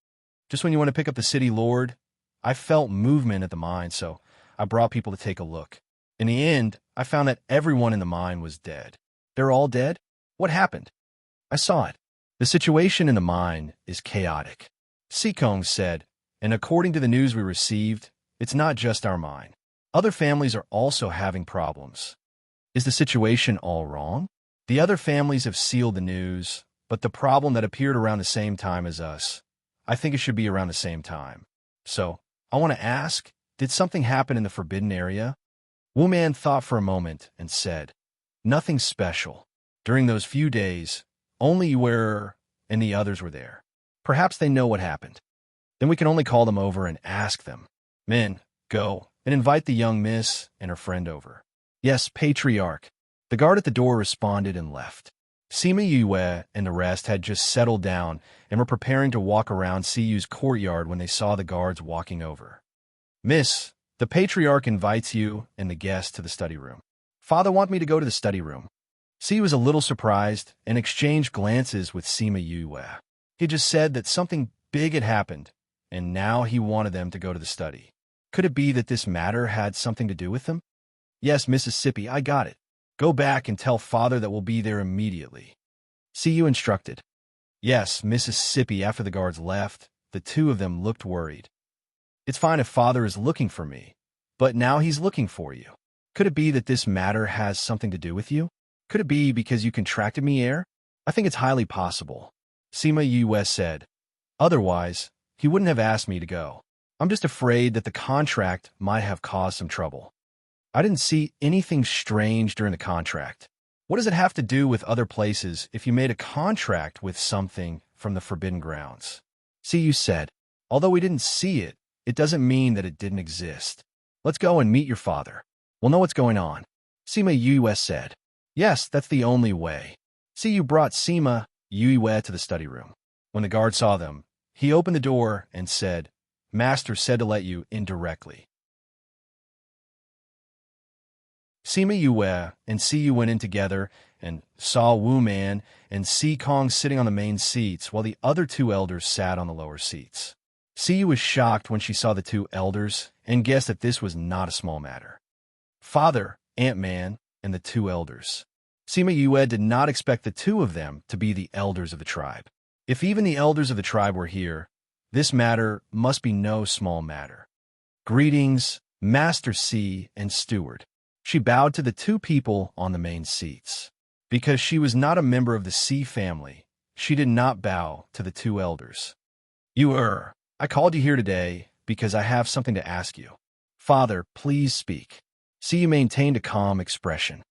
Just when you want to pick up the city lord? I felt movement at the mine, so I brought people to take a look. In the end, I found that everyone in the mine was dead. They're all dead? What happened? I saw it. The situation in the mine is chaotic. Si Kong said, and according to the news we received, it's not just our mine. Other families are also having problems. Is the situation all wrong? The other families have sealed the news, but the problem that appeared around the same time as us, I think it should be around the same time. So, I want to ask, did something happen in the forbidden area? Wu Man thought for a moment and said, Nothing special. During those few days, only you and the others were there. Perhaps they know what happened. Then we can only call them over and ask them. Men, go and invite the young miss and her friend over. Yes, Patriarch. The guard at the door responded and left. Sima Yue and the rest had just settled down and were preparing to walk around Siyu's courtyard when they saw the guards walking over. Miss, the Patriarch invites you and the guest to the study room. Father want me to go to the study room. Siyu was a little surprised and exchanged glances with Sima Yue. He just said that something big had happened, and now he wanted them to go to the study. Could it be that this matter had something to do with them? Yes, Mississippi, I got it. Go back and tell father that we'll be there immediately. Siyu instructed. Yes, Mississippi. After the guards left, the two of them looked worried. It's fine if father is looking for me, but now he's looking for you. Could it be that this matter has something to do with you? Could it be because you contracted Mier? I think it's highly possible. Sima Yue said. Otherwise, he wouldn't have asked me to go. I'm just afraid that the contract might have caused some trouble. I didn't see anything strange during the contract. What does it have to do with other places if you made a contract with something from the Forbidden Grounds? Siyu said, although we didn't see it, it doesn't mean that it didn't exist. Let's go and meet your father. We'll know what's going on. Sima Yue said, yes, that's the only way. Siyu brought Sima Yue to the study room. When the guard saw them, he opened the door and said, Master said to let you in directly. Sima Yue and Siyu went in together and saw Wu Man and Si Kong sitting on the main seats while the other two elders sat on the lower seats. Siyu was shocked when she saw the two elders and guessed that this was not a small matter. Father, Ant-Man, and the two elders. Sima Yue did not expect the two of them to be the elders of the tribe. If even the elders of the tribe were here, this matter must be no small matter. Greetings, Master Si and Steward. She bowed to the two people on the main seats. Because she was not a member of the Si family, she did not bow to the two elders. I called you here today because I have something to ask you. Father, please speak. Siyu maintained a calm expression.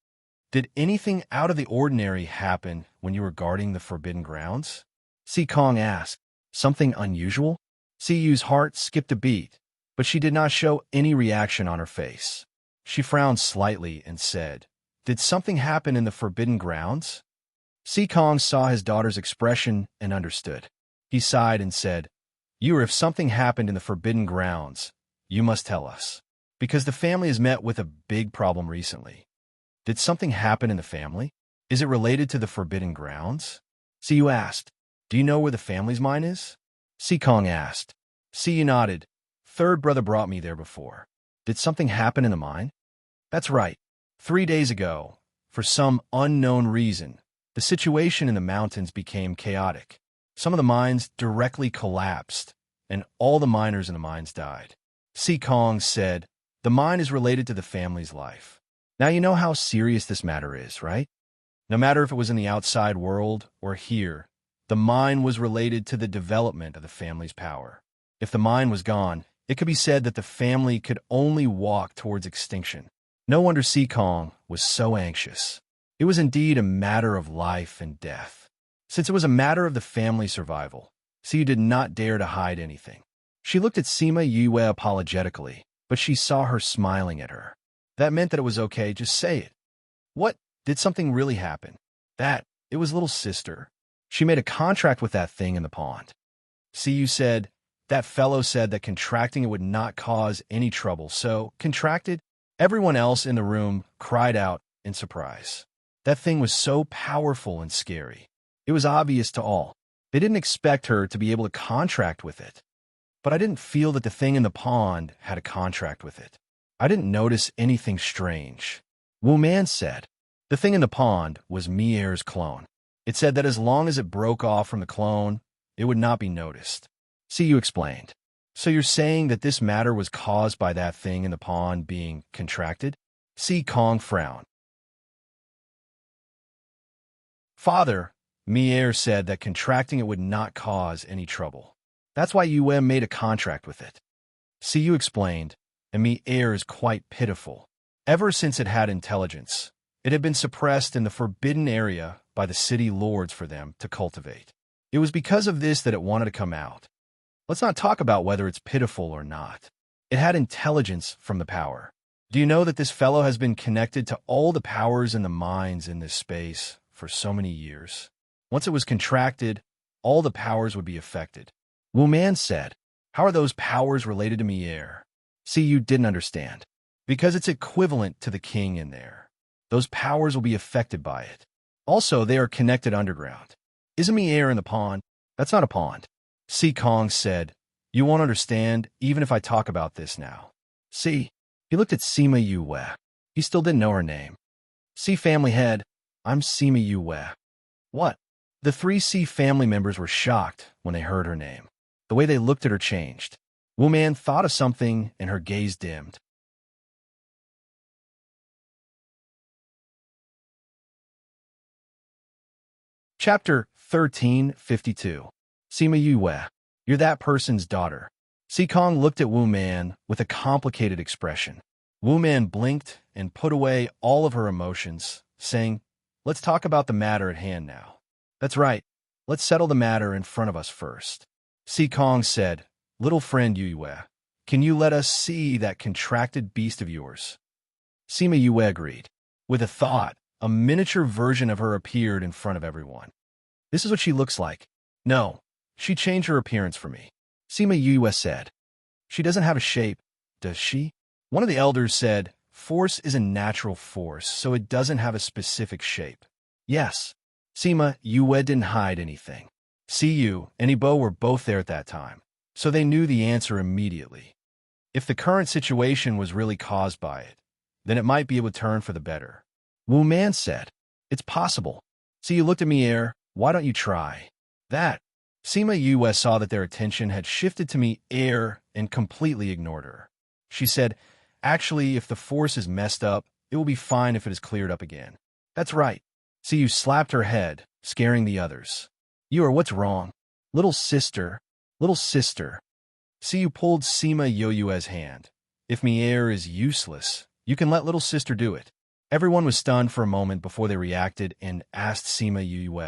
Did anything out of the ordinary happen when you were guarding the forbidden grounds? Si Kong asked. Something unusual? Si Yu's heart skipped a beat, but she did not show any reaction on her face. She frowned slightly and said, "Did something happen in the forbidden grounds?" Si Kong saw his daughter's expression and understood. He sighed and said, "If something happened in the forbidden grounds, you must tell us, because the family has met with a big problem recently." Did something happen in the family? Is it related to the forbidden grounds? Si Yu asked. Do you know where the family's mine is? Si Kong asked. Si Yu nodded. Third brother brought me there before. Did something happen in the mine? That's right. 3 days ago, for some unknown reason, the situation in the mountains became chaotic. Some of the mines directly collapsed, and all the miners in the mines died. Si Kong said, "The mine is related to the family's life. Now you know how serious this matter is, right? No matter if it was in the outside world or here, the mine was related to the development of the family's power. If the mine was gone, it could be said that the family could only walk towards extinction." No wonder Si Kong was so anxious. It was indeed a matter of life and death. Since it was a matter of the family's survival, Si Yu did not dare to hide anything. She looked at Sima Yue apologetically, but she saw her smiling at her. That meant that it was okay, just say it. What? Did something really happen? It was little sister. She made a contract with that thing in the pond. Si Yu said, that fellow said that contracting it would not cause any trouble, so contracted? Everyone else in the room cried out in surprise. That thing was so powerful and scary. It was obvious to all. They didn't expect her to be able to contract with it. But I didn't feel that the thing in the pond had a contract with it. I didn't notice anything strange. Wu Man said. The thing in the pond was Mier's clone. It said that as long as it broke off from the clone, it would not be noticed. Si Yu explained. So you're saying that this matter was caused by that thing in the pond being contracted? Si Kong frowned. Father, Mier said that contracting it would not cause any trouble. That's why Yue made a contract with it. Si Yu explained, and Mier is quite pitiful. Ever since it had intelligence, it had been suppressed in the forbidden area by the city lords for them to cultivate. It was because of this that it wanted to come out. Let's not talk about whether it's pitiful or not. It had intelligence from the power. Do you know that this fellow has been connected to all the powers in the mines in this space for so many years? Once it was contracted, all the powers would be affected. Wu Man said, how are those powers related to Mier? Si Yu didn't understand. Because it's equivalent to the king in there. Those powers will be affected by it. Also, they are connected underground. Isn't Mier in the pond? That's not a pond. Si Kong said, you won't understand even if I talk about this now. Si. He looked at Sima Yue. He still didn't know her name. Si family head, I'm Sima Yue. What? The 3 Si family members were shocked when they heard her name. The way they looked at her changed. Wu Man thought of something and her gaze dimmed. Chapter 1352. Sima Yue. You're that person's daughter. Si Kong looked at Wu Man with a complicated expression. Wu Man blinked and put away all of her emotions, saying, let's talk about the matter at hand now. That's right. Let's settle the matter in front of us first. Si Kong said, little friend Yue, can you let us see that contracted beast of yours? Sima Yue agreed. With a thought, a miniature version of her appeared in front of everyone. This is what she looks like. No, she changed her appearance for me. Sima Yue said. She doesn't have a shape, does she? One of the elders said, force is a natural force, so it doesn't have a specific shape. Yes. Sima Yue didn't hide anything. Si Yu and Ibo were both there at that time, so they knew the answer immediately. If the current situation was really caused by it, then it might be able to turn for the better. Wu Man said, it's possible. Si Yu looked at Mier, why don't you try? That. Sima Yue saw that their attention had shifted to Mier and completely ignored her. She said, actually, if the force is messed up, it will be fine if it is cleared up again. That's right. Si Yu slapped her head, scaring the others. What's wrong? Little sister. Si Yu pulled Sima Yue's hand. If Mier is useless, you can let little sister do it. Everyone was stunned for a moment before they reacted and asked Sima Yue,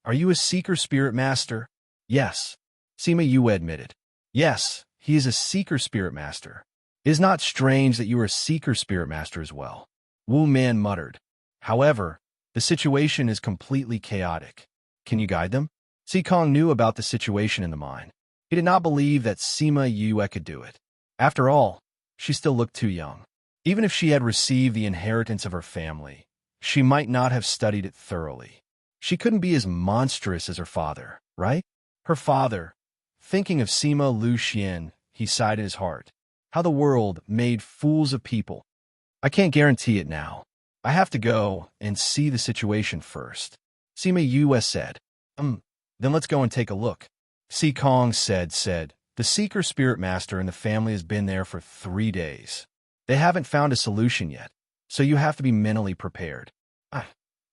"Are you a seeker spirit master?" "Yes," Sima Yue admitted. "Yes, he is a seeker spirit master. It is not strange that you are a seeker spirit master as well," Wu Man muttered. "However, the situation is completely chaotic. Can you guide them?" Si Kong knew about the situation in the mine. He did not believe that Sima Yue could do it. After all, she still looked too young. Even if she had received the inheritance of her family, she might not have studied it thoroughly. She couldn't be as monstrous as her father, right? Her father. Thinking of Sima Lu Xian, he sighed in his heart. How the world made fools of people. "I can't guarantee it now. I have to go and see the situation first," Sima Yue said. Then let's go and take a look." Si Kong said, "The Seeker Spirit Master and the family has been there for 3 days. They haven't found a solution yet, so you have to be mentally prepared."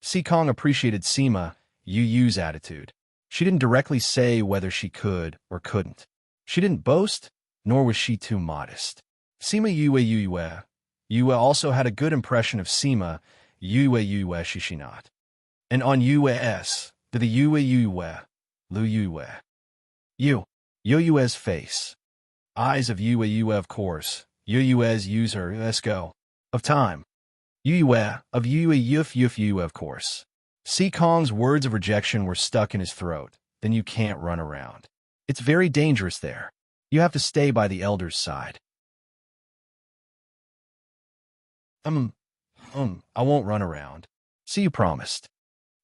Si Kong appreciated Sima Yu's attitude. She didn't directly say whether she could or couldn't. She didn't boast, nor was she too modest. Sima Yue also had a good impression of Sima Yue she not. And on Yue's, to the Yue, Lu Yue. Yue's face. Eyes of Yue of course. Yue's user, let's go. Of time. Yue of Yue of course. Si Kong's words of rejection were stuck in his throat. Then you can't run around. It's very dangerous there. You have to stay by the elder's side. I won't run around. See, you promised.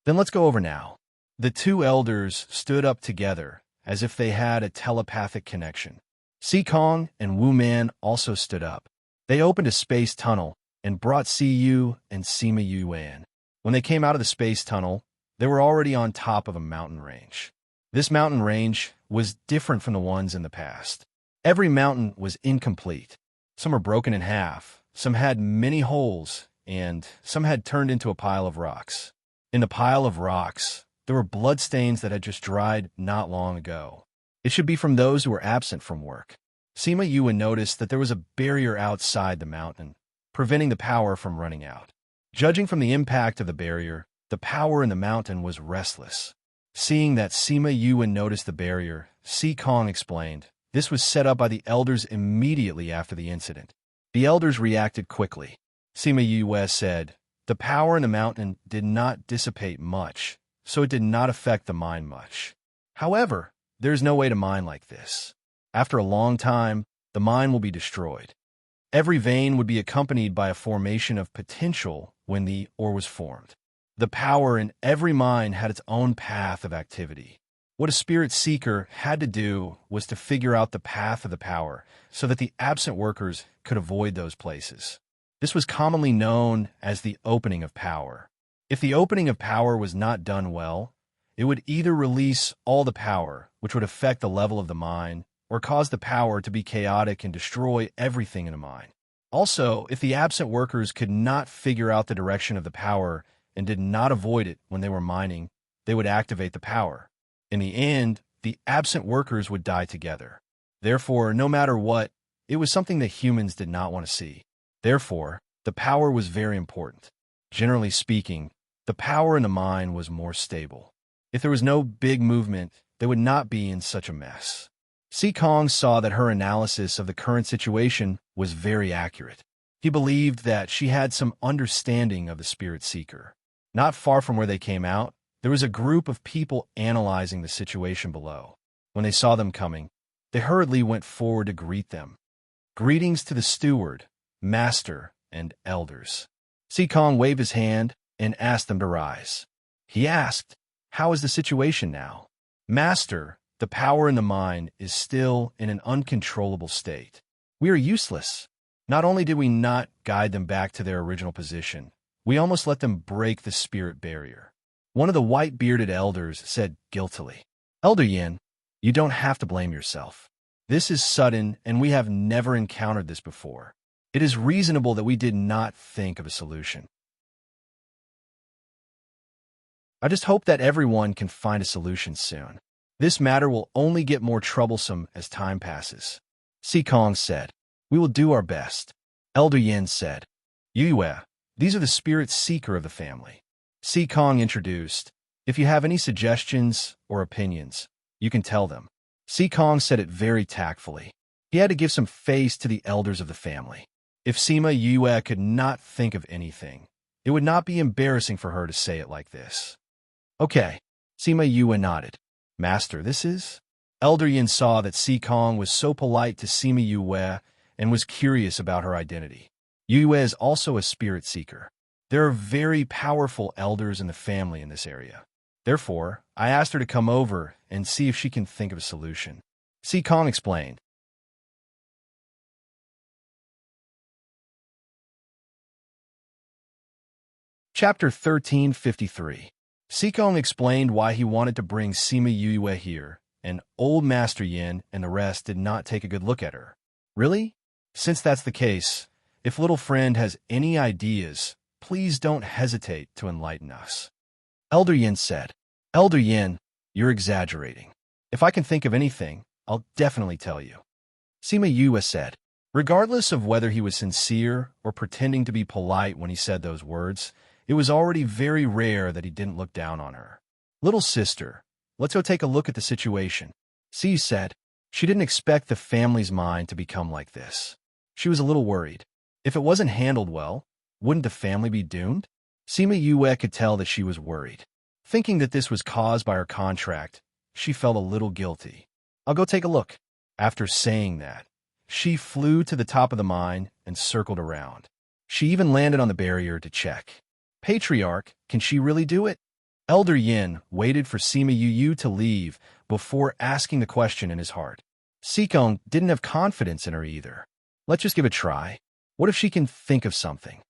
Then let's go over now. The two elders stood up together, as if they had a telepathic connection. Si Kong and Wu Man also stood up. They opened a space tunnel and brought Siyu and Sima Yue in. When they came out of the space tunnel, they were already on top of a mountain range. This mountain range was different from the ones in the past. Every mountain was incomplete. Some were broken in half, some had many holes, and some had turned into a pile of rocks. In the pile of rocks, there were bloodstains that had just dried not long ago. It should be from those who were absent from work. Sima Yue noticed that there was a barrier outside the mountain, preventing the power from running out. Judging from the impact of the barrier, the power in the mountain was restless. Seeing that Sima Yue noticed the barrier, Si Kong explained, this was set up by the elders immediately after the incident. The elders reacted quickly. Sima Yue said, the power in the mountain did not dissipate much, so it did not affect the mine much. However, there is no way to mine like this. After a long time, the mine will be destroyed. Every vein would be accompanied by a formation of potential when the ore was formed. The power in every mine had its own path of activity. What a spirit seeker had to do was to figure out the path of the power so that the absent workers could avoid those places. This was commonly known as the opening of power. If the opening of power was not done well, it would either release all the power, which would affect the level of the mine, or cause the power to be chaotic and destroy everything in a mine. Also, if the absent workers could not figure out the direction of the power and did not avoid it when they were mining, they would activate the power. In the end, the absent workers would die together. Therefore, no matter what, it was something that humans did not want to see. Therefore, the power was very important. Generally speaking, the power in the mine was more stable. If there was no big movement, they would not be in such a mess. Si Kong saw that her analysis of the current situation was very accurate. He believed that she had some understanding of the spirit seeker. Not far from where they came out, there was a group of people analyzing the situation below. When they saw them coming, they hurriedly went forward to greet them. Greetings to the steward, master, and elders. Si Kong waved his hand and asked them to rise. He asked, how is the situation now? Master, the power in the mine is still in an uncontrollable state. We are useless. Not only did we not guide them back to their original position, we almost let them break the spirit barrier. One of the white-bearded elders said guiltily, Elder Yin, you don't have to blame yourself. This is sudden and we have never encountered this before. It is reasonable that we did not think of a solution. I just hope that everyone can find a solution soon. This matter will only get more troublesome as time passes. Si Kong said, we will do our best. Elder Yin said, Yue, These are the spirit seeker of the family. Si Kong introduced. If you have any suggestions or opinions, you can tell them. Si Kong said it very tactfully. He had to give some face to the elders of the family. If Sima Yue could not think of anything, it would not be embarrassing for her to say it like this. Okay. Sima Yue nodded. Master, this is? Elder Yin saw that Si Kong was so polite to Sima Yue and was curious about her identity. Yue is also a spirit seeker. There are very powerful elders in the family in this area. Therefore, I asked her to come over and see if she can think of a solution. Si Kong explained. Chapter 1353. Si Kong explained why he wanted to bring Sima Yue here, and old Master Yin and the rest did not take a good look at her. Really? Since that's the case, if little friend has any ideas, please don't hesitate to enlighten us. Elder Yin said. Elder Yin, you're exaggerating. If I can think of anything, I'll definitely tell you. Sima Yue said. Regardless of whether he was sincere or pretending to be polite when he said those words, it was already very rare that he didn't look down on her. Little sister, let's go take a look at the situation. Si said. She didn't expect the family's mind to become like this. She was a little worried. If it wasn't handled well, wouldn't the family be doomed? Sima Yue could tell that she was worried. Thinking that this was caused by her contract, she felt a little guilty. I'll go take a look. After saying that, she flew to the top of the mine and circled around. She even landed on the barrier to check. Patriarch, can she really do it? Elder Yin waited for Sima Yue to leave before asking the question in his heart. Si Kong didn't have confidence in her either. Let's just give it a try. What if she can think of something?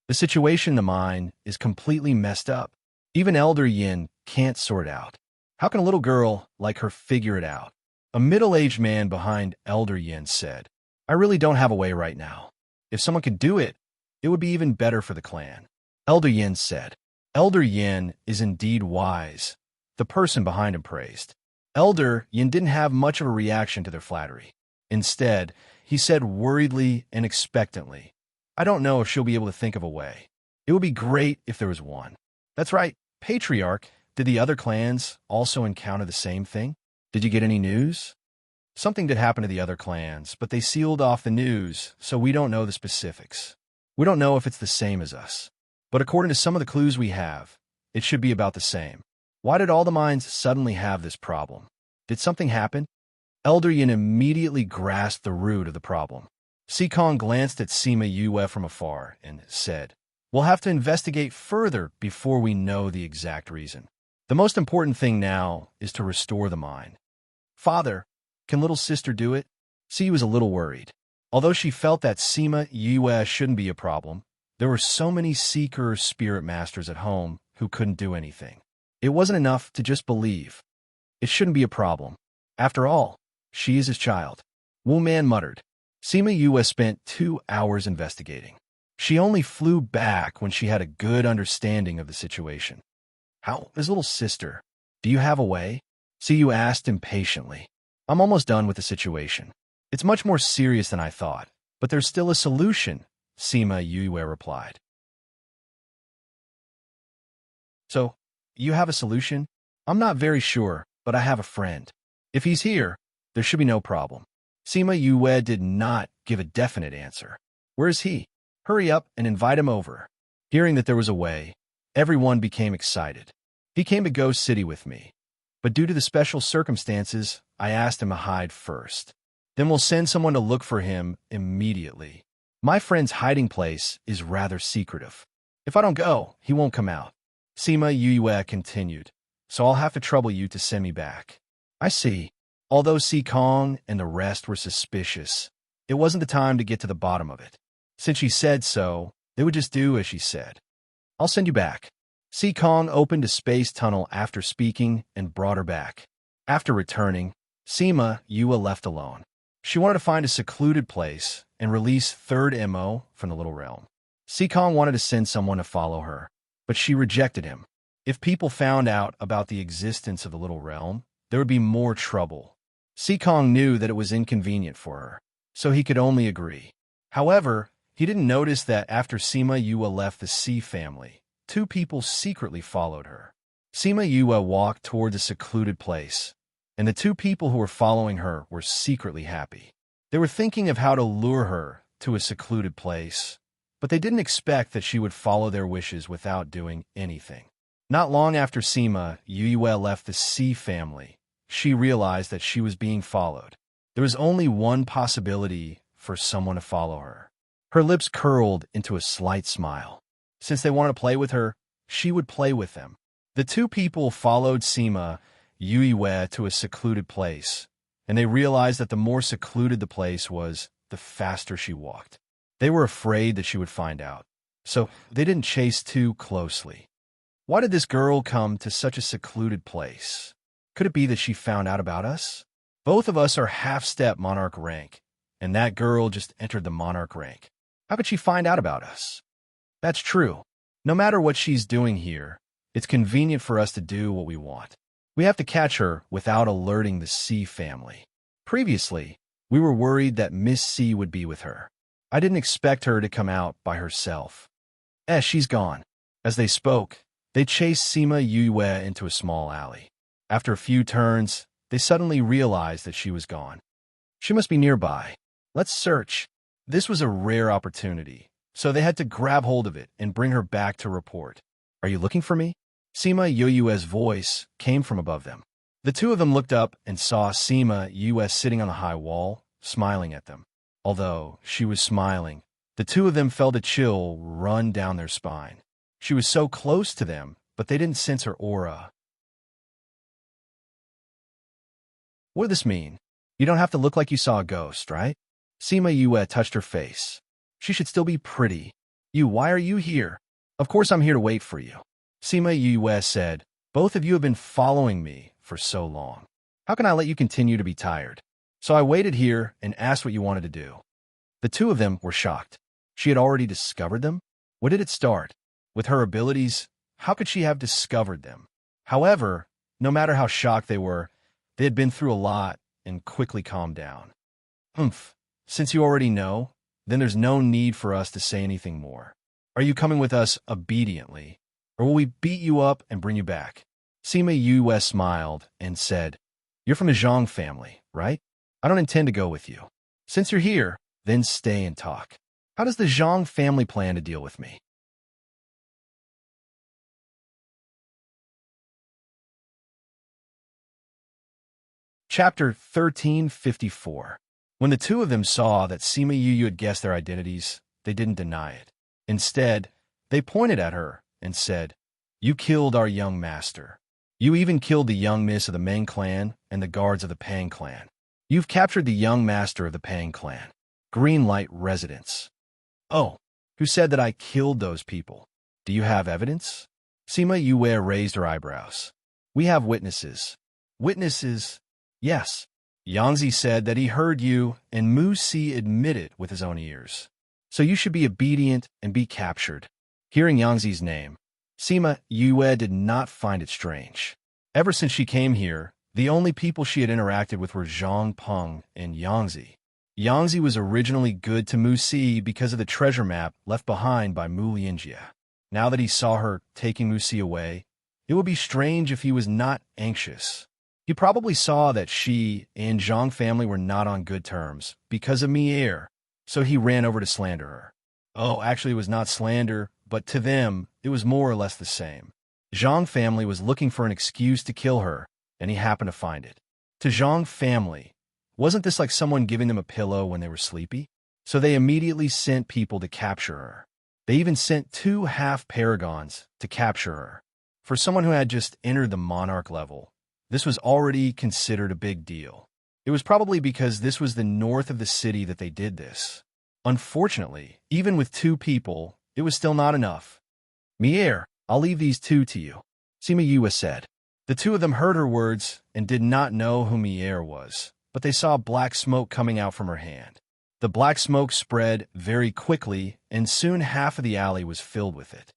The situation in the mine is completely messed up. Even Elder Yin can't sort out. How can a little girl like her figure it out? A middle-aged man behind Elder Yin said, I really don't have a way right now. If someone could do it, it would be even better for the clan. Elder Yin said. Elder Yin is indeed wise, the person behind him praised. Elder Yin didn't have much of a reaction to their flattery. Instead, he said worriedly and expectantly, I don't know if she'll be able to think of a way. It would be great if there was one. That's right, Patriarch. Did the other clans also encounter the same thing? Did you get any news? Something did happen to the other clans, but they sealed off the news, so we don't know the specifics. We don't know if it's the same as us. But according to some of the clues we have, it should be about the same. Why did all the mines suddenly have this problem? Did something happen? Elder Yin immediately grasped the root of the problem. Si Kong glanced at Sima Yue from afar and said, We'll have to investigate further before we know the exact reason. The most important thing now is to restore the mine. Father, can little sister do it? Si was a little worried. Although she felt that Sima Yue shouldn't be a problem, there were so many seeker spirit masters at home who couldn't do anything. It wasn't enough to just believe. It shouldn't be a problem. After all, she is his child. Wu Man muttered. Sima Yue spent 2 hours investigating. She only flew back when she had a good understanding of the situation. How is little sister? Do you have a way? Siyu asked impatiently. I'm almost done with the situation. It's much more serious than I thought, but there's still a solution, Sima Yue replied. So, you have a solution? I'm not very sure, but I have a friend. If he's here, there should be no problem. Sima Yue did not give a definite answer. Where is he? Hurry up and invite him over. Hearing that there was a way, everyone became excited. He came to Ghost City with me, but due to the special circumstances, I asked him to hide first. Then we'll send someone to look for him immediately. My friend's hiding place is rather secretive. If I don't go, he won't come out. Sima Yue continued, so I'll have to trouble you to send me back. I see. Although Si Kong and the rest were suspicious, it wasn't the time to get to the bottom of it. Since she said so, they would just do as she said. I'll send you back. Si Kong opened a space tunnel after speaking and brought her back. After returning, Sima Yue left alone. She wanted to find a secluded place and release Third MO from the little realm. Si Kong wanted to send someone to follow her, but she rejected him. If people found out about the existence of the little realm, there would be more trouble. Si Kong knew that it was inconvenient for her, so he could only agree. However, He didn't notice that after Sima Yue left the C family, two people secretly followed her. Sima Yue walked toward a secluded place, and the two people who were following her were secretly happy. They were thinking of how to lure her to a secluded place, but they didn't expect that she would follow their wishes without doing anything. Not long after Sima Yue left the C family, she realized that she was being followed. There was only one possibility for someone to follow her. Her lips curled into a slight smile. Since they wanted to play with her, she would play with them. The two people followed Sima Yue to a secluded place, and they realized that the more secluded the place was, the faster she walked. They were afraid that she would find out, so they didn't chase too closely. Why did this girl come to such a secluded place? Could it be that she found out about us? Both of us are half-step monarch rank, and that girl just entered the monarch rank. How could she find out about us? That's true. No matter what she's doing here, it's convenient for us to do what we want. We have to catch her without alerting the C family. Previously, we were worried that Miss C would be with her. I didn't expect her to come out by herself. She's gone. As they spoke, they chased Sima Yue into a small alley. After a few turns, they suddenly realized that she was gone. She must be nearby. Let's search. This was a rare opportunity, so they had to grab hold of it and bring her back to report. Are you looking for me? Sima Yue's voice came from above them. The two of them looked up and saw Sima Yue sitting on the high wall, smiling at them. Although she was smiling, the two of them felt a chill run down their spine. She was so close to them, but they didn't sense her aura. What did this mean? You don't have to look like you saw a ghost, right? Sima Yue touched her face. She should still be pretty. Why are you here? Of course I'm here to wait for you. Sima Yue said, both of you have been following me for so long. How can I let you continue to be tired? So I waited here and asked what you wanted to do. The two of them were shocked. She had already discovered them? What did it start? With her abilities, how could she have discovered them? However, no matter how shocked they had been through a lot and quickly calmed down. Since you already know, then there's no need for us to say anything more. Are you coming with us obediently, or will we beat you up and bring you back? Sima Yue smiled and said, You're from the Zhang family, right? I don't intend to go with you. Since you're here, then stay and talk. How does the Zhang family plan to deal with me? Chapter 1354. When the two of them saw that Sima Yue had guessed their identities, they didn't deny it. Instead, they pointed at her and said, You killed our young master. You even killed the young miss of the Meng clan and the guards of the Pang clan. You've captured the young master of the Pang clan. Greenlight residents. Oh, who said that I killed those people? Do you have evidence? Sima Yue raised her eyebrows. We have witnesses. Witnesses? Yes. Yangzi said that he heard you, and Mu Si admitted with his own ears. So you should be obedient and be captured. Hearing Yangzi's name, Sima Yue did not find it strange. Ever since she came here, the only people she had interacted with were Zhang Peng and Yangzi. Yangzi was originally good to Mu Si because of the treasure map left behind by Mu Lianjia. Now that he saw her taking Mu Si away, it would be strange if he was not anxious. He probably saw that she and Zhang family were not on good terms because of Mier, so he ran over to slander her. Oh, actually it was not slander, but to them, it was more or less the same. Zhang family was looking for an excuse to kill her, and he happened to find it. To Zhang family, wasn't this like someone giving them a pillow when they were sleepy? So they immediately sent people to capture her. They even sent 2 half-paragons to capture her. For someone who had just entered the monarch level, this was already considered a big deal. It was probably because this was the north of the city that they did this. Unfortunately, even with 2 people, it was still not enough. Mier, I'll leave these 2 to you, Sima Yue said. The 2 of them heard her words and did not know who Mier was, but they saw black smoke coming out from her hand. The black smoke spread very quickly, and soon half of the alley was filled with it.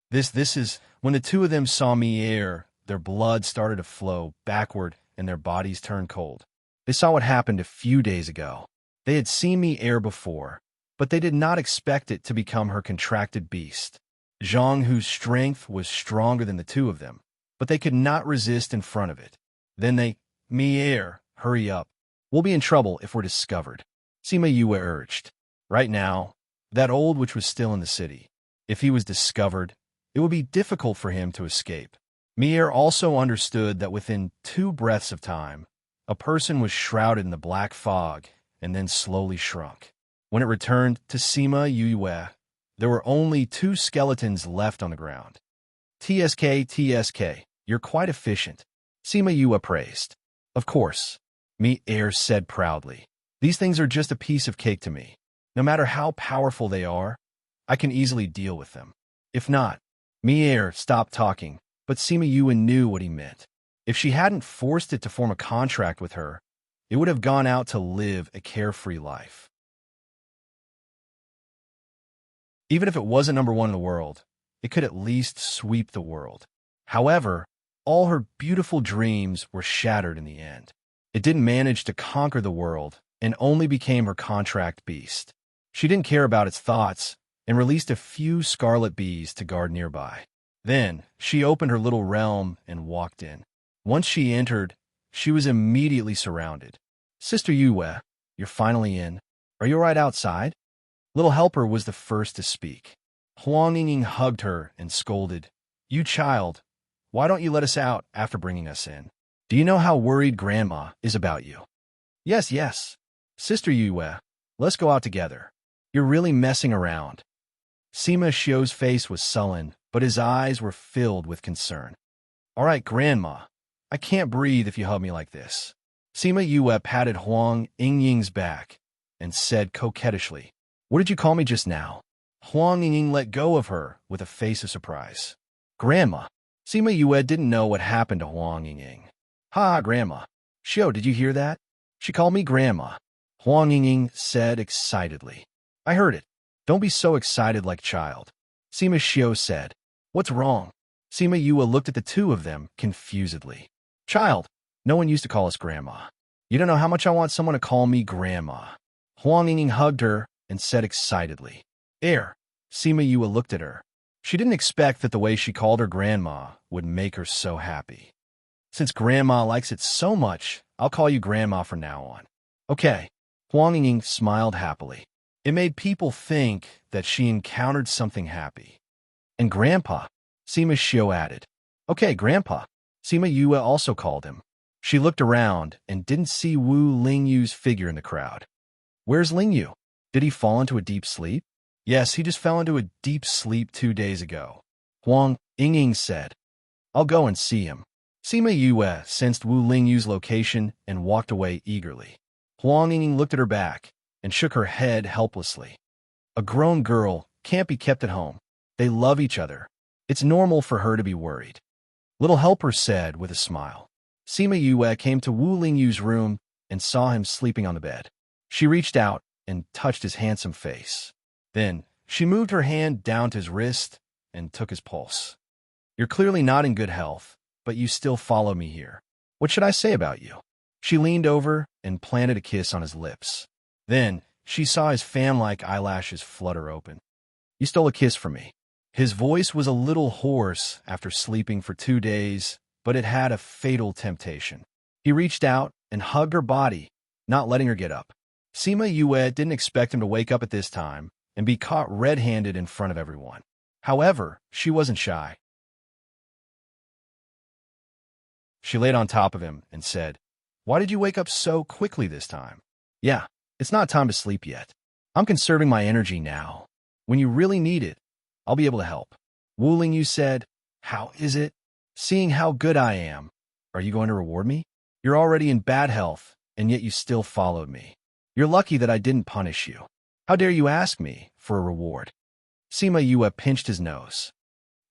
This is when the 2 of them saw Mier. Their blood started to flow backward and their bodies turned cold. They saw what happened a few days ago. They had seen Mier before, but they did not expect it to become her contracted beast. Zhang, whose strength was stronger than the two of them, but they could not resist in front of it. Then they, "Mier, hurry up. We'll be in trouble if we're discovered," Sima Yue urged. Right now, that old witch was still in the city. If he was discovered, it would be difficult for him to escape. Mier also understood that within 2 breaths of time, a person was shrouded in the black fog and then slowly shrunk. When it returned to Sima Yue, there were only 2 skeletons left on the ground. TSK, you're quite efficient," Sima Yue praised. "Of course," Mier said proudly. "These things are just a piece of cake to me. No matter how powerful they are, I can easily deal with them. If not," Mier stopped talking, but Sima Yue knew what he meant. If she hadn't forced it to form a contract with her, it would have gone out to live a carefree life. Even if it wasn't number 1 in the world, it could at least sweep the world. However, all her beautiful dreams were shattered in the end. It didn't manage to conquer the world and only became her contract beast. She didn't care about its thoughts and released a few scarlet bees to guard nearby. Then, she opened her little realm and walked in. Once she entered, she was immediately surrounded. "Sister Yue, you're finally in. Are you all right outside?" Little Helper was the first to speak. Huang Ying hugged her and scolded, "You child, why don't you let us out after bringing us in? Do you know how worried Grandma is about you?" Yes. Sister Yue, let's go out together. You're really messing around." Sima Xiu's face was sullen, but his eyes were filled with concern. "All right, Grandma. I can't breathe if you hug me like this." Sima Yue patted Huang Ying's back and said coquettishly, "What did you call me just now?" Huang Ying let go of her with a face of surprise. "Grandma." Sima Yue didn't know what happened to Huang Ying. "Ha, Grandma. Xiu, did you hear that? She called me Grandma," Huang Ying said excitedly. "I heard it. Don't be so excited like child," Sima Xiu said. "What's wrong?" Sima Yue looked at the two of them confusedly. "Child, no one used to call us Grandma. You don't know how much I want someone to call me Grandma." Huang Ying hugged her and said excitedly. Sima Yue looked at her. She didn't expect that the way she called her Grandma would make her so happy. "Since Grandma likes it so much, I'll call you Grandma from now on." "Okay." Huang Ying smiled happily. It made people think that she encountered something happy. "And Grandpa," Sima Xiu added. "Okay, Grandpa." Sima Yue also called him. She looked around and didn't see Wu Lingyu's figure in the crowd. "Where's Lingyu? Did he fall into a deep sleep?" "Yes, he just fell into a deep sleep 2 days ago," Huang Ying said. "I'll go and see him." Sima Yue sensed Wu Lingyu's location and walked away eagerly. Huang Ying looked at her back and shook her head helplessly. A grown girl can't be kept at home. They love each other. It's normal for her to be worried. Little Helper said with a smile. Sima Yue came to Wu Lingyu's room and saw him sleeping on the bed. She reached out and touched his handsome face. Then, she moved her hand down to his wrist and took his pulse. "You're clearly not in good health, but you still follow me here. What should I say about you?" She leaned over and planted a kiss on his lips. Then, she saw his fan-like eyelashes flutter open. "You stole a kiss from me." His voice was a little hoarse after sleeping for 2 days, but it had a fatal temptation. He reached out and hugged her body, not letting her get up. Sima Yue didn't expect him to wake up at this time and be caught red-handed in front of everyone. However, she wasn't shy. She laid on top of him and said, "Why did you wake up so quickly this time?" "Yeah, it's not time to sleep yet. I'm conserving my energy now. When you really need it, I'll be able to help." Wu Lingyu said, "How is it? Seeing how good I am, are you going to reward me? You're already in bad health, and yet you still followed me. You're lucky that I didn't punish you. How dare you ask me for a reward?" Sima Yue pinched his nose.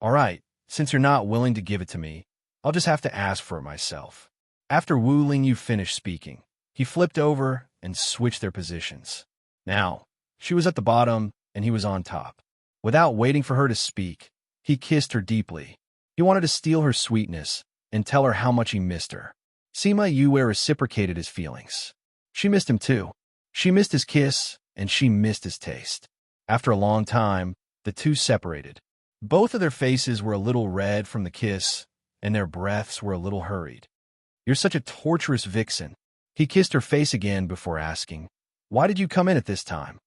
"All right, since you're not willing to give it to me, I'll just have to ask for it myself." After Wu Lingyu finished speaking, he flipped over and switched their positions. Now, she was at the bottom and he was on top. Without waiting for her to speak, he kissed her deeply. He wanted to steal her sweetness and tell her how much he missed her. Sima Yue reciprocated his feelings. She missed him too. She missed his kiss and she missed his taste. After a long time, the two separated. Both of their faces were a little red from the kiss, and their breaths were a little hurried. "You're such a torturous vixen." He kissed her face again before asking, "Why did you come in at this time?"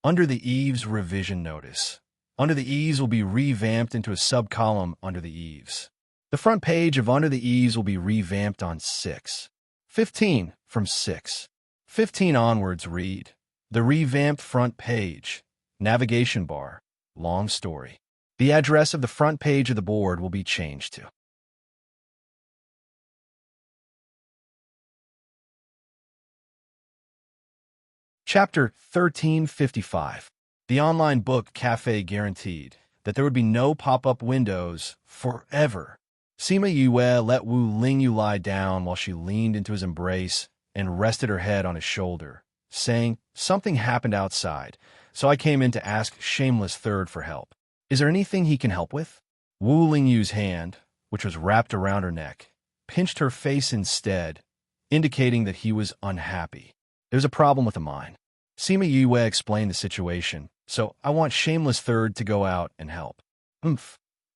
Under the Eaves revision notice. Under the Eaves will be revamped into a sub-column under the Eaves. The front page of Under the Eaves will be revamped on 6/15 from 6/15 onwards. Read the revamped front page. Navigation bar. Long story. The address of the front page of the board will be changed to Chapter 1355. The online book cafe guaranteed that there would be no pop-up windows forever. Sima Yue let Wu Lingyu lie down while she leaned into his embrace and rested her head on his shoulder, saying, "Something happened outside, so I came in to ask Shameless Third for help. Is there anything he can help with?" Wu Lingyu's hand, which was wrapped around her neck, pinched her face instead, indicating that he was unhappy. "There's a problem with the mine." Sima Yue explained the situation, "So I want Shameless Third to go out and help." Wu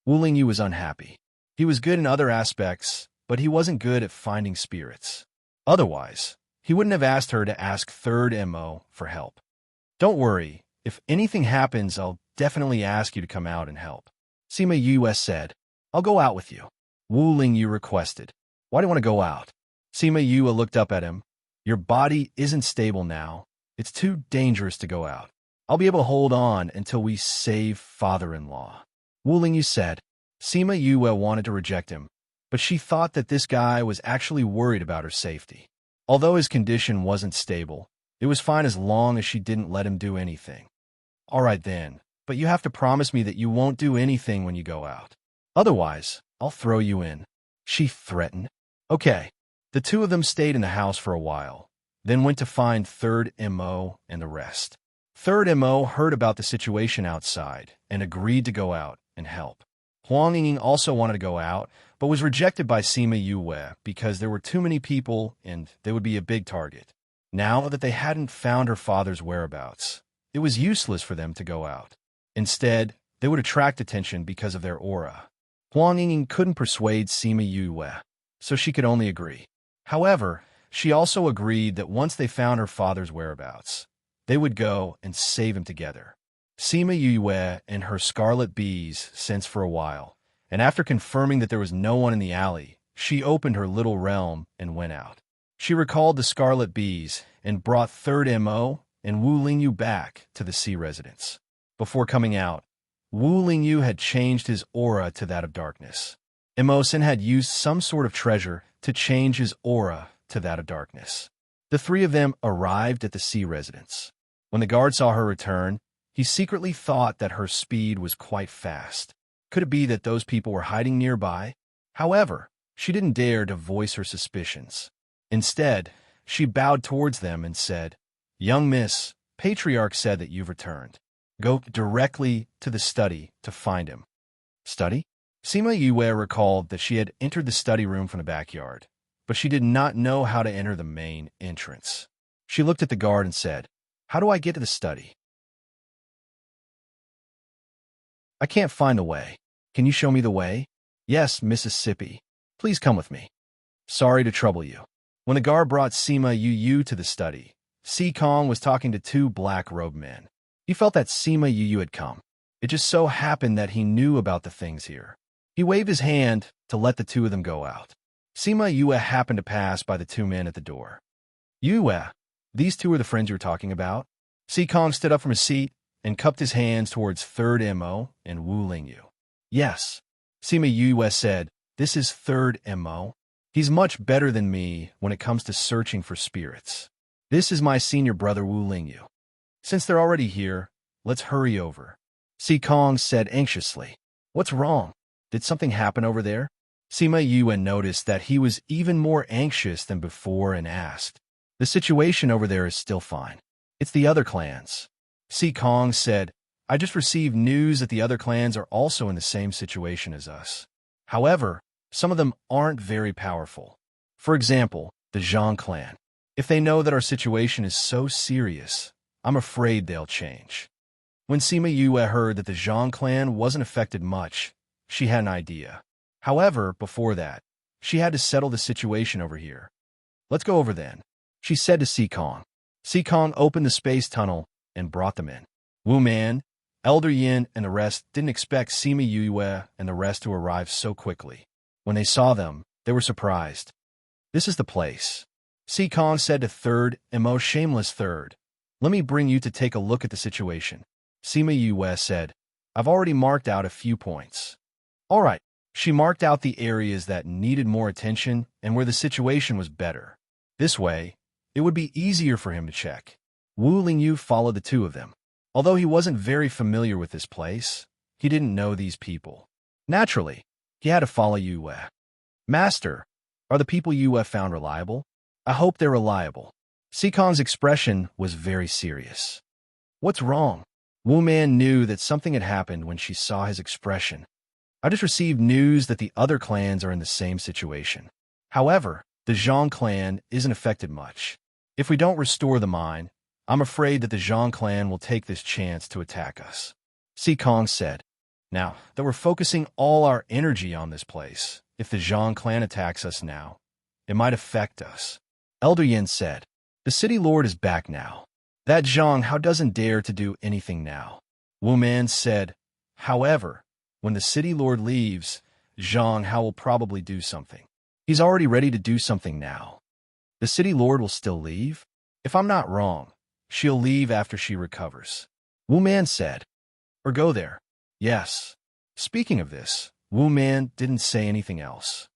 Lingyu was unhappy. He was good in other aspects, but he wasn't good at finding spirits. Otherwise, he wouldn't have asked her to ask Third Mo for help. "Don't worry, if anything happens, I'll definitely ask you to come out and help." Sima Yue said, "I'll go out with you." Wu Lingyu requested, "Why do you want to go out?" Sima Yue looked up at him. "Your body isn't stable now. It's too dangerous to go out. I'll be able to hold on until we save father-in-law." Wu Lingyu said. Sima Yue wanted to reject him, but she thought that this guy was actually worried about her safety. Although his condition wasn't stable, it was fine as long as she didn't let him do anything. "All right then, but you have to promise me that you won't do anything when you go out. Otherwise, I'll throw you in," she threatened. Okay. The two of them stayed in the house for a while, then went to find Third Mo and the rest. Third Mo heard about the situation outside and agreed to go out and help. Huang Ying also wanted to go out, but was rejected by Sima Yue because there were too many people and they would be a big target. Now that they hadn't found her father's whereabouts, it was useless for them to go out. Instead, they would attract attention because of their aura. Huang Ying couldn't persuade Sima Yue, so she could only agree. However, she also agreed that once they found her father's whereabouts, they would go and save him together. Sima Yue and her scarlet bees sensed for a while, and after confirming that there was no one in the alley, she opened her little realm and went out. She recalled the scarlet bees and brought Third Mo and Wu Lingyu back to the sea residence. Before coming out, Wu Lingyu had changed his aura to that of darkness. Emosen had used some sort of treasure to change his aura to that of darkness. The three of them arrived at the sea residence. When the guard saw her return, he secretly thought that her speed was quite fast. Could it be that those people were hiding nearby? However, she didn't dare to voice her suspicions. Instead, she bowed towards them and said, "Young miss, Patriarch said that you've returned. Go directly to the study to find him." Study? Sima Yue recalled that she had entered the study room from the backyard, but she did not know how to enter the main entrance. She looked at the guard and said, "How do I get to the study? I can't find the way. Can you show me the way?" "Yes, Mississippi. Please come with me." "Sorry to trouble you." When the guard brought Sima Yue to the study, Si Kong was talking to two black-robed men. He felt that Sima Yue had come. It just so happened that he knew about the things here. He waved his hand to let the two of them go out. Sima Yue happened to pass by the two men at the door. "Yue, these two are the friends you were talking about?" Si Kong stood up from his seat and cupped his hands towards Third Mo and Wu Lingyu. "Yes." Sima Yue said, "This is Third Mo. He's much better than me when it comes to searching for spirits. This is my senior brother Wu Lingyu. Since they're already here, let's hurry over." Si Kong said anxiously, "What's wrong? Did something happen over there?" Sima Yue noticed that he was even more anxious than before and asked, "The situation over there is still fine. It's the other clans." Si Kong said, "I just received news that the other clans are also in the same situation as us. However, some of them aren't very powerful. For example, the Zhang clan. If they know that our situation is so serious, I'm afraid they'll change. When Sima Yue heard that the Zhang clan wasn't affected much, she had an idea. However, before that, she had to settle the situation over here. Let's go over then, she said to Sikong. Sikong opened the space tunnel and brought them in. Wu Man, Elder Yin, and the rest didn't expect Sima Yue and the rest to arrive so quickly. When they saw them, they were surprised. This is the place. Sikong said to Third and most shameless Third. Let me bring you to take a look at the situation. Sima Yue said, I've already marked out a few points. All right. She marked out the areas that needed more attention and where the situation was better. This way, it would be easier for him to check. Wu Lingyu followed the two of them. Although he wasn't very familiar with this place, he didn't know these people. Naturally, he had to follow Yue. Master, are the people Yue found reliable? I hope they're reliable. Sikong's expression was very serious. What's wrong? Wu Man knew that something had happened when she saw his expression. I just received news that the other clans are in the same situation. However, the Zhang clan isn't affected much. If we don't restore the mine, I'm afraid that the Zhang clan will take this chance to attack us. Sikong said, Now that we're focusing all our energy on this place, if the Zhang clan attacks us now, it might affect us. Elder Yin said, The city lord is back now. That Zhang how doesn't dare to do anything now. Wu Man said, However, when the city lord leaves, Zhang how will probably do something. He's already ready to do something now. The city lord will still leave? If I'm not wrong, she'll leave after she recovers. Wu Man said, Or go there. Yes. Speaking of this, Wu Man didn't say anything else.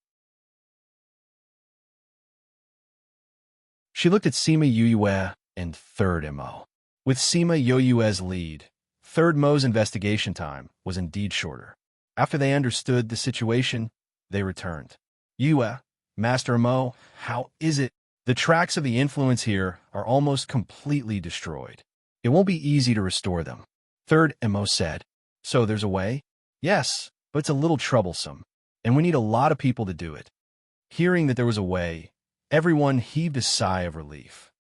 She looked at Sima Yue and Third Mo. With Sima Yue's lead, Third Mo's investigation time was indeed shorter. After they understood the situation, they returned. Yue, Master Mo, how is it? The tracks of the influence here are almost completely destroyed. It won't be easy to restore them. Third Mo said, So there's a way? Yes, but it's a little troublesome, and we need a lot of people to do it. Hearing that there was a way, everyone heaved a sigh of relief.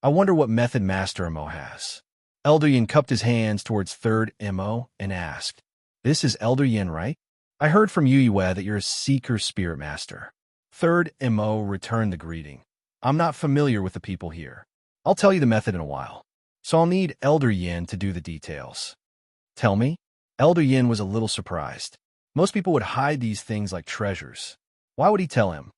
I wonder what method Master Mo has. Elder Yin cupped his hands towards Third Mo and asked, This is Elder Yin, right? I heard from Yue that you're a seeker spirit master. Third Mo returned the greeting. I'm not familiar with the people here. I'll tell you the method in a while. So I'll need Elder Yin to do the details. Tell me? Elder Yin was a little surprised. Most people would hide these things like treasures. Why would he tell him?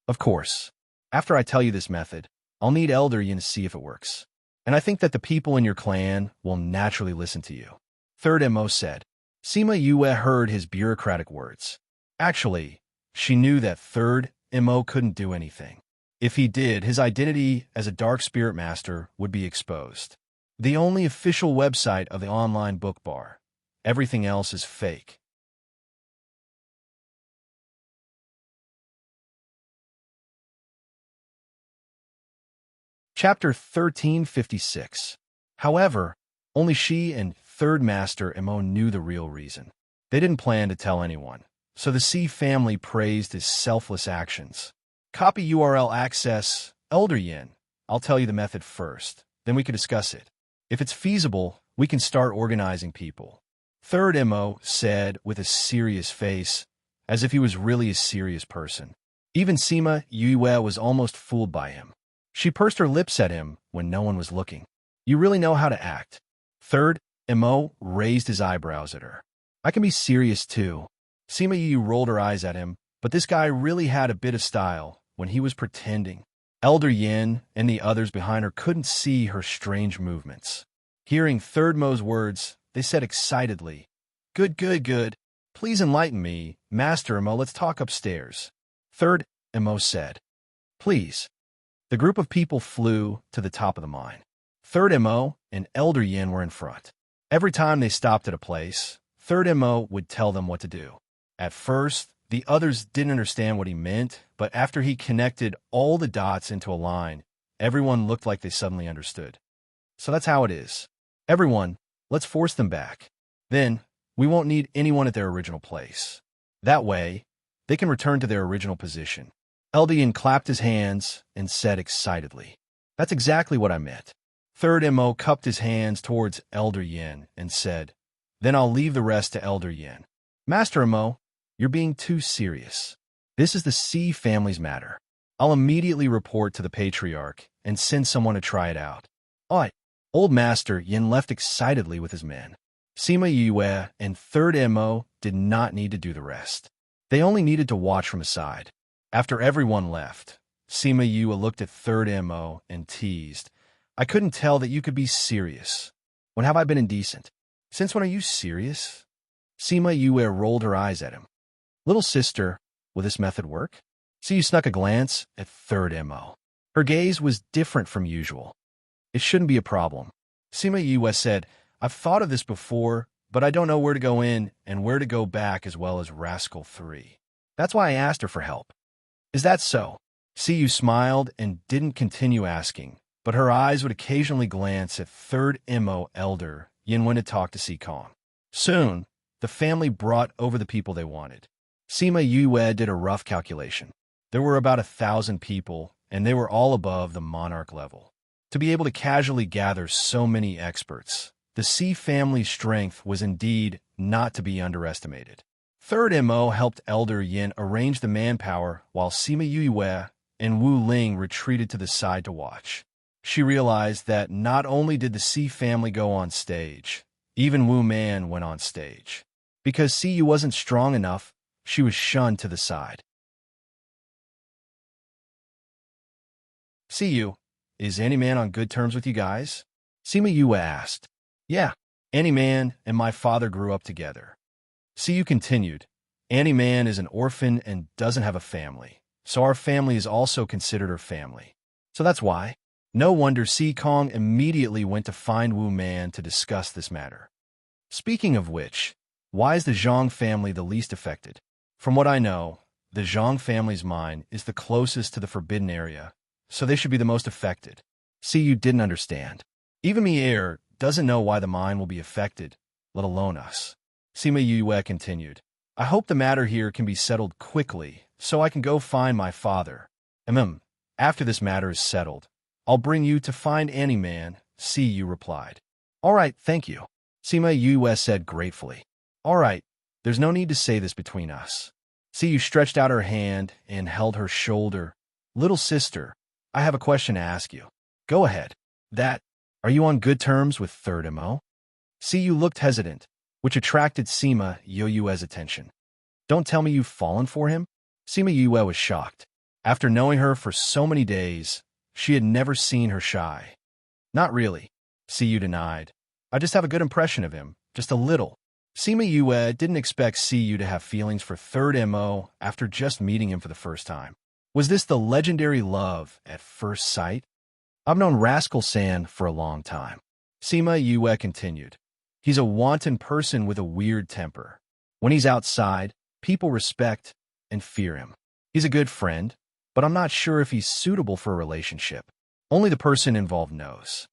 Of course. After I tell you this method, I'll need Elder Yin to see if it works. And I think that the people in your clan will naturally listen to you. Third Mo said. Sima Yue heard his bureaucratic words. Actually, she knew that Third Mo couldn't do anything. If he did, his identity as a dark spirit master would be exposed. The only official website of the online book bar. Everything else is fake. Chapter 1356. However, only she and Third Master Mo knew the real reason. They didn't plan to tell anyone, so the C family praised his selfless actions. Copy URL access, Elder Yin. I'll tell you the method first, then we can discuss it. If it's feasible, we can start organizing people. Third Mo said with a serious face, as if he was really a serious person. Even Sima Yue was almost fooled by him. She pursed her lips at him when no one was looking. You really know how to act. Third Mo raised his eyebrows at her. I can be serious too. Sima Yue rolled her eyes at him, but this guy really had a bit of style when he was pretending. Elder Yin and the others behind her couldn't see her strange movements. Hearing Third Mo's words, they said excitedly, Good, good, good. Please enlighten me, Master Mo, let's talk upstairs. Third Mo said, Please. The group of people flew to the top of the mine. Third Mo and Elder Yin were in front. Every time they stopped at a place, Third Mo would tell them what to do. At first, the others didn't understand what he meant, but after he connected all the dots into a line, everyone looked like they suddenly understood. So that's how it is. Everyone, let's force them back. Then, we won't need anyone at their original place. That way, they can return to their original position. Eldian clapped his hands and said excitedly, That's exactly what I meant. Third Mo cupped his hands towards Elder Yin and said, "Then I'll leave the rest to Elder Yin." "Master Mo, you're being too serious. This is the C family's matter. I'll immediately report to the Patriarch and send someone to try it out." "Alright." Old Master Yin left excitedly with his men. Sima Yue and Third Mo did not need to do the rest. They only needed to watch from aside. After everyone left, Sima Yue looked at Third Mo and teased, "I couldn't tell that you could be serious. When have I been indecent? Since when are you serious?" Sima Yue rolled her eyes at him. "Little sister, will this method work?" Siyu snuck a glance at Third Mo. Her gaze was different from usual. "It shouldn't be a problem." Sima Yue said, "I've thought of this before, but I don't know where to go in and where to go back as well as Rascal 3. That's why I asked her for help." "Is that so?" Siyu smiled and didn't continue asking, but her eyes would occasionally glance at Third Mo Elder Yin when to talk to Si Kong. Soon, the family brought over the people they wanted. Sima Yue did a rough calculation. There were about 1,000 people, and they were all above the monarch level. To be able to casually gather so many experts, the Si family's strength was indeed not to be underestimated. Third Mo helped Elder Yin arrange the manpower while Sima Yue and Wu Ling retreated to the side to watch. She realized that not only did the Si family go on stage, even Wu Man went on stage. Because Siyu wasn't strong enough, she was shunned to the side. "Siyu, is any man on good terms with you guys?" Sima Yue asked. "Yeah, Annie Man and my father grew up together." Siyu continued, "Annie Man is an orphan and doesn't have a family, so our family is also considered her family. So that's why." No wonder Si Kong immediately went to find Wu Man to discuss this matter. Speaking of which, why is the Zhang family the least affected? From what I know, the Zhang family's mine is the closest to the forbidden area, so they should be the most affected. Siyu didn't understand. Even the heir doesn't know why the mine will be affected, let alone us. Sima Yue continued, "I hope the matter here can be settled quickly, so I can go find my father. After this matter is settled, I'll bring you to find Annie Man," Siyu replied. "All right, thank you," Sima Yue said gratefully. "All right, there's no need to say this between us." Siyu stretched out her hand and held her shoulder. "Little sister, I have a question to ask you." "Go ahead." Are you on good terms with Third Mo?" Siyu looked hesitant, which attracted Sima Yue's attention. "Don't tell me you've fallen for him?" Sima Yue was shocked. After knowing her for so many days, she had never seen her shy. "Not really," Siyu denied. "I just have a good impression of him, just a little." Sima Yue didn't expect Siyu to have feelings for Third Mo after just meeting him for the first time. Was this the legendary love at first sight? "I've known Rascal San for a long time," Sima Yue continued. "He's a wanton person with a weird temper. When he's outside, people respect and fear him. He's a good friend, but I'm not sure if he's suitable for a relationship. Only the person involved knows."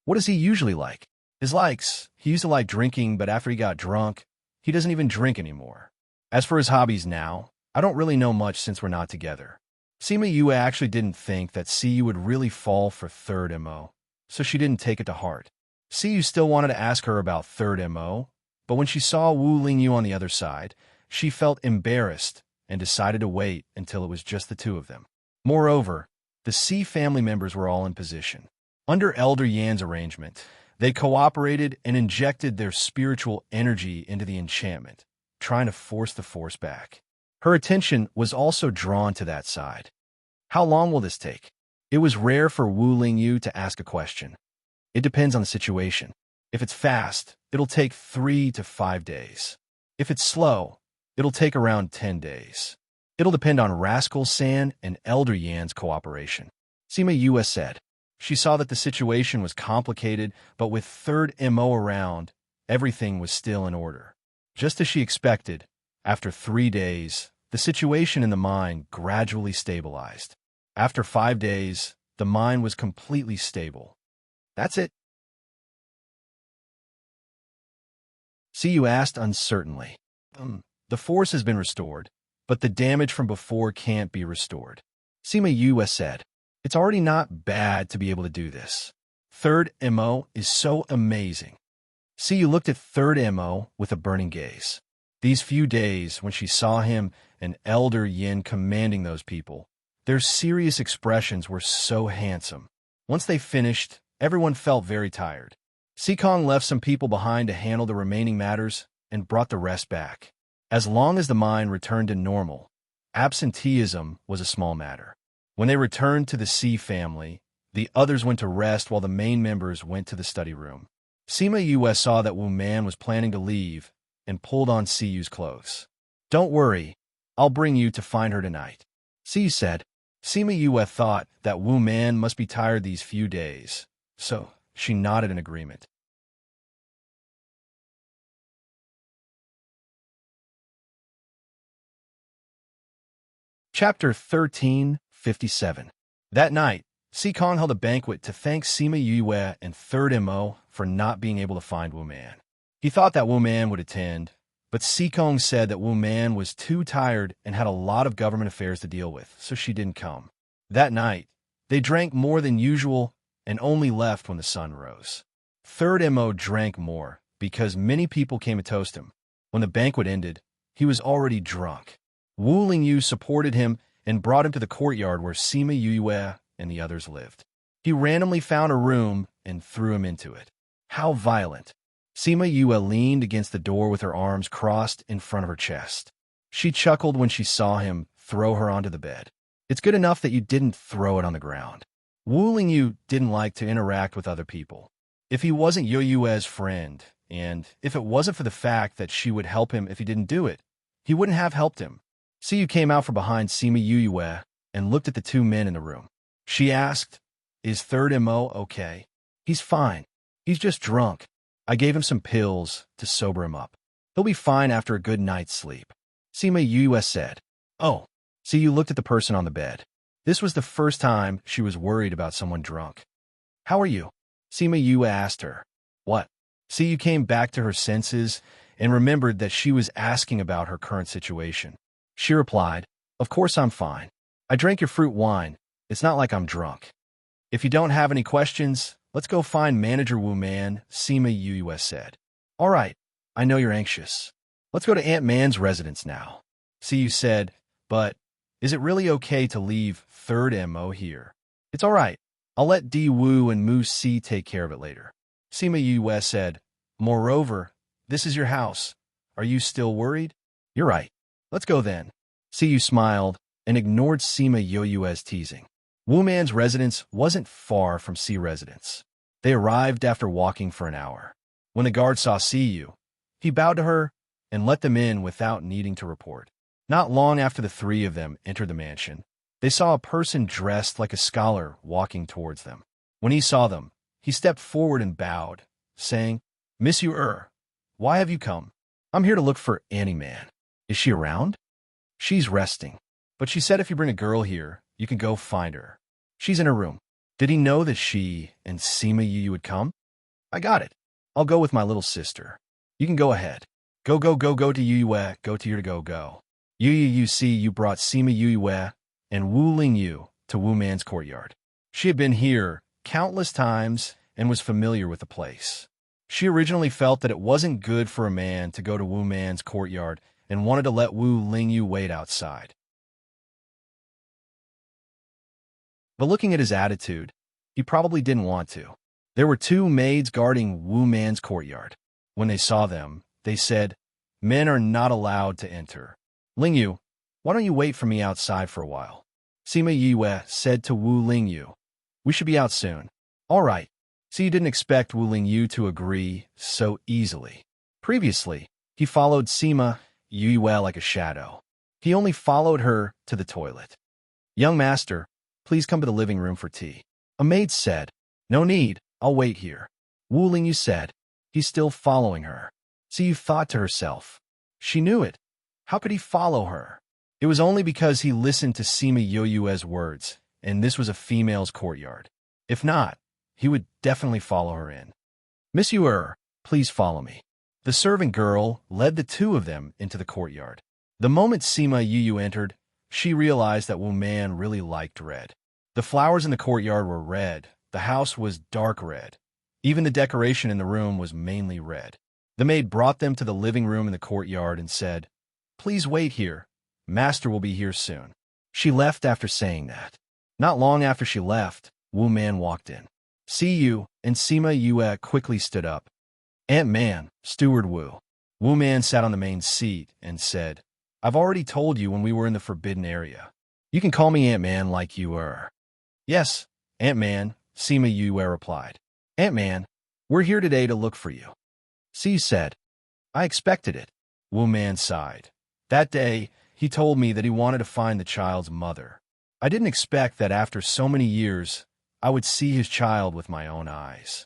"What is he usually like?" "His likes. He used to like drinking, but after he got drunk, he doesn't even drink anymore. As for his hobbies now, I don't really know much since we're not together." Sima Yue actually didn't think that Siyu would really fall for Third Mo, so she didn't take it to heart. Siyu still wanted to ask her about Third Mo, but when she saw Wu Lingyu on the other side, she felt embarrassed and decided to wait until it was just the two of them. Moreover, the Si family members were all in position. Under Elder Yan's arrangement, they cooperated and injected their spiritual energy into the enchantment, trying to force the force back. Her attention was also drawn to that side. How long will this take? It was rare for Wu Lingyu to ask a question. It depends on the situation. If it's fast, it'll take 3 to 5 days. If it's slow, it'll take around 10 days. It'll depend on Rascal San and Elder Yan's cooperation. Sima Yue said. She saw that the situation was complicated, but with Third Mo around, everything was still in order. Just as she expected, after 3 days, the situation in the mine gradually stabilized. After 5 days, the mine was completely stable. "That's it?" Siyu asked uncertainly. The force has been restored, but the damage from before can't be restored." Sima Yue said. "It's already not bad to be able to do this." Third MO is so amazing. Siyu looked at Third MO with a burning gaze. These few days, when she saw him and Elder Yin commanding those people, their serious expressions were so handsome. Once they finished, everyone felt very tired. Sikong left some people behind to handle the remaining matters and brought the rest back. As long as the mind returned to normal, absenteeism was a small matter. When they returned to the C family, the others went to rest while the main members went to the study room. Sima Yue saw that Wu Man was planning to leave and pulled on Siyu's clothes. "Don't worry, I'll bring you to find her tonight," Siyu said. Sima Yue thought that Wu Man must be tired these few days, so she nodded in agreement. Chapter 1357. That night, Sikong held a banquet to thank Sima Yue and Third MO for not being able to find Wu Man. He thought that Wu Man would attend, but Sikong said that Wu Man was too tired and had a lot of government affairs to deal with, so she didn't come. That night, they drank more than usual and only left when the sun rose. Third MO drank more because many people came to toast him. When the banquet ended, he was already drunk. Wu Lingyu supported him and brought him to the courtyard where Sima Yue and the others lived. He randomly found a room and threw him into it. How violent! Sima Yue leaned against the door with her arms crossed in front of her chest. She chuckled when she saw him throw her onto the bed. "It's good enough that you didn't throw it on the ground." Wu Lingyu didn't like to interact with other people. If he wasn't Yue's friend, and if it wasn't for the fact that she would help him if he didn't do it, he wouldn't have helped him. Siyu came out from behind Sima Yue and looked at the two men in the room. She asked, "Is Third MO okay?" "He's fine. He's just drunk. I gave him some pills to sober him up. He'll be fine after a good night's sleep," Sima Yue said. "Oh." Siyu looked at the person on the bed. This was the first time she was worried about someone drunk. "How are you?" Sima Yue asked her. "What?" Siyu came back to her senses and remembered that she was asking about her current situation. She replied, "Of course I'm fine. I drank your fruit wine. It's not like I'm drunk." "If you don't have any questions, let's go find Manager Wu Man," Sima Yue said. "All right, I know you're anxious. Let's go to Aunt Man's residence now," Siyu said, "but is it really okay to leave Third MO here?" "It's all right. I'll let Di Wu and Mu Si take care of it later," Sima Yue said. "Moreover, this is your house. Are you still worried?" "You're right. Let's go then." Siyu smiled and ignored Sima Yue's teasing. Wu Man's residence wasn't far from Si residence. They arrived after walking for an hour. When the guard saw Siyu, he bowed to her and let them in without needing to report. Not long after the three of them entered the mansion, they saw a person dressed like a scholar walking towards them. When he saw them, he stepped forward and bowed, saying, "Miss Yu, why have you come?" "I'm here to look for Annie Man." "Is she around?" "She's resting. But she said if you bring a girl here, you can go find her. She's in her room." Did he know that she and Sima Yu would come? "I got it. I'll go with my little sister. You can go ahead. Go to Yu, go to your go. You see, you brought Sima Yu and Wu Lingyu to Wu Man's courtyard." She had been here countless times and was familiar with the place. She originally felt that it wasn't good for a man to go to Wu Man's courtyard and wanted to let Wu Lingyu wait outside. But looking at his attitude, he probably didn't want to. There were two maids guarding Wu Man's courtyard. When they saw them, they said, "Men are not allowed to enter. Lingyu, why don't you wait for me outside for a while?" Sima Yue said to Wu Lingyu, "We should be out soon." "All right." So you didn't expect Wu Lingyu to agree so easily. Previously, he followed Sima Yue like a shadow. He only followed her to the toilet. "Young master, please come to the living room for tea." A maid said. "No need, I'll wait here." Wu Lingyu said. He's still following her. Siyu thought to herself. She knew it. How could he follow her? It was only because he listened to Sima Yue's words, and this was a female's courtyard. If not, he would definitely follow her in. "Miss Yu, please follow me." The servant girl led the two of them into the courtyard. The moment Sima Yu entered, she realized that Wu Man really liked red. The flowers in the courtyard were red, The house was dark red. Even the decoration in the room was mainly red. The maid brought them to the living room in the courtyard and said, "Please wait here. Master will be here soon." She left after saying that. Not long after she left, Wu Man walked in. "See you," and Sima Yue quickly stood up. "Aunt Man, Steward Wu." Wu Man sat on the main seat and said, "I've already told you when we were in the forbidden area. You can call me Aunt Man like you were." "Yes, Aunt Man," Sima Yue replied. "Aunt Man, we're here today to look for you." Si said, "I expected it." Wu Man sighed. "That day, he told me that he wanted to find the child's mother. I didn't expect that after so many years, I would see his child with my own eyes."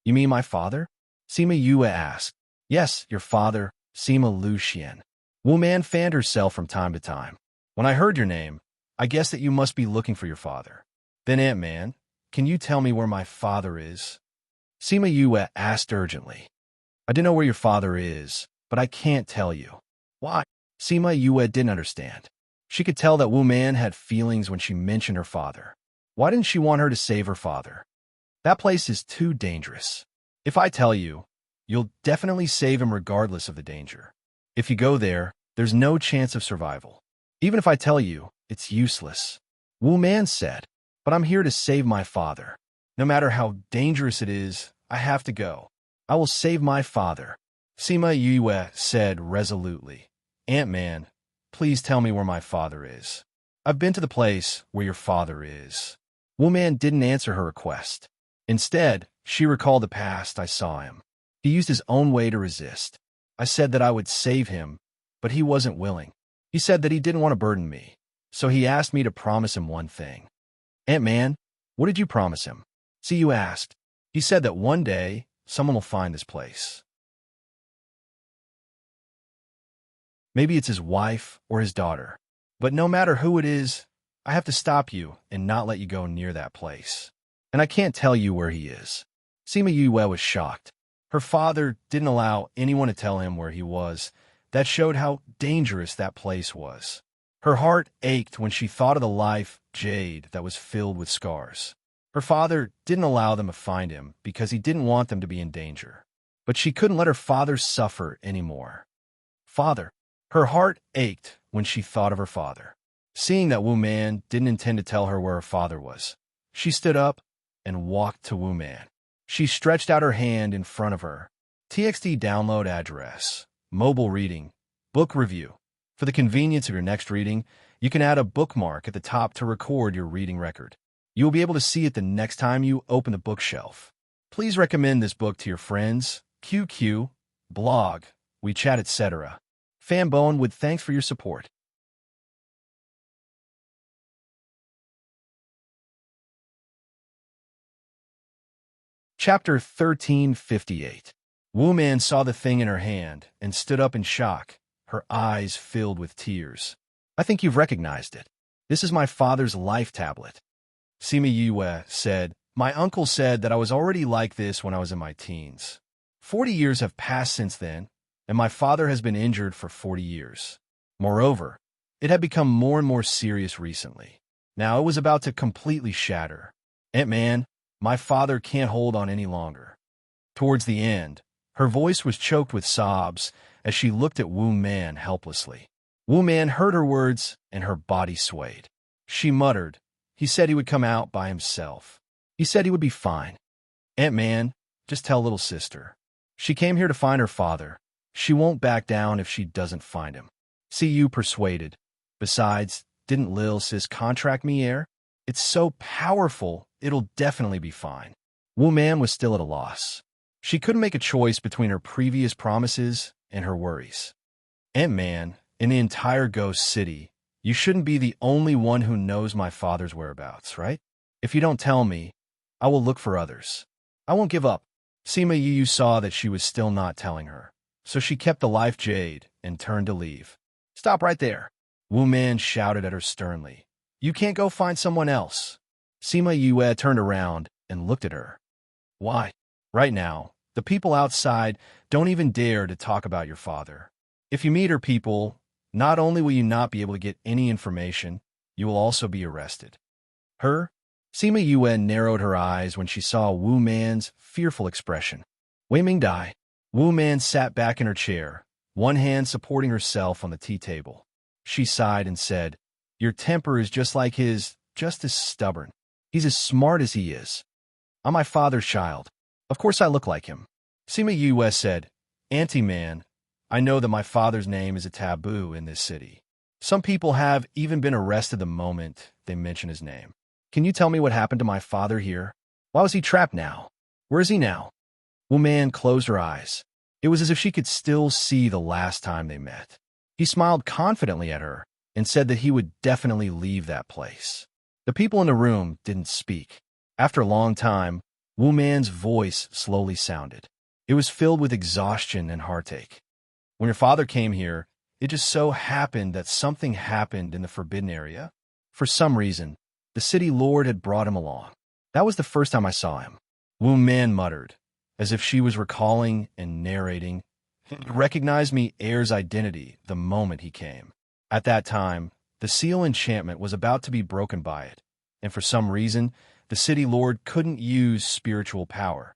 "You mean my father?" Sima Yue asked. "Yes, your father, Sima Luxian." Wu Man fanned herself from time to time. "When I heard your name, I guessed that you must be looking for your father. Then, Aunt Man, can you tell me where my father is?" Sima Yue asked urgently. "I don't know where your father is, but I can't tell you." "Why?" Sima Yue didn't understand. She could tell that Wu Man had feelings when she mentioned her father. Why didn't she want her to save her father? "That place is too dangerous. If I tell you, you'll definitely save him regardless of the danger. If you go there, there's no chance of survival. Even if I tell you, it's useless." Wu Man said, "But I'm here to save my father. No matter how dangerous it is, I have to go. I will save my father." Sima Yue said resolutely, "Aunt Man, please tell me where my father is. I've been to the place where your father is." Wu Man didn't answer her request. Instead, she recalled the past. "I saw him. He used his own way to resist. I said that I would save him, but he wasn't willing. He said that he didn't want to burden me, so he asked me to promise him one thing." "Aunt Man, what did you promise him?" Siyu asked. "He said that one day, someone will find this place. Maybe it's his wife or his daughter. But no matter who it is, I have to stop you and not let you go near that place. And I can't tell you where he is." Sima Yue was shocked. Her father didn't allow anyone to tell him where he was. That showed how dangerous that place was. Her heart ached when she thought of the life Jade that was filled with scars. Her father didn't allow them to find him because he didn't want them to be in danger. But she couldn't let her father suffer anymore. Father. Her heart ached when she thought of her father. Seeing that Wu Man didn't intend to tell her where her father was, she stood up and walked to Wu Man. She stretched out her hand in front of her. TXT download address. Mobile reading. Book review. For the convenience of your next reading, you can add a bookmark at the top to record your reading record. You will be able to see it the next time you open the bookshelf. Please recommend this book to your friends, QQ, blog, WeChat, etc. Fanbone with thanks for your support. Chapter 1358. Wu Man saw the thing in her hand and stood up in shock, her eyes filled with tears. "I think you've recognized it. This is my father's life tablet." Sima Yue said, "My uncle said that I was already like this when I was in my teens. 40 years have passed since then, and my father has been injured for 40 years. Moreover, it had become more and more serious recently. Now it was about to completely shatter. Aunt Man, my father can't hold on any longer." Towards the end, her voice was choked with sobs as she looked at Wu Man helplessly. Wu Man heard her words and her body swayed. She muttered, "He said he would come out by himself. He said he would be fine. Aunt Man, just tell little sister. She came here to find her father. She won't back down if she doesn't find him." CU persuaded. "Besides, didn't Lil Sis contract me here? It's so powerful, it'll definitely be fine." Wu Man was still at a loss. She couldn't make a choice between her previous promises and her worries. "Aunt Man, in the entire Ghost City, you shouldn't be the only one who knows my father's whereabouts, right? If you don't tell me, I will look for others. I won't give up." Sima Yu saw that she was still not telling her, so she kept the life jade and turned to leave. "Stop right there!" Wu Man shouted at her sternly. "You can't go find someone else." Sima Yue turned around and looked at her. "Why? Right now, the people outside don't even dare to talk about your father. If you meet her people, not only will you not be able to get any information, you will also be arrested." "Her? Sima Yue narrowed her eyes when she saw Wu Man's fearful expression. Wei Ming Dai. Wu Man sat back in her chair, one hand supporting herself on the tea table. She sighed and said, "Your temper is just like his, just as stubborn. He's as smart as he is. I'm my father's child. Of course I look like him." Sima Yue said, "Auntie Man, I know that my father's name is a taboo in this city. Some people have even been arrested the moment they mention his name. Can you tell me what happened to my father here? Why was he trapped now? Where is he now?" Wu Man closed her eyes. It was as if she could still see the last time they met. He smiled confidently at her and said that he would definitely leave that place. The people in the room didn't speak. After a long time, Wu Man's voice slowly sounded. It was filled with exhaustion and heartache. "When your father came here, it just so happened that something happened in the forbidden area. For some reason, the city lord had brought him along. That was the first time I saw him." Wu Man muttered, as if she was recalling and narrating. "He recognized me heir's identity the moment he came. At that time, the seal enchantment was about to be broken by it, and for some reason, the city lord couldn't use spiritual power.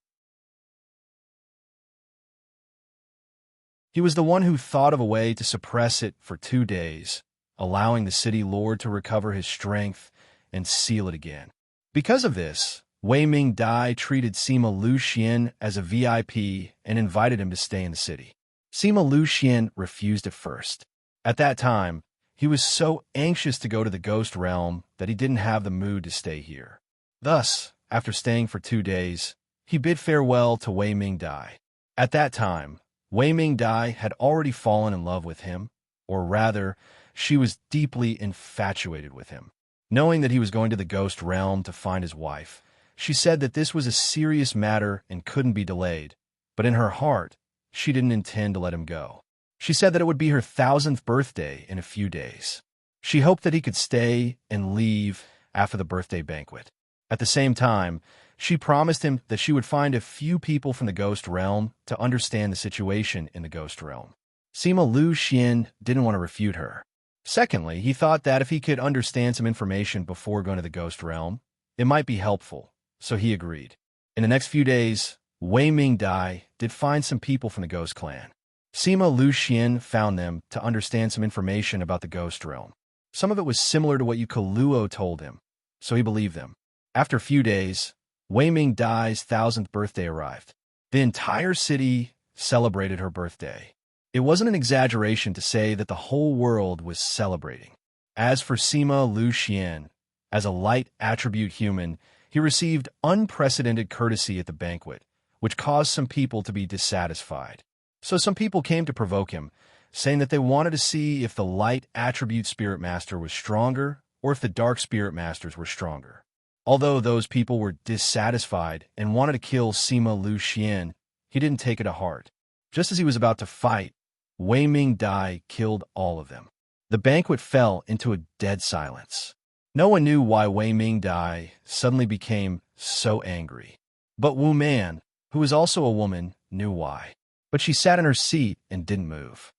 He was the one who thought of a way to suppress it for 2 days, allowing the city lord to recover his strength and seal it again. Because of this, Wei Ming Dai treated Sima Lu Xian as a VIP and invited him to stay in the city. Sima Lu Xian refused at first. At that time, he was so anxious to go to the ghost realm that he didn't have the mood to stay here. Thus, after staying for 2 days, he bid farewell to Wei Ming Dai. At that time, Wei Ming Dai had already fallen in love with him, or rather, she was deeply infatuated with him. Knowing that he was going to the ghost realm to find his wife, she said that this was a serious matter and couldn't be delayed, but in her heart, she didn't intend to let him go. She said that it would be her 1000th birthday in a few days. She hoped that he could stay and leave after the birthday banquet. At the same time, she promised him that she would find a few people from the ghost realm to understand the situation in the ghost realm. Sima Lu Xian didn't want to refute her. Secondly, he thought that if he could understand some information before going to the ghost realm, it might be helpful, so he agreed. In the next few days, Wei Ming Dai did find some people from the ghost clan. Sima Lu Xian found them to understand some information about the ghost realm. Some of it was similar to what Yu Luo told him, so he believed them. After a few days, Wei Ming Dai's 1000th birthday arrived. The entire city celebrated her birthday. It wasn't an exaggeration to say that the whole world was celebrating. As for Sima Lu Xian, as a light attribute human, he received unprecedented courtesy at the banquet, which caused some people to be dissatisfied. So some people came to provoke him, saying that they wanted to see if the light attribute spirit master was stronger or if the dark spirit masters were stronger. Although those people were dissatisfied and wanted to kill Sima Lu Xian, he didn't take it to heart. Just as he was about to fight, Wei Ming Dai killed all of them. The banquet fell into a dead silence. No one knew why Wei Ming Dai suddenly became so angry. But Wu Man, who was also a woman, knew why. But she sat in her seat and didn't move.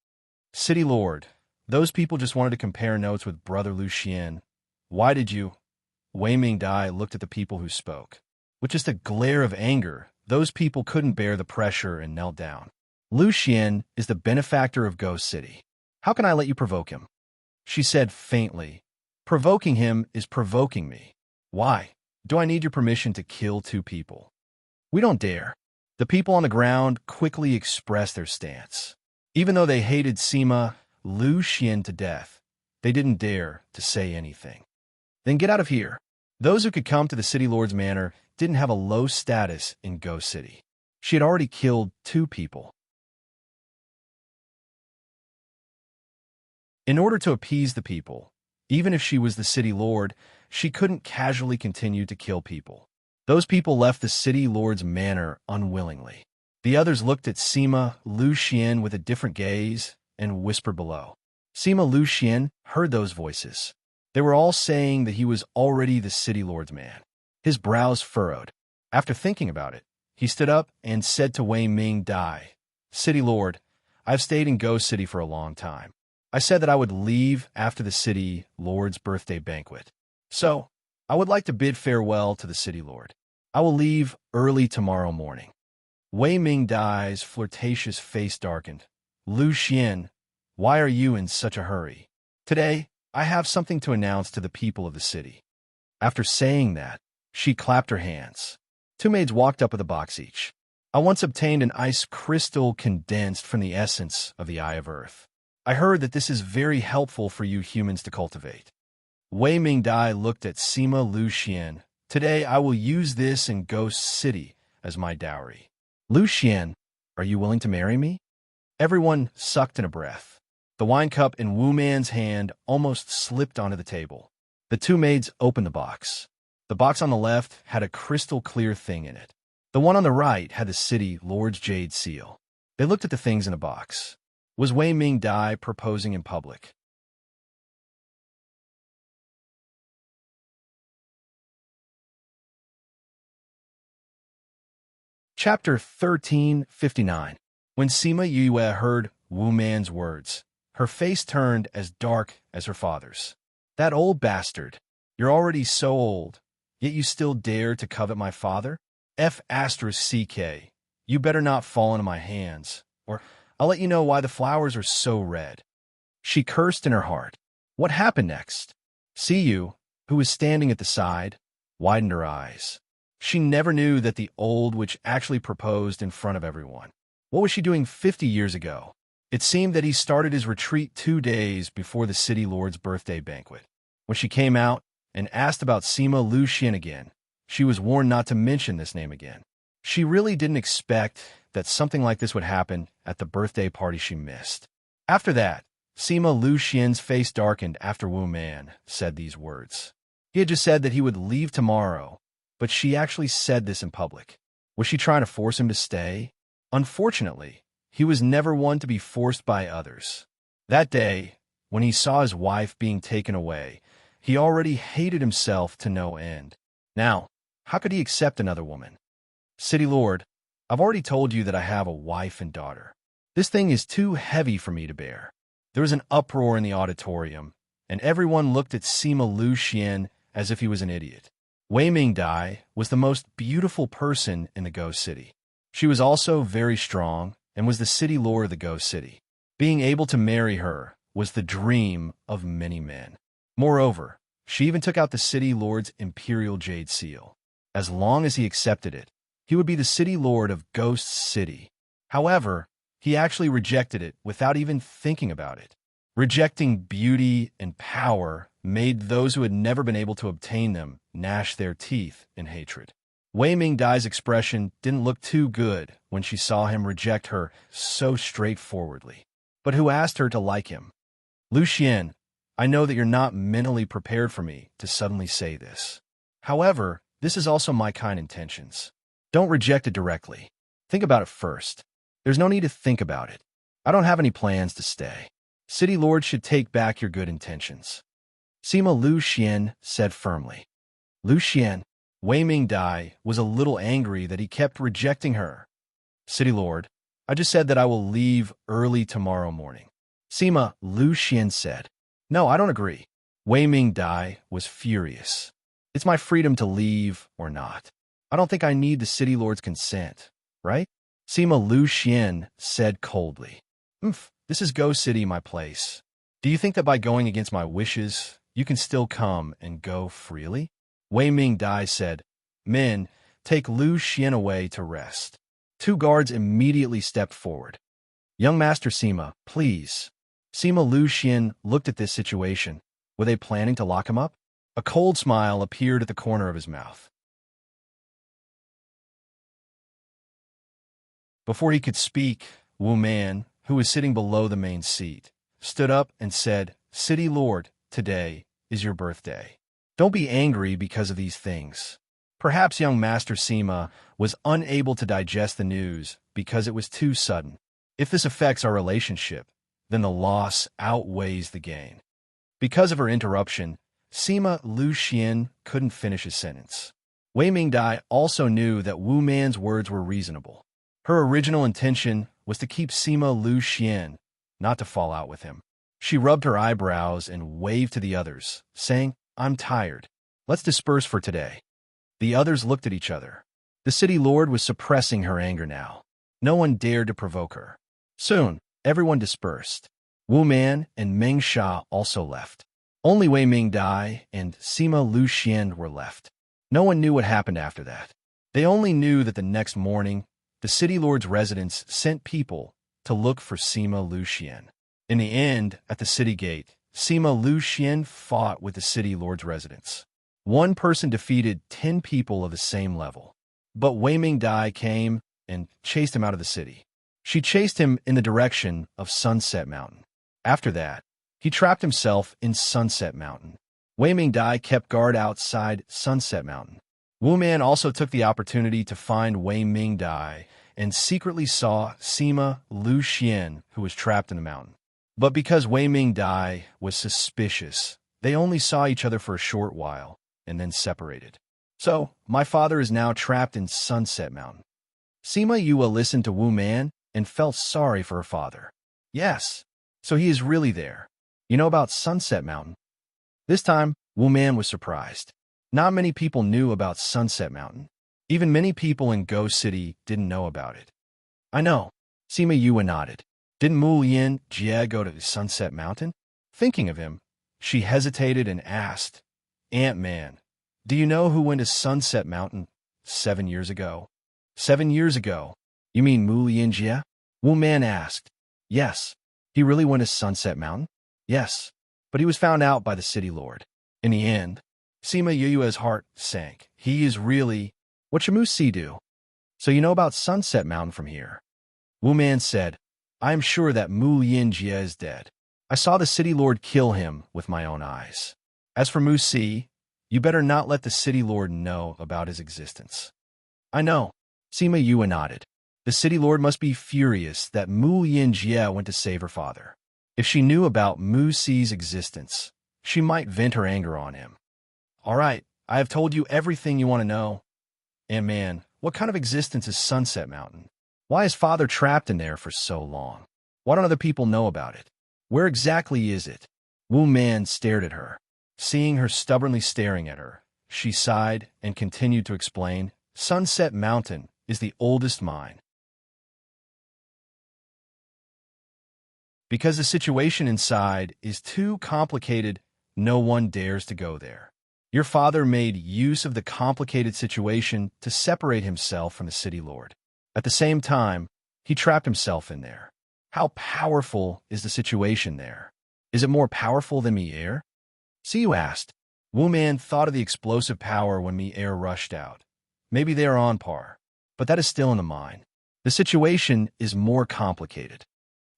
"City Lord, those people just wanted to compare notes with Brother Lu Xian. Why did you?" Wei Ming Dai looked at the people who spoke. With just a glare of anger, those people couldn't bear the pressure and knelt down. "Lu Xian is the benefactor of Ghost City. How can I let you provoke him?" She said faintly, "Provoking him is provoking me. Why? Do I need your permission to kill 2 people? We don't dare." The people on the ground quickly expressed their stance. Even though they hated Sima Lu Xian to death, they didn't dare to say anything. "Then get out of here." Those who could come to the City Lord's manor didn't have a low status in Ghost City. She had already killed 2 people. In order to appease the people, even if she was the City Lord, she couldn't casually continue to kill people. Those people left the City Lord's manor unwillingly. The others looked at Sima Lu Xian with a different gaze and whispered below. Sima Lu Xian heard those voices. They were all saying that he was already the City Lord's man. His brows furrowed. After thinking about it, he stood up and said to Wei Ming Dai, "City Lord, I've stayed in Ghost City for a long time. I said that I would leave after the City Lord's birthday banquet. So, I would like to bid farewell to the city lord. I will leave early tomorrow morning. Wei Mingdai's flirtatious face darkened. Lu Xian, why are you in such a hurry? Today, I have something to announce to the people of the city. After saying that, she clapped her hands. Two maids walked up with a box each. I once obtained an ice crystal condensed from the essence of the Eye of Earth. I heard that this is very helpful for you humans to cultivate. Wei Mingdai looked at Sima Lu Xian. Today I will use this in Ghost City as my dowry. Lu Xian, are you willing to marry me? Everyone sucked in a breath. The wine cup in Wu Man's hand almost slipped onto the table. The two maids opened the box. The box on the left had a crystal-clear thing in it. The one on the right had the city lord's jade seal. They looked at the things in the box. Was Wei Mingdai proposing in public? Chapter 1359. When Sima Yue heard Wu Man's words, her face turned as dark as her father's. That old bastard. You're already so old, yet you still dare to covet my father? F***CK. You better not fall into my hands, or I'll let you know why the flowers are so red. She cursed in her heart. What happened next? Siyu, who was standing at the side, widened her eyes. She never knew that the old witch actually proposed in front of everyone. What was she doing 50 years ago? It seemed that he started his retreat 2 days before the city lord's birthday banquet. When she came out and asked about Sima Lu Xian again, she was warned not to mention this name again. She really didn't expect that something like this would happen at the birthday party she missed. After that, Sima Lu Xian's face darkened after Wu Man said these words. He had just said that he would leave tomorrow, but she actually said this in public. Was she trying to force him to stay? Unfortunately, he was never one to be forced by others. That day, when he saw his wife being taken away, he already hated himself to no end. Now, how could he accept another woman? City Lord, I've already told you that I have a wife and daughter. This thing is too heavy for me to bear. There was an uproar in the auditorium, and everyone looked at Sima Lu Xian as if he was an idiot. Wei Mingdai was the most beautiful person in the Ghost City. She was also very strong and was the city lord of the Ghost City. Being able to marry her was the dream of many men. Moreover, she even took out the city lord's imperial jade seal. As long as he accepted it, he would be the city lord of Ghost City. However, he actually rejected it without even thinking about it. Rejecting beauty and power made those who had never been able to obtain them gnash their teeth in hatred. Wei Mingdai's expression didn't look too good when she saw him reject her so straightforwardly. But who asked her to like him? Lu Xian, I know that you're not mentally prepared for me to suddenly say this. However, this is also my kind intentions. Don't reject it directly. Think about it first. There's no need to think about it. I don't have any plans to stay. City Lord should take back your good intentions. Sima Lu Xian said firmly. Lu Xian, Wei Mingdai was a little angry that he kept rejecting her. City Lord, I just said that I will leave early tomorrow morning. Sima Lu Xian said. No, I don't agree. Wei Mingdai was furious. It's my freedom to leave or not. I don't think I need the city lord's consent, right? Sima Lu Xian said coldly. This is Go City, my place. Do you think that by going against my wishes, you can still come and go freely? Wei Mingdai said, Men, take Lu Xian away to rest. 2 guards immediately stepped forward. Young Master Sima, please. Sima Lu Xian looked at this situation. Were they planning to lock him up? A cold smile appeared at the corner of his mouth. Before he could speak, Wu Man, who was sitting below the main seat, stood up and said, City Lord, today is your birthday. Don't be angry because of these things. Perhaps young Master Sima was unable to digest the news because it was too sudden. If this affects our relationship, then the loss outweighs the gain. Because of her interruption, Sima Lu Xian couldn't finish his sentence. Wei Mingdai also knew that Wu Man's words were reasonable. Her original intention was to keep Sima Lu Xian, not to fall out with him. She rubbed her eyebrows and waved to the others, saying, I'm tired. Let's disperse for today. The others looked at each other. The city lord was suppressing her anger now. No one dared to provoke her. Soon, everyone dispersed. Wu Man and Meng Sha also left. Only Wei Ming Dai and Sima Lu Xian were left. No one knew what happened after that. They only knew that the next morning, the city lord's residence sent people to look for Sima Lu Xian. In the end, at the city gate, Sima Lu Xian fought with the city lord's residence. One person defeated 10 people of the same level. But Wei Ming Dai came and chased him out of the city. She chased him in the direction of Sunset Mountain. After that, he trapped himself in Sunset Mountain. Wei Ming Dai kept guard outside Sunset Mountain. Wu Man also took the opportunity to find Wei Ming Dai and secretly saw Sima Lu Xian, who was trapped in the mountain. But because Wei Ming Dai was suspicious, they only saw each other for a short while and then separated. So, my father is now trapped in Sunset Mountain. Sima Yue listened to Wu Man and felt sorry for her father. Yes, so he is really there. You know about Sunset Mountain? This time, Wu Man was surprised. Not many people knew about Sunset Mountain. Even many people in Ghost City didn't know about it. I know. Sima Yue nodded. Didn't Mu Lien Jie go to Sunset Mountain? Thinking of him, she hesitated and asked, Ant-Man, do you know who went to Sunset Mountain 7 years ago? 7 years ago? You mean Mu Lien Jie? Wu Man asked. Yes. He really went to Sunset Mountain? Yes. But he was found out by the city lord. In the end, Sima Yue's heart sank. He is really... What should Mu Si do? So you know about Sunset Mountain from here? Wu Man said, I am sure that Mu Lien Jie is dead. I saw the city lord kill him with my own eyes. As for Mu Si, you better not let the city lord know about his existence. I know. Sima Yue nodded. The city lord must be furious that Mu Lien Jie went to save her father. If she knew about Mu Si's existence, she might vent her anger on him. All right, I have told you everything you want to know. And man, what kind of existence is Sunset Mountain? Why is father trapped in there for so long? Why don't other people know about it? Where exactly is it? Wu Man stared at her. Seeing her stubbornly staring at her, she sighed and continued to explain, Sunset Mountain is the oldest mine. Because the situation inside is too complicated, no one dares to go there. Your father made use of the complicated situation to separate himself from the city lord. At the same time, he trapped himself in there. How powerful is the situation there? Is it more powerful than Mi-Air? Siyu asked. Wu Man thought of the explosive power when Mi-Air rushed out. Maybe they are on par, but that is still in the mine. The situation is more complicated.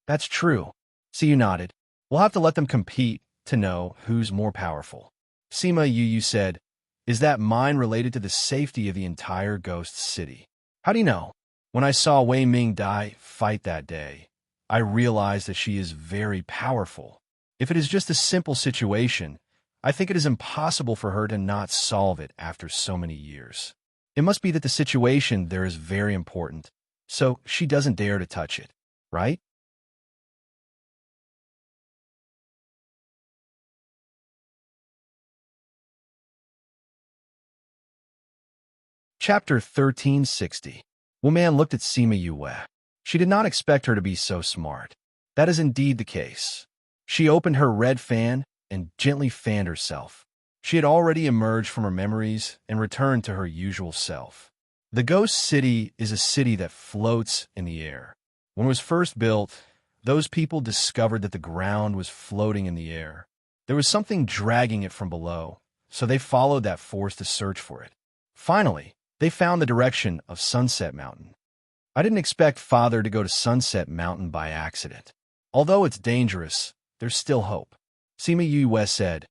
That's true. Siyu nodded. We'll have to let them compete to know who's more powerful. Sima Yu said, Is that mine related to the safety of the entire ghost city? How do you know? When I saw Wei Ming Dai fight that day, I realized that she is very powerful. If it is just a simple situation, I think it is impossible for her to not solve it after so many years. It must be that the situation there is very important, so she doesn't dare to touch it, right? Chapter 1360. Wu Man looked at Sima Yue. She did not expect her to be so smart. That is indeed the case. She opened her red fan and gently fanned herself. She had already emerged from her memories and returned to her usual self. The ghost city is a city that floats in the air. When it was first built, those people discovered that the ground was floating in the air. There was something dragging it from below, so they followed that force to search for it. Finally, they found the direction of Sunset Mountain. I didn't expect Father to go to Sunset Mountain by accident. Although it's dangerous, there's still hope. Sima Yue said,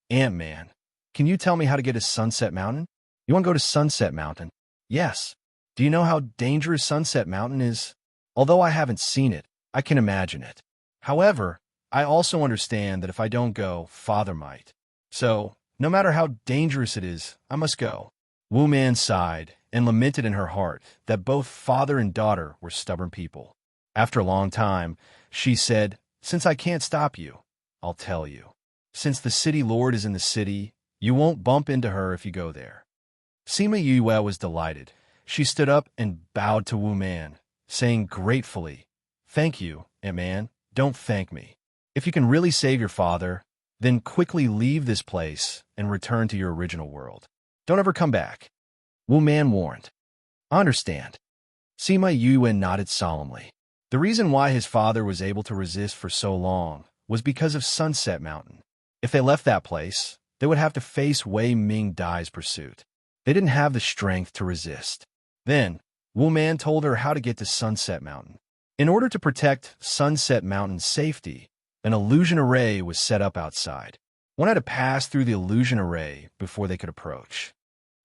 Ant-Man, can you tell me how to get to Sunset Mountain? You want to go to Sunset Mountain? Yes. Do you know how dangerous Sunset Mountain is? Although I haven't seen it, I can imagine it. However, I also understand that if I don't go, Father might. So, no matter how dangerous it is, I must go. Wu Man sighed and lamented in her heart that both father and daughter were stubborn people. After a long time, she said, Since I can't stop you, I'll tell you. Since the city lord is in the city, You won't bump into her if you go there. Sima Yue was delighted. She stood up and bowed to Wu Man, saying gratefully, "Thank you, Aunt Man. Don't thank me. If you can really save your father, then quickly leave this place and return to your original world. Don't ever come back." Wu Man warned. "I understand." Sima Yue nodded solemnly. The reason why his father was able to resist for so long was because of Sunset Mountain. If they left that place, they would have to face Wei Ming Dai's pursuit. They didn't have the strength to resist. Then, Wu Man told her how to get to Sunset Mountain. In order to protect Sunset Mountain's safety, an illusion array was set up outside. One had to pass through the illusion array before they could approach.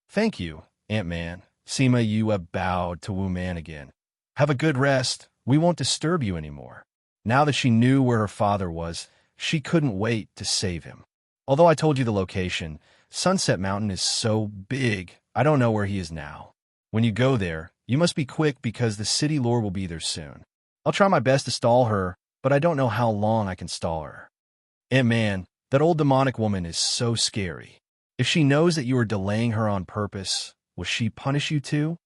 "Thank you, Aunt Man." Sima Yue bowed to Wu Man again. "Have a good rest. We won't disturb you anymore." Now that she knew where her father was, she couldn't wait to save him. "Although I told you the location, Sunset Mountain is so big, I don't know where he is now. When you go there, you must be quick because the city lord will be there soon. I'll try my best to stall her, but I don't know how long I can stall her. Aunt Man, that old demonic woman is so scary. If she knows that you are delaying her on purpose, will she punish you too?"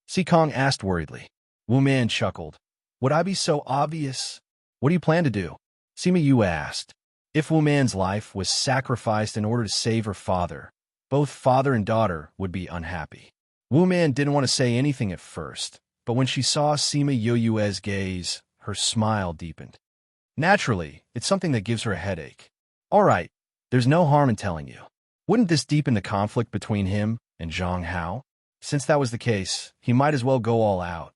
Si Kong asked worriedly. Wu Man chuckled. "Would I be so obvious? What do you plan to do?" Sima Yue asked. If Wu Man's life was sacrificed in order to save her father, both father and daughter would be unhappy. Wu Man didn't want to say anything at first, but when she saw Sima Yue's gaze, her smile deepened. Naturally, it's something that gives her a headache. All right, there's no harm in telling you. Wouldn't this deepen the conflict between him and Zhang Hao? Since that was the case, he might as well go all out.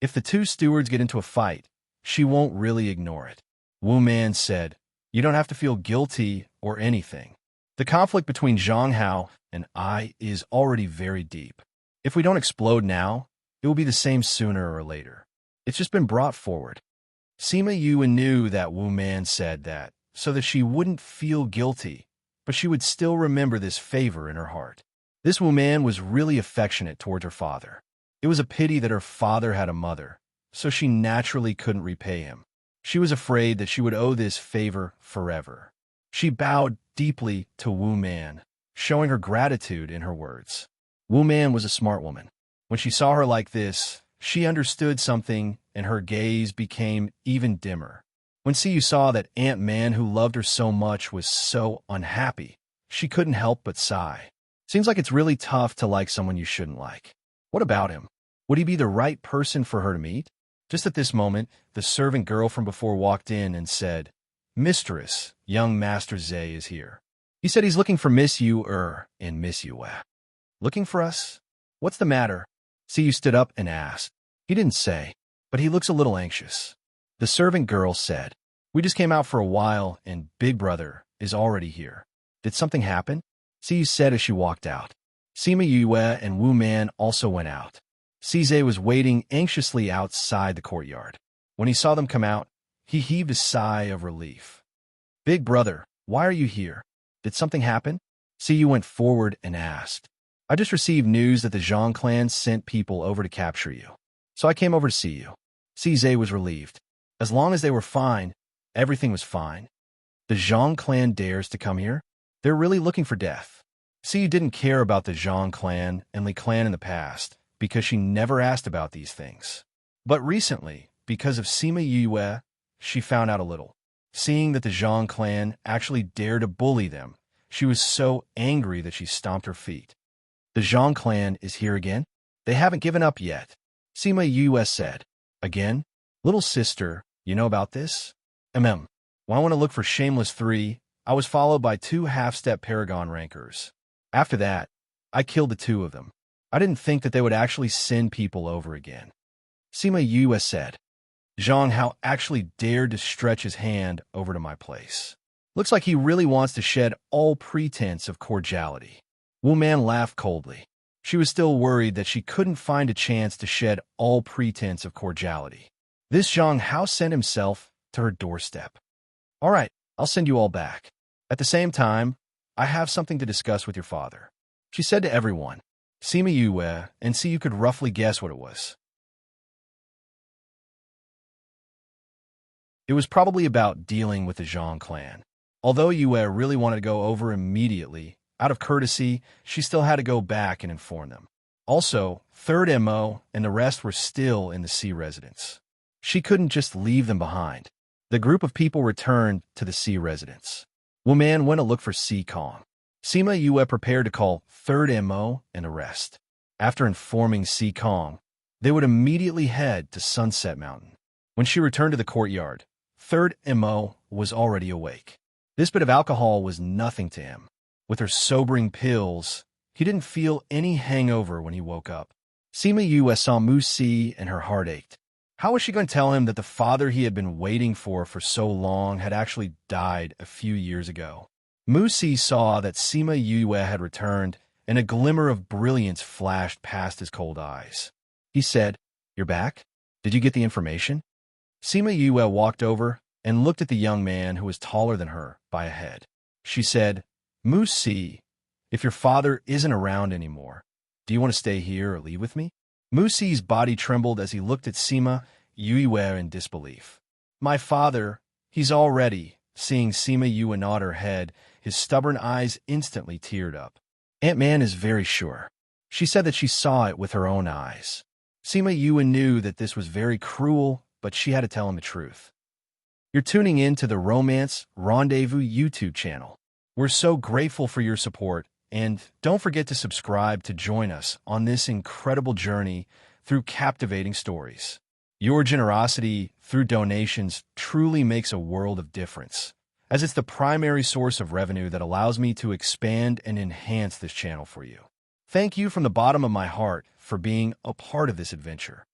If the two stewards get into a fight, she won't really ignore it. Wu Man said, "You don't have to feel guilty or anything. The conflict between Zhang Hao and I is already very deep. If we don't explode now, it will be the same sooner or later. It's just been brought forward." Sima Yue knew that Wu Man said that so that she wouldn't feel guilty, but she would still remember this favor in her heart. This Wu Man was really affectionate towards her father. It was a pity that her father had a mother, so she naturally couldn't repay him. She was afraid that she would owe this favor forever. She bowed deeply to Wu Man, showing her gratitude in her words. Wu Man was a smart woman. When she saw her like this, she understood something and her gaze became even dimmer. When Siyu saw that Aunt Man who loved her so much was so unhappy, she couldn't help but sigh. Seems like it's really tough to like someone you shouldn't like. What about him? Would he be the right person for her to meet? Just at this moment, the servant girl from before walked in and said, "Mistress, young Master Zhe is here. He said he's looking for Miss Yu and Miss Yue." "Looking for us? What's the matter?" Siyu stood up and asked. He didn't say, but he looks a little anxious. The servant girl said, "We just came out for a while and Big Brother is already here. Did something happen?" Siyu said as she walked out. Sima Yue and Wu Man also went out. Zhe was waiting anxiously outside the courtyard. When he saw them come out, he heaved a sigh of relief. "Big Brother, why are you here? Did something happen?" Siyu went forward and asked. "I just received news that the Zhang clan sent people over to capture you. So I came over to see you." Zhe was relieved. As long as they were fine, everything was fine. The Zhang clan dares to come here? They're really looking for death. Siyu didn't care about the Zhang clan and Li clan in the past, because she never asked about these things. But recently, because of Sima Yue, she found out a little. Seeing that the Zhang clan actually dared to bully them, she was so angry that she stomped her feet. "The Zhang clan is here again? They haven't given up yet," Sima Yue said. "Again? Little sister, you know about this?" When I went to look for Shameless 3, I was followed by 2 half-step Paragon rankers. After that, I killed the 2 of them. I didn't think that they would actually send people over again. Sima Yue said. Zhang Hao actually dared to stretch his hand over to my place. Looks like he really wants to shed all pretense of cordiality. Wu Man laughed coldly. She was still worried that she couldn't find a chance to shed all pretense of cordiality. This Zhang Hao sent himself to her doorstep. "All right, I'll send you all back. At the same time, I have something to discuss with your father," she said to everyone. Sima Yue and Siyu could roughly guess what it was. It was probably about dealing with the Zhang clan. Although Yue really wanted to go over immediately, out of courtesy, she still had to go back and inform them. Also, Third MO and the rest were still in the C residence. She couldn't just leave them behind. The group of people returned to the C residence. Wu Man went to look for C Kong. Sima Yue prepared to call Third MO and the rest. After informing C Kong, they would immediately head to Sunset Mountain. When she returned to the courtyard, Third MO was already awake. This bit of alcohol was nothing to him. With her sobering pills, he didn't feel any hangover when he woke up. Sima Yue saw Mu Si and her heart ached. How was she going to tell him that the father he had been waiting for so long had actually died a few years ago? Mu Si saw that Sima Yue had returned, and a glimmer of brilliance flashed past his cold eyes. He said, "You're back? Did you get the information?" Sima Yue walked over and looked at the young man who was taller than her by a head. She said, "Mu Si, if your father isn't around anymore, do you want to stay here or leave with me?" Mu Si's body trembled as he looked at Sima Yue in disbelief. "My father, he's already." Seeing Sima Yue nod her head, his stubborn eyes instantly teared up. "Aunt Man is very sure. She said that she saw it with her own eyes." Sima Yue knew that this was very cruel, but she had to tell him the truth. You're tuning in to the Romance Rendezvous YouTube channel. We're so grateful for your support, and don't forget to subscribe to join us on this incredible journey through captivating stories. Your generosity through donations truly makes a world of difference, as it's the primary source of revenue that allows me to expand and enhance this channel for you. Thank you from the bottom of my heart for being a part of this adventure.